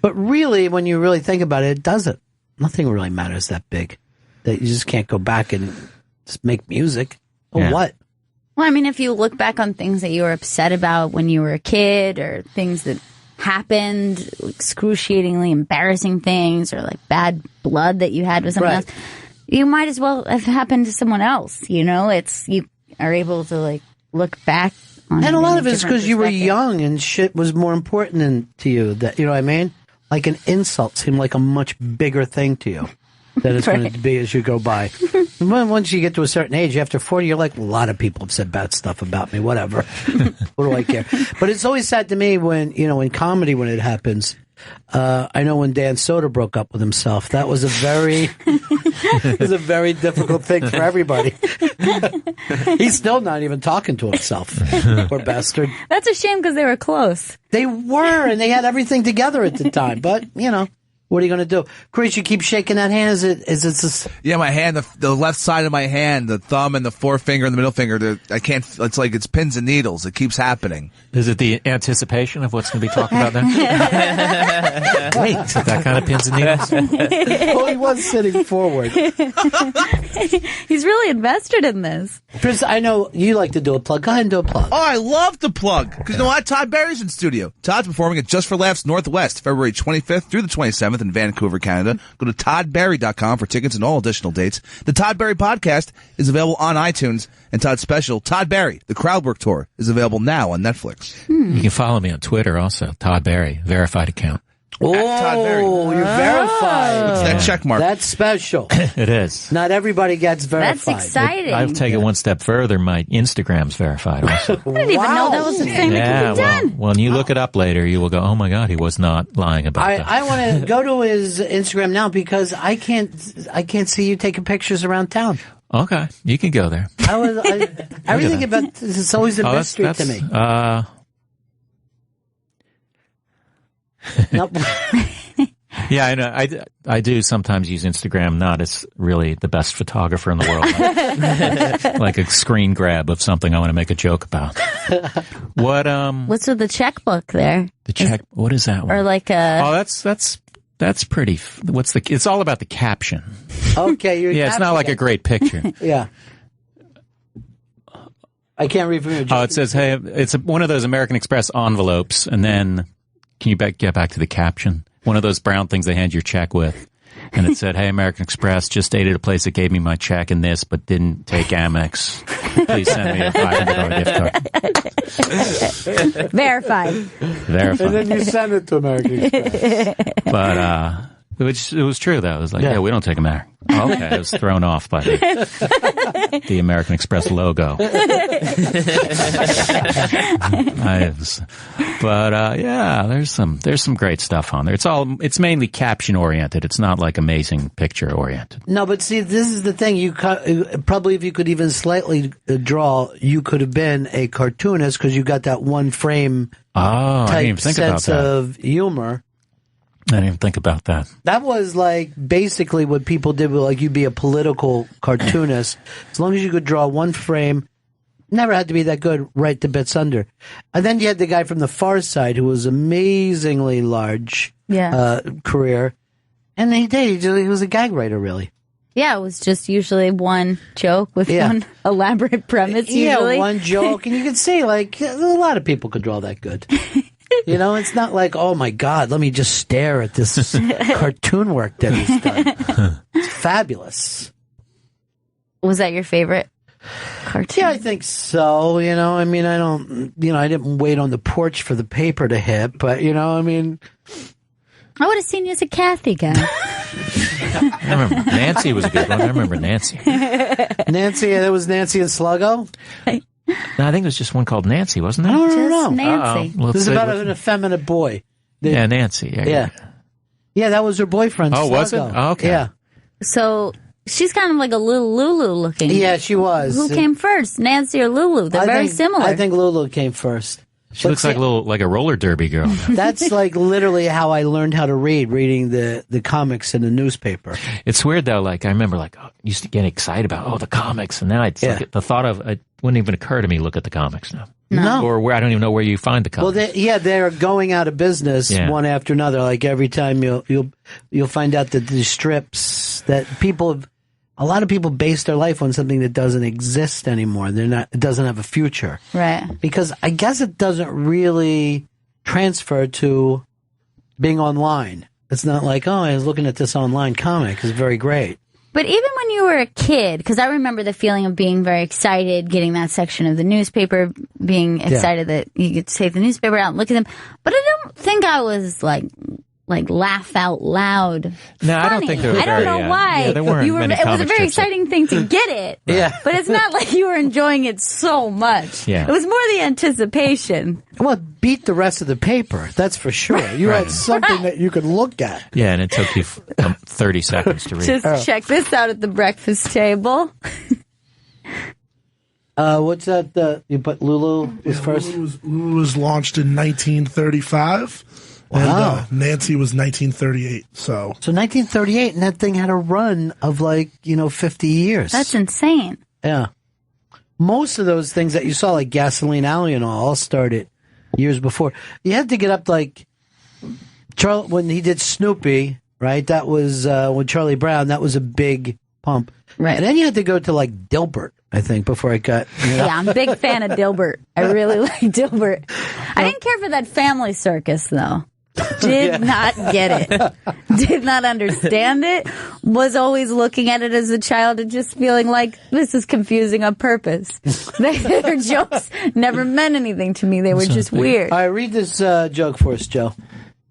But really, when you really think about it, it doesn't. Nothing really matters that big. That you just can't go back and just make music. Or what? Well, I mean, if you look back on things that you were upset about when you were a kid, or things that happened, excruciatingly embarrassing things, or like bad blood that you had with someone else, you might as well have happened to someone else. You are able to like look back on it. And a lot of it is because you were young and shit was more important to you. That, you know what I mean? Like an insult seemed like a much bigger thing to you than it's going to be as you go by. And once you get to a certain age, after 40, you're like, a lot of people have said bad stuff about me, whatever. What do I care? But it's always sad to me when, in comedy, when it happens. I know when Dan Soder broke up with himself, that was a very difficult thing for everybody. He's still not even talking to himself. Poor bastard. That's a shame because they were close. They were, and they had everything together at the time. But, What are you going to do? Chris, you keep shaking that hand. Is it just... Yeah, my hand, the left side of my hand, the thumb and the forefinger and the middle finger, I can't, it's like it's pins and needles. It keeps happening. Is it the anticipation of what's going to be talking about now? Wait, is it that kind of pins and needles? Well, he was sitting forward. He's really invested in this. Chris, I know you like to do a plug. Go ahead and do a plug. Oh, I love to plug. Because you know what? Todd Barry's in studio. Todd's performing at Just for Laughs Northwest, February 25th through the 27th in Vancouver, Canada. Go to toddbarry.com for tickets and all additional dates. The Todd Barry podcast is available on iTunes, and Todd's special, Todd Barry, the Crowdwork Tour, is available now on Netflix. You can follow me on Twitter also, Todd Barry, verified account. Oh, you're verified. It's that check mark. That's special. It is. Not everybody gets verified. That's exciting. I'll take it one step further. My Instagram's verified also. I didn't even know that was a thing that could be done. Well, when you look it up later, you will go, oh my God, he was not lying about that. I want to go to his Instagram now because I can't see you taking pictures around town. Okay, you can go there. Everything about this is always a mystery to me. Nope. Yeah, I know. I do sometimes use Instagram, not as really the best photographer in the world. Like a screen grab of something I want to make a joke about. What's with the checkbook there? The check, what is that one? Or like a... Oh, that's pretty, it's all about the caption. Okay, yeah, it's not like a great picture. Yeah. I can't read from your Oh, it says, hey, it's one of those American Express envelopes, and then, can you get back to the caption? One of those brown things they hand your check with. And it said, hey, American Express, just stayed at a place that gave me my check and this, but didn't take Amex. Please send me a $500 gift card. Verified. And then you send it to American Express. But, it was true, though. It was like, yeah, we don't take American. Oh, okay, I was thrown off by the American Express logo. Yeah, there's some great stuff on there. It's mainly caption oriented. It's not like amazing picture oriented. No, but see, this is the thing. You probably, if you could even slightly draw, you could have been a cartoonist because you got that one frame. Oh, I didn't even think about that. Sense of humor. I didn't even think about that. That was like basically what people did. Like you'd be a political cartoonist as long as you could draw one frame. Never had to be that good, right to bits under. And then you had the guy from the Far Side who was amazingly large career, and he was a gag writer, really. Yeah, it was just usually one joke with one elaborate premise. Usually. Yeah, one joke, and you could see like a lot of people could draw that good. You know, it's not like, oh my God, let me just stare at this cartoon work that he's done. It's fabulous. Was that your favorite cartoon? Yeah, I think so. You know, I mean, I didn't wait on the porch for the paper to hit, but you know, I mean, I would have seen you as a Kathy guy. I remember Nancy was a good one. I remember Nancy. Nancy, that was Nancy and Sluggo? No, I think it was just one called Nancy, wasn't there? I don't know. Nancy. This is about an effeminate boy. Yeah, Nancy. Yeah, that was her boyfriend. Oh, Sluggo. was it? Oh, okay. Yeah. So she's kind of like a little Lulu looking. Yeah, she was. Who came first, Nancy or Lulu? They're very similar. I think Lulu came first. She looks like a roller derby girl. That's like literally how I learned how to reading the comics in the newspaper. It's weird though. Like I remember, I used to get excited about the comics, and then the thought of it wouldn't even occur to me. Look at the comics now. No. Or where I don't even know where you find the comics. Well, they're going out of business one after another. Like every time you'll find out that the strips that a lot of people base their life on something that doesn't exist anymore. It doesn't have a future. Right. Because I guess it doesn't really transfer to being online. It's not like, I was looking at this online comic. It's very great. But even when you were a kid, because I remember the feeling of being very excited, getting that section of the newspaper, being excited that you could take the newspaper out and look at them. But I don't think I was like laugh out loud. No, funny. I don't think they were. I don't know why. Yeah, there weren't many it was a very comic exciting thing to get it. Yeah. But it's not like you were enjoying it so much. Yeah. It was more the anticipation. Well, it beat the rest of the paper, that's for sure. You had something that you could look at. Yeah, and it took you 30 seconds to read. Just check this out at the breakfast table. What's that? You put Lulu was first? Lulu was launched in 1935. And Wow. Nancy was 1938. So 1938, and that thing had a run of 50 years. That's insane. Yeah. Most of those things that you saw, like Gasoline Alley and all started years before. You had to get up Charlie, when he did Snoopy, right? That was with Charlie Brown. That was a big pump. Right. And then you had to go to Dilbert, I think, before I got. Yeah, I'm a big fan of Dilbert. I really like Dilbert. I didn't care for that family circus, though. Did not get it. Did not understand it. Was always looking at it as a child and just feeling like this is confusing on purpose. Their jokes never meant anything to me. They were just weird. All right, read this joke for us, Joe.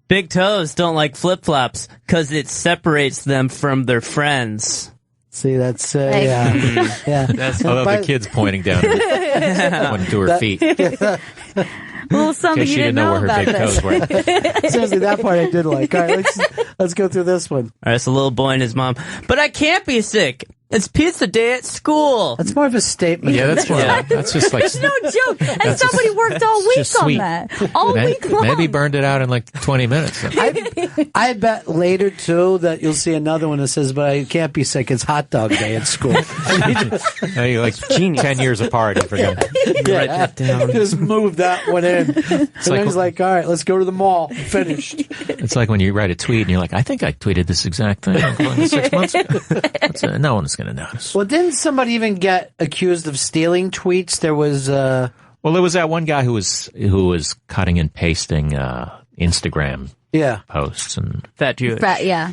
Big toes don't like flip-flops because it separates them from their friends. See, that's, yeah. Although the kid's pointing down pointing to her feet. Well, something you didn't know about this. Seriously, that part I did like. All right, let's go through this one. All right, it's a little boy and his mom. But I can't be sick. It's pizza day at school. That's more of a statement. Yeah, that's just like... That's no joke. And somebody worked all week on that. All week long. Maybe burned it out in 20 minutes. I bet later, too, that you'll see another one that says, but I can't be sick. It's hot dog day at school. You're like 10 years apart. You forget. Write that down. Just move that one in. And then he's like, all right, let's go to the mall. Finished. It's like when you write a tweet and you're like, I think I tweeted this exact thing 6 months ago. No one's going to notice. Well, didn't somebody even get accused of stealing tweets? There was well, there was that one guy who was cutting and pasting Instagram posts and Fat Jewish. Yeah.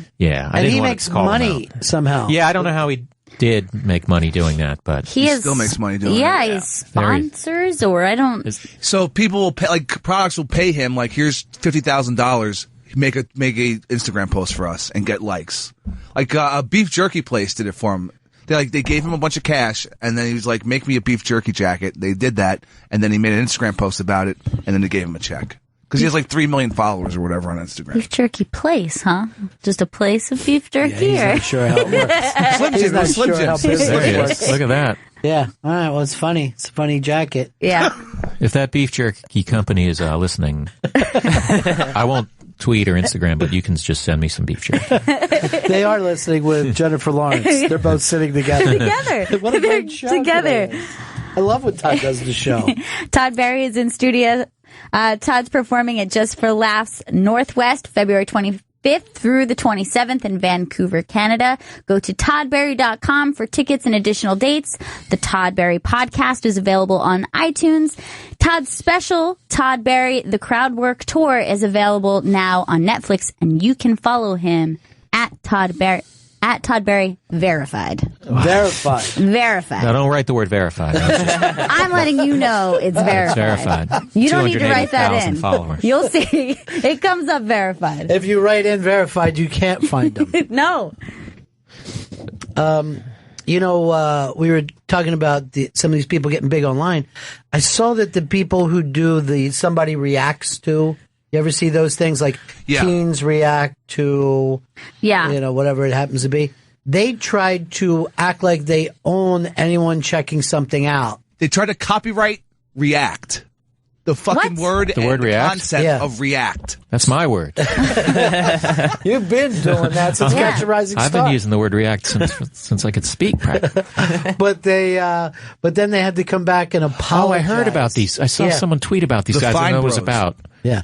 And he makes money somehow. Yeah, I don't know how he did make money doing that, but he still makes money doing it. Yeah, he's sponsors or I don't. So people will pay, products will pay him here's $50,000. Make a Instagram post for us and get likes. A beef jerky place did it for him. They gave him a bunch of cash, and then he was like, make me a beef jerky jacket. They did that, and then he made an Instagram post about it, and then they gave him a check. Because he has 3 million followers or whatever on Instagram. Beef jerky place, huh? Just a place of beef jerky? He's not sure how it works. He's not sure how business works. Look at that. Yeah. All right. Well, it's funny. It's a funny jacket. Yeah. If that beef jerky company is listening, I won't tweet or Instagram, but you can just send me some beef jerky. They are listening with Jennifer Lawrence. They're both sitting together. What a great show together. Today. I love when Todd does the show. Todd Barry is in studio. Todd's performing at Just for Laughs Northwest, February 25th through the 27th in Vancouver, Canada. Go to toddbarry.com for tickets and additional dates. The Todd Barry podcast is available on iTunes. Todd's special, Todd Barry, The Crowd Work Tour, is available now on Netflix, and you can follow him at Todd Barry Verified. Verified. Now, don't write the word verified. I'm letting you know it's verified. It's verified. You don't need to write that in. Followers. You'll see. It comes up verified. If you write in verified, you can't find them. No. We were talking about some of these people getting big online. I saw that the people who do the somebody reacts to, you ever see those things teens react to, whatever it happens to be? They tried to act like they own anyone checking something out. They tried to copyright react. The fucking word the word react? Concept of react. That's my word. You've been doing that since Catch a Rising Star. I've been using the word react since I could speak. But then they had to come back and apologize. Oh, I heard about these. I saw someone tweet about these guys. I know what it was about. Yeah.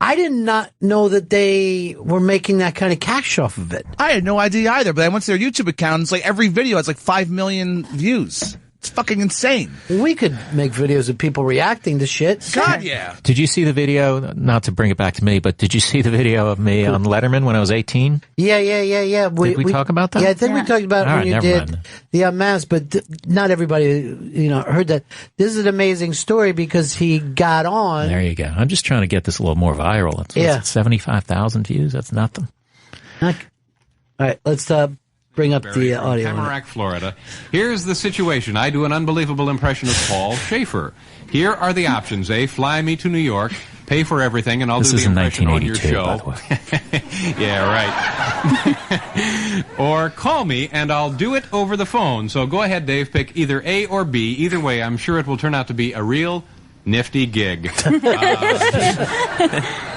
I did not know that they were making that kind of cash off of it. I had no idea either, but I went to their YouTube account, and every video has 5 million views. It's fucking insane. We could make videos of people reacting to shit. God, yeah. Did you see the video, not to bring it back to me, but did you see the video of me on Letterman when I was 18? Yeah. Did we talk about that? Yeah, I think we talked about it when you did the Unmasked, but not everybody, heard that. This is an amazing story because he got on. There you go. I'm just trying to get this a little more viral. It's 75,000 views. That's nothing. All right, let's bring up the audio. Tamarack, Florida. Here's the situation. I do an unbelievable impression of Paul Schaefer. Here are the options. A, fly me to New York, pay for everything, and I'll do the impression on your show. Yeah, right. Or call me, and I'll do it over the phone. So go ahead, Dave. Pick either A or B. Either way, I'm sure it will turn out to be a real Nifty gig.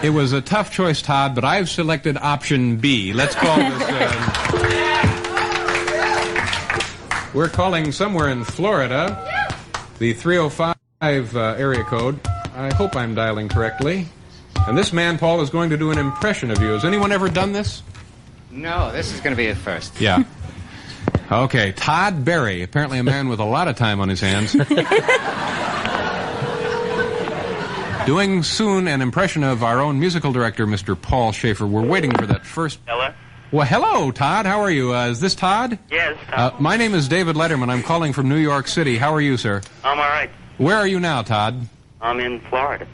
It was a tough choice, Todd, but I've selected option B. Let's call this... we're calling somewhere in Florida, the 305 area code. I hope I'm dialing correctly. And this man, Paul, is going to do an impression of you. Has anyone ever done this? No, this is going to be a first. Yeah. Okay, Todd Berry, apparently a man with a lot of time on his hands. Doing soon an impression of our own musical director, Mr. Paul Schaefer. We're waiting for that first... Hello? Well, hello, Todd. How are you? Is this Todd? Yes, Todd. My name is David Letterman. I'm calling from New York City. How are you, sir? I'm all right. Where are you now, Todd? I'm in Florida.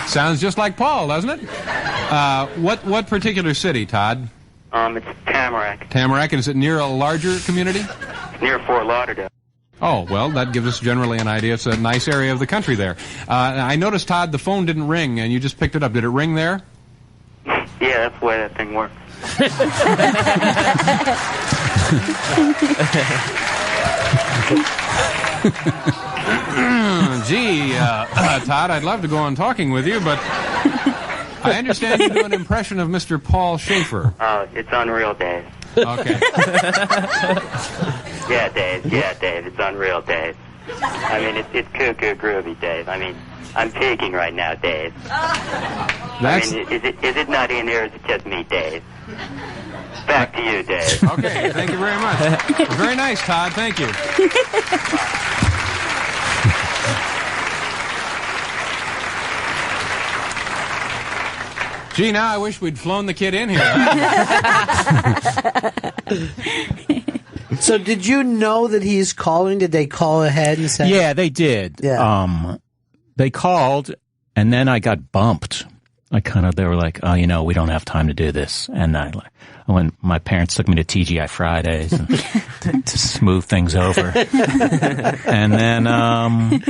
Sounds just like Paul, doesn't it? What particular city, Todd? It's Tamarack. Tamarack, and is it near a larger community? It's near Fort Lauderdale. Oh, well, that gives us generally an idea. It's a nice area of the country there. I noticed, Todd, the phone didn't ring, and you just picked it up. Did it ring there? Yeah, that's the way that thing works. Gee, Todd, I'd love to go on talking with you, but I understand you do an impression of Mr. Paul Schaefer. It's unreal, Dave. Okay. Yeah, Dave. It's unreal, Dave. I mean, it's cuckoo groovy, Dave. I mean, I'm peaking right now, Dave. I mean, is it nutty in here, or is it just me, Dave? Back to you, Dave. Okay, thank you very much. Very nice, Todd. Thank you. Gee, now I wish we'd flown the kid in here. So did you know that he's calling? Did they call ahead and say? Yeah, they did. Yeah. They called, and then I got bumped. They were like, oh, we don't have time to do this. And my parents took me to TGI Fridays to smooth things over. And then, a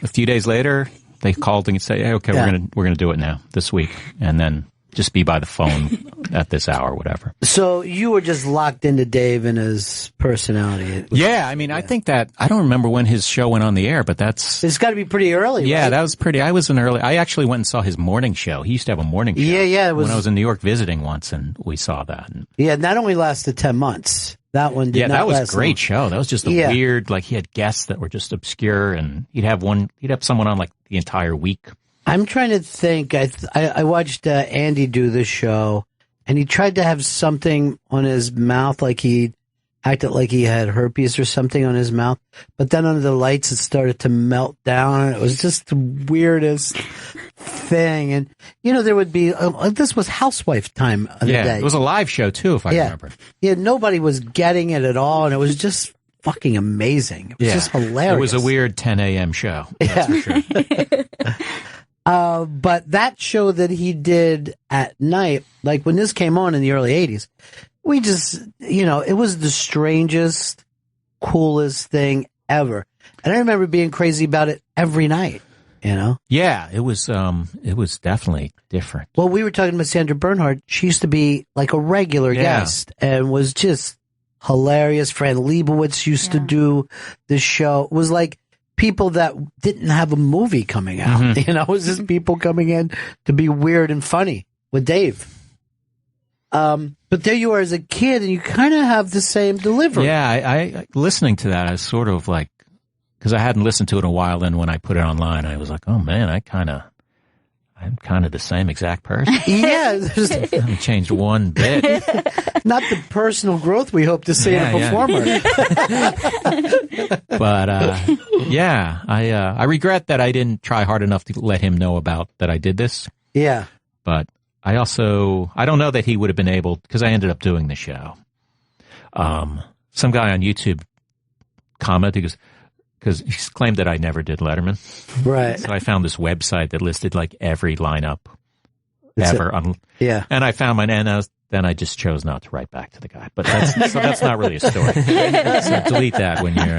few days later, they called and said, hey, okay, we're gonna do it now this week. And then just be by the phone at this hour, whatever. So you were just locked into Dave and his personality. I think that, I don't remember when his show went on the air, but it's got to be pretty early, Yeah, right? that was pretty, I actually went and saw his morning show. He used to have a morning show. Yeah. When I was in New York visiting once, and we saw that. Yeah, that only lasted 10 months. That one did not that was last a great long. show. That was just a weird, he had guests that were just obscure, and he'd have someone on the entire week. I'm trying to think. I watched Andy do this show, and he tried to have something on his mouth, like he acted like he had herpes or something on his mouth. But then under the lights, it started to melt down, and it was just the weirdest thing. And there would be this was housewife time of the day. It was a live show too, if I remember. Yeah, nobody was getting it at all, and it was just fucking amazing. It was just hilarious. It was a weird 10 a.m. show. That's for sure. But that show that he did at night, when this came on in the early 80s, we just, it was the strangest, coolest thing ever. And I remember being crazy about it every night, Yeah, it was definitely different. Well, we were talking about Sandra Bernhard. She used to be like a regular guest and was just hilarious. Fran Lebowitz used to do the show. It was like people that didn't have a movie coming out. It was just people coming in to be weird and funny with Dave. But there you are as a kid, and you kind of have the same delivery. Yeah, I listening to that, I was sort of because I hadn't listened to it in a while. Then when I put it online, I was like, oh man, I'm kind of the same exact person. Yeah, I haven't changed one bit. Not the personal growth we hope to see in a performer. But I regret that I didn't try hard enough to let him know about that I did this. Yeah, but I don't know that he would have been able, because I ended up doing the show. Some guy on YouTube commented, because he claimed that I never did Letterman. Right. So I found this website that listed every lineup ever. And I found mine, and then I just chose not to write back to the guy. But that's not really a story. So delete that when you're,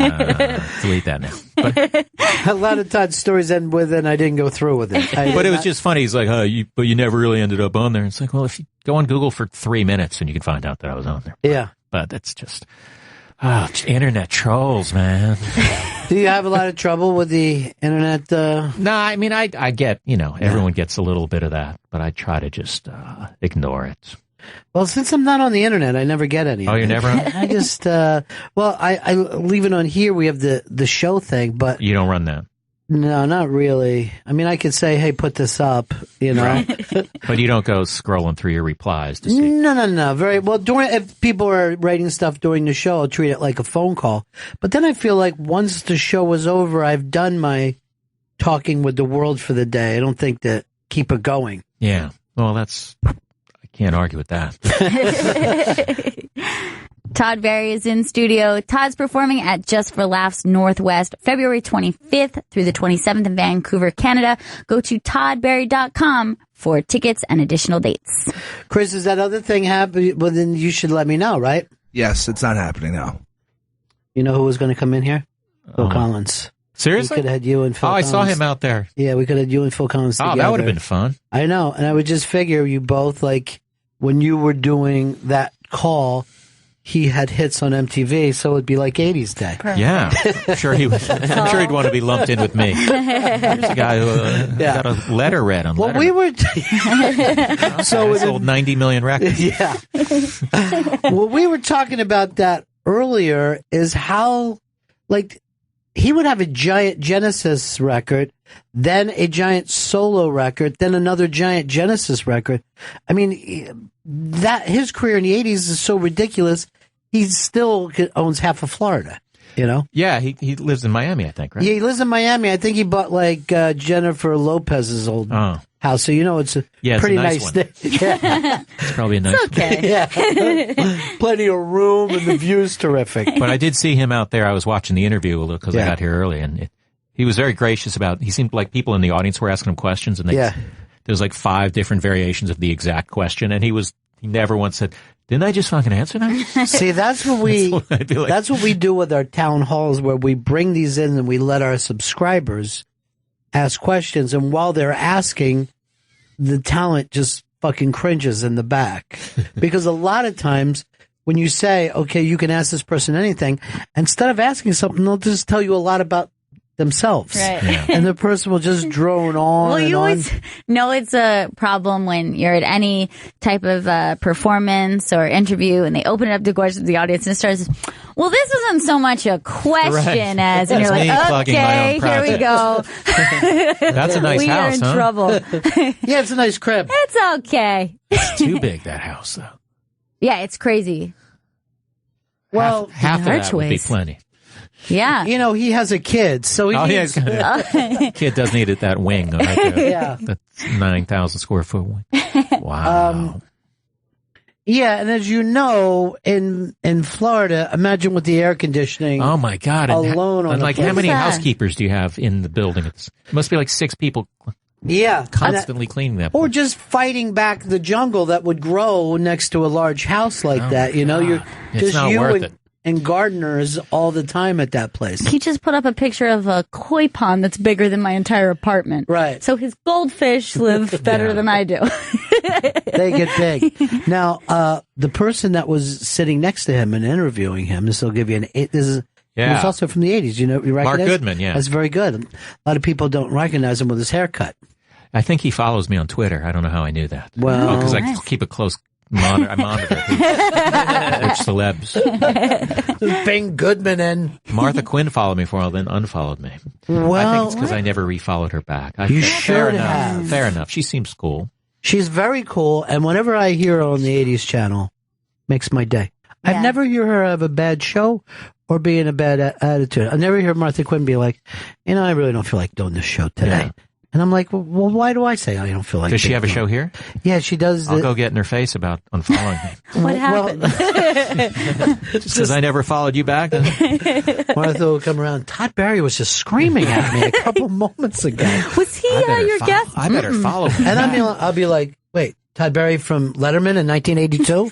delete that now. But a lot of times stories end with, and I didn't go through with it. But it was just funny. He's like, but you never really ended up on there. It's like, well, if you go on Google for 3 minutes, and you can find out that I was on there. Yeah. But that's just, Oh, internet trolls, man. Do you have a lot of trouble with the internet? No, I mean, I get, everyone gets a little bit of that, but I try to just ignore it. Well, since I'm not on the internet, I never get any. Oh, you're never on? I just, I leave it on here. We have the show thing, but You don't run that. no, not really. I mean, I could say, hey, put this up, But you don't go scrolling through your replies to see. No. Very well. If people are writing stuff during the show, I'll treat it like a phone call. But then I feel like once the show was over, I've done my talking with the world for the day. I don't think that keep it going. Yeah. Well, I can't argue with that. Todd Barry is in studio. Todd's performing at Just for Laughs Northwest, February 25th through the 27th in Vancouver, Canada. Go to toddbarry.com for tickets and additional dates. Chris, is that other thing happen? Well, then you should let me know, right? Yes, it's not happening now. You know who was going to come in here? Phil Collins. Seriously? We could have had you and Phil I Collins. saw him out there. Yeah, we could have had you and Phil Collins together. Oh, that would have been fun. I know. And I would just figure you both, like, when you were doing that call, he had hits on MTV, so it'd be like 80s Day. Perfect. Yeah. I'm sure he'd want to be lumped in with me. Here's a guy who got a letter read on Well, Letterman. we were... So it sold 90 million records. Yeah. Well, we were talking about that earlier, is how, like, he would have a giant Genesis record, then a giant solo record, then another giant Genesis record. I mean, that his career in the 80s is so ridiculous, he still owns half of Florida, Yeah, he lives in Miami, I think, right? Yeah, he lives in Miami. I think he bought, like, Jennifer Lopez's old house, so it's a pretty nice one. Yeah. It's probably a nice one. Okay. Yeah. Plenty of room and the view's terrific. But I did see him out there. I was watching the interview because I got here early, and he was very gracious about. He seemed like people in the audience were asking him questions, and there was like 5 different variations of the exact question, and he never once said, "Didn't I just fucking answer that?" See, that's what that's what we do with our town halls, where we bring these in and we let our subscribers ask questions, and while they're asking, the talent just fucking cringes in the back. Because a lot of times when you say, okay, you can ask this person anything, instead of asking something, they'll just tell you a lot about themselves. Right. Yeah. And the person will just drone on. Well, and you on. always know it's a problem when you're at any type of performance or interview and they open it up to questions to the audience and it starts, well, this isn't so much a question as, and you're That's like, me plugging my okay, own here we go. That's a nice we house, are in huh? trouble. Yeah, it's a nice crib. It's okay. It's too big, that house, though. Yeah, it's crazy. Well, half of that would be archways. plenty. Yeah. He has a kid, so he needs... Kid does need it, that wing. Right there. Yeah. That's 9,000 square foot wing. Wow. Yeah, and as you know, in Florida, imagine with the air conditioning. Oh my God! Alone on and a like, place. how many housekeepers do you have in the building? It must be like 6 people. Yeah, constantly cleaning that. Or just fighting back the jungle that would grow next to a large house like that. You're It's just not you worth it. and gardeners all the time at that place. He just put up a picture of a koi pond that's bigger than my entire apartment. Right. So his goldfish live better than I do. They get big. Now, the person that was sitting next to him and interviewing him, this will give you he was also from the 80s. You recognize Mark Goodman, yeah. That's very good. A lot of people don't recognize him with his haircut. I think he follows me on Twitter. I don't know how I knew that. Well, because I keep a close monitor. I monitor which celebs. Bing Goodman and Martha Quinn followed me for a while, then unfollowed me. Well, I think it's because I never refollowed her back. You fair should enough. have. Fair enough. She seems cool. She's very cool, and whenever I hear her on the 80s channel, makes my day. Yeah. I've never hear her have a bad show or be in a bad attitude. I never hear Martha Quinn be like, I really don't feel like doing this show today. Yeah. And I'm like, well, why do I say I don't feel like Does she doing have a it? show here? Yeah, she does. I'll go get in her face about unfollowing me. What happened? Just because I never followed you back. Martha will come around. Todd Barry was just screaming at me a couple moments ago. Was he your guest? I better follow him. And I'll be like, wait, Todd Barry from Letterman in 1982?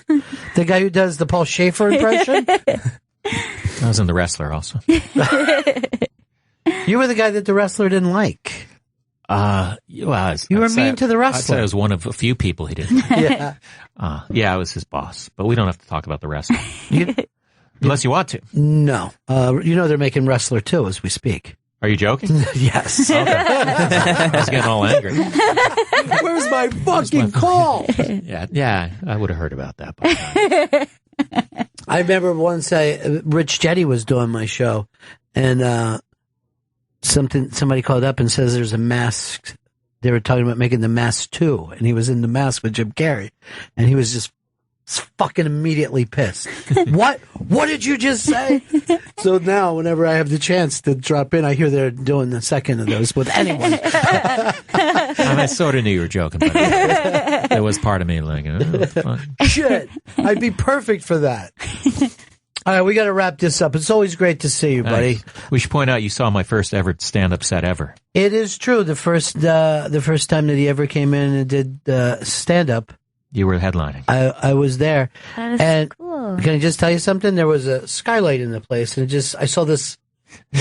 The guy who does the Paul Schaefer impression? I was in The Wrestler also. You were the guy that the wrestler didn't like. You were mean to the wrestler. I'd say I was one of a few people he didn't. Yeah. I was his boss, but we don't have to talk about the wrestler. Unless you want to. No. They're making Wrestler 2 as we speak. Are you joking? Yes. Okay. I was getting all angry. Where's my fucking call? Yeah, I would have heard about that. But I remember once Rich Jetty was doing my show, and somebody called up and says there's a mask. They were talking about making the Mask 2, and he was in the mask with Jim Carrey, and he was just fucking immediately pissed. What did you just say? So now whenever I have the chance to drop in, I hear they're doing the second of those with anyone. I sort of knew you were joking, but there was part of me like, oh, fuck. Shit, I'd be perfect for that. All right, we got to wrap this up. It's always great to see you, buddy. We should point out you saw my first ever stand-up set ever. It is true. The first time that he ever came in and did stand-up, you were headlining. I was there. That is and cool. Can I just tell you something? There was a skylight in the place, and I saw this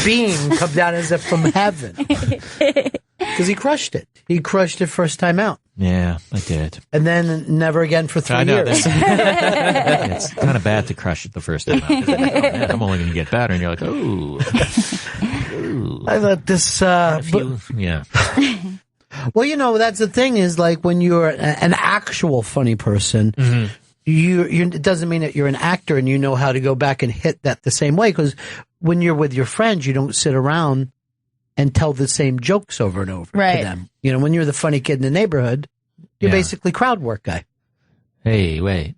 beam come down as if from heaven. Because he crushed it. He crushed it first time out. Yeah, I did. And then never again for 3 years. It's kind of bad to crush it the first time out. Oh, man, I'm only going to get better. And you're like, ooh. I thought this... yeah. Well, that's the thing is, like, when you're an actual funny person, mm-hmm. it doesn't mean that you're an actor and you know how to go back and hit that the same way. Because when you're with your friends, you don't sit around and tell the same jokes over and over to them. When you're the funny kid in the neighborhood, you're basically crowd work guy. Hey, wait.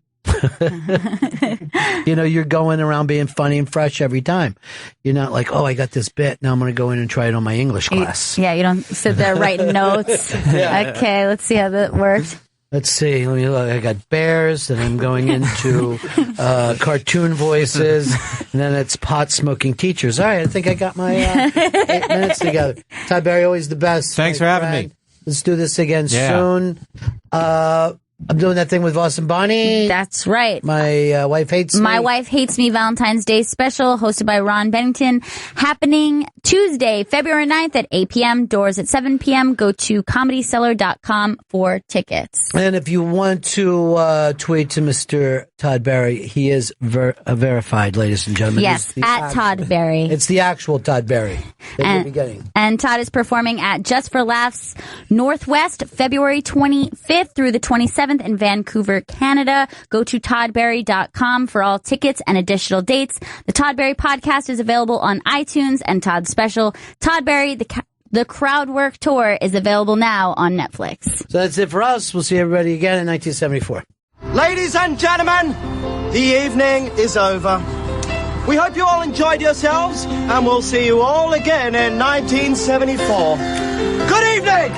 You're going around being funny and fresh every time. You're not like, I got this bit. Now I'm going to go in and try it on my English class. You don't sit there writing notes. Okay, let's see how that works. Let's see. Let me look. I got bears, and I'm going into cartoon voices, and then it's pot smoking teachers. All right, I think I got my 8 minutes together. Todd Barry, always the best. Thanks for having me. Let's do this again soon. I'm doing that thing with Voss and Bonnie. That's right. My wife hates me. My Wife Hates Me Valentine's Day special, hosted by Ron Bennington, happening Tuesday, February 9th at 8 p.m. Doors at 7 p.m. Go to comedycellar.com for tickets. And if you want to tweet to Mr. Todd Barry, he is verified, ladies and gentlemen. Yes, at Todd Barry. It's the actual Todd Barry. And Todd is performing at Just for Laughs Northwest, February 25th through the 27th in Vancouver, Canada. Go to toddbarry.com for all tickets and additional dates. The Todd Barry podcast is available on iTunes, and Todd's special, Todd Barry, the Crowd Work Tour, is available now on Netflix. So that's it for us. We'll see everybody again in 1974. Ladies and gentlemen, the evening is over. We hope you all enjoyed yourselves, and we'll see you all again in 1974. Good evening!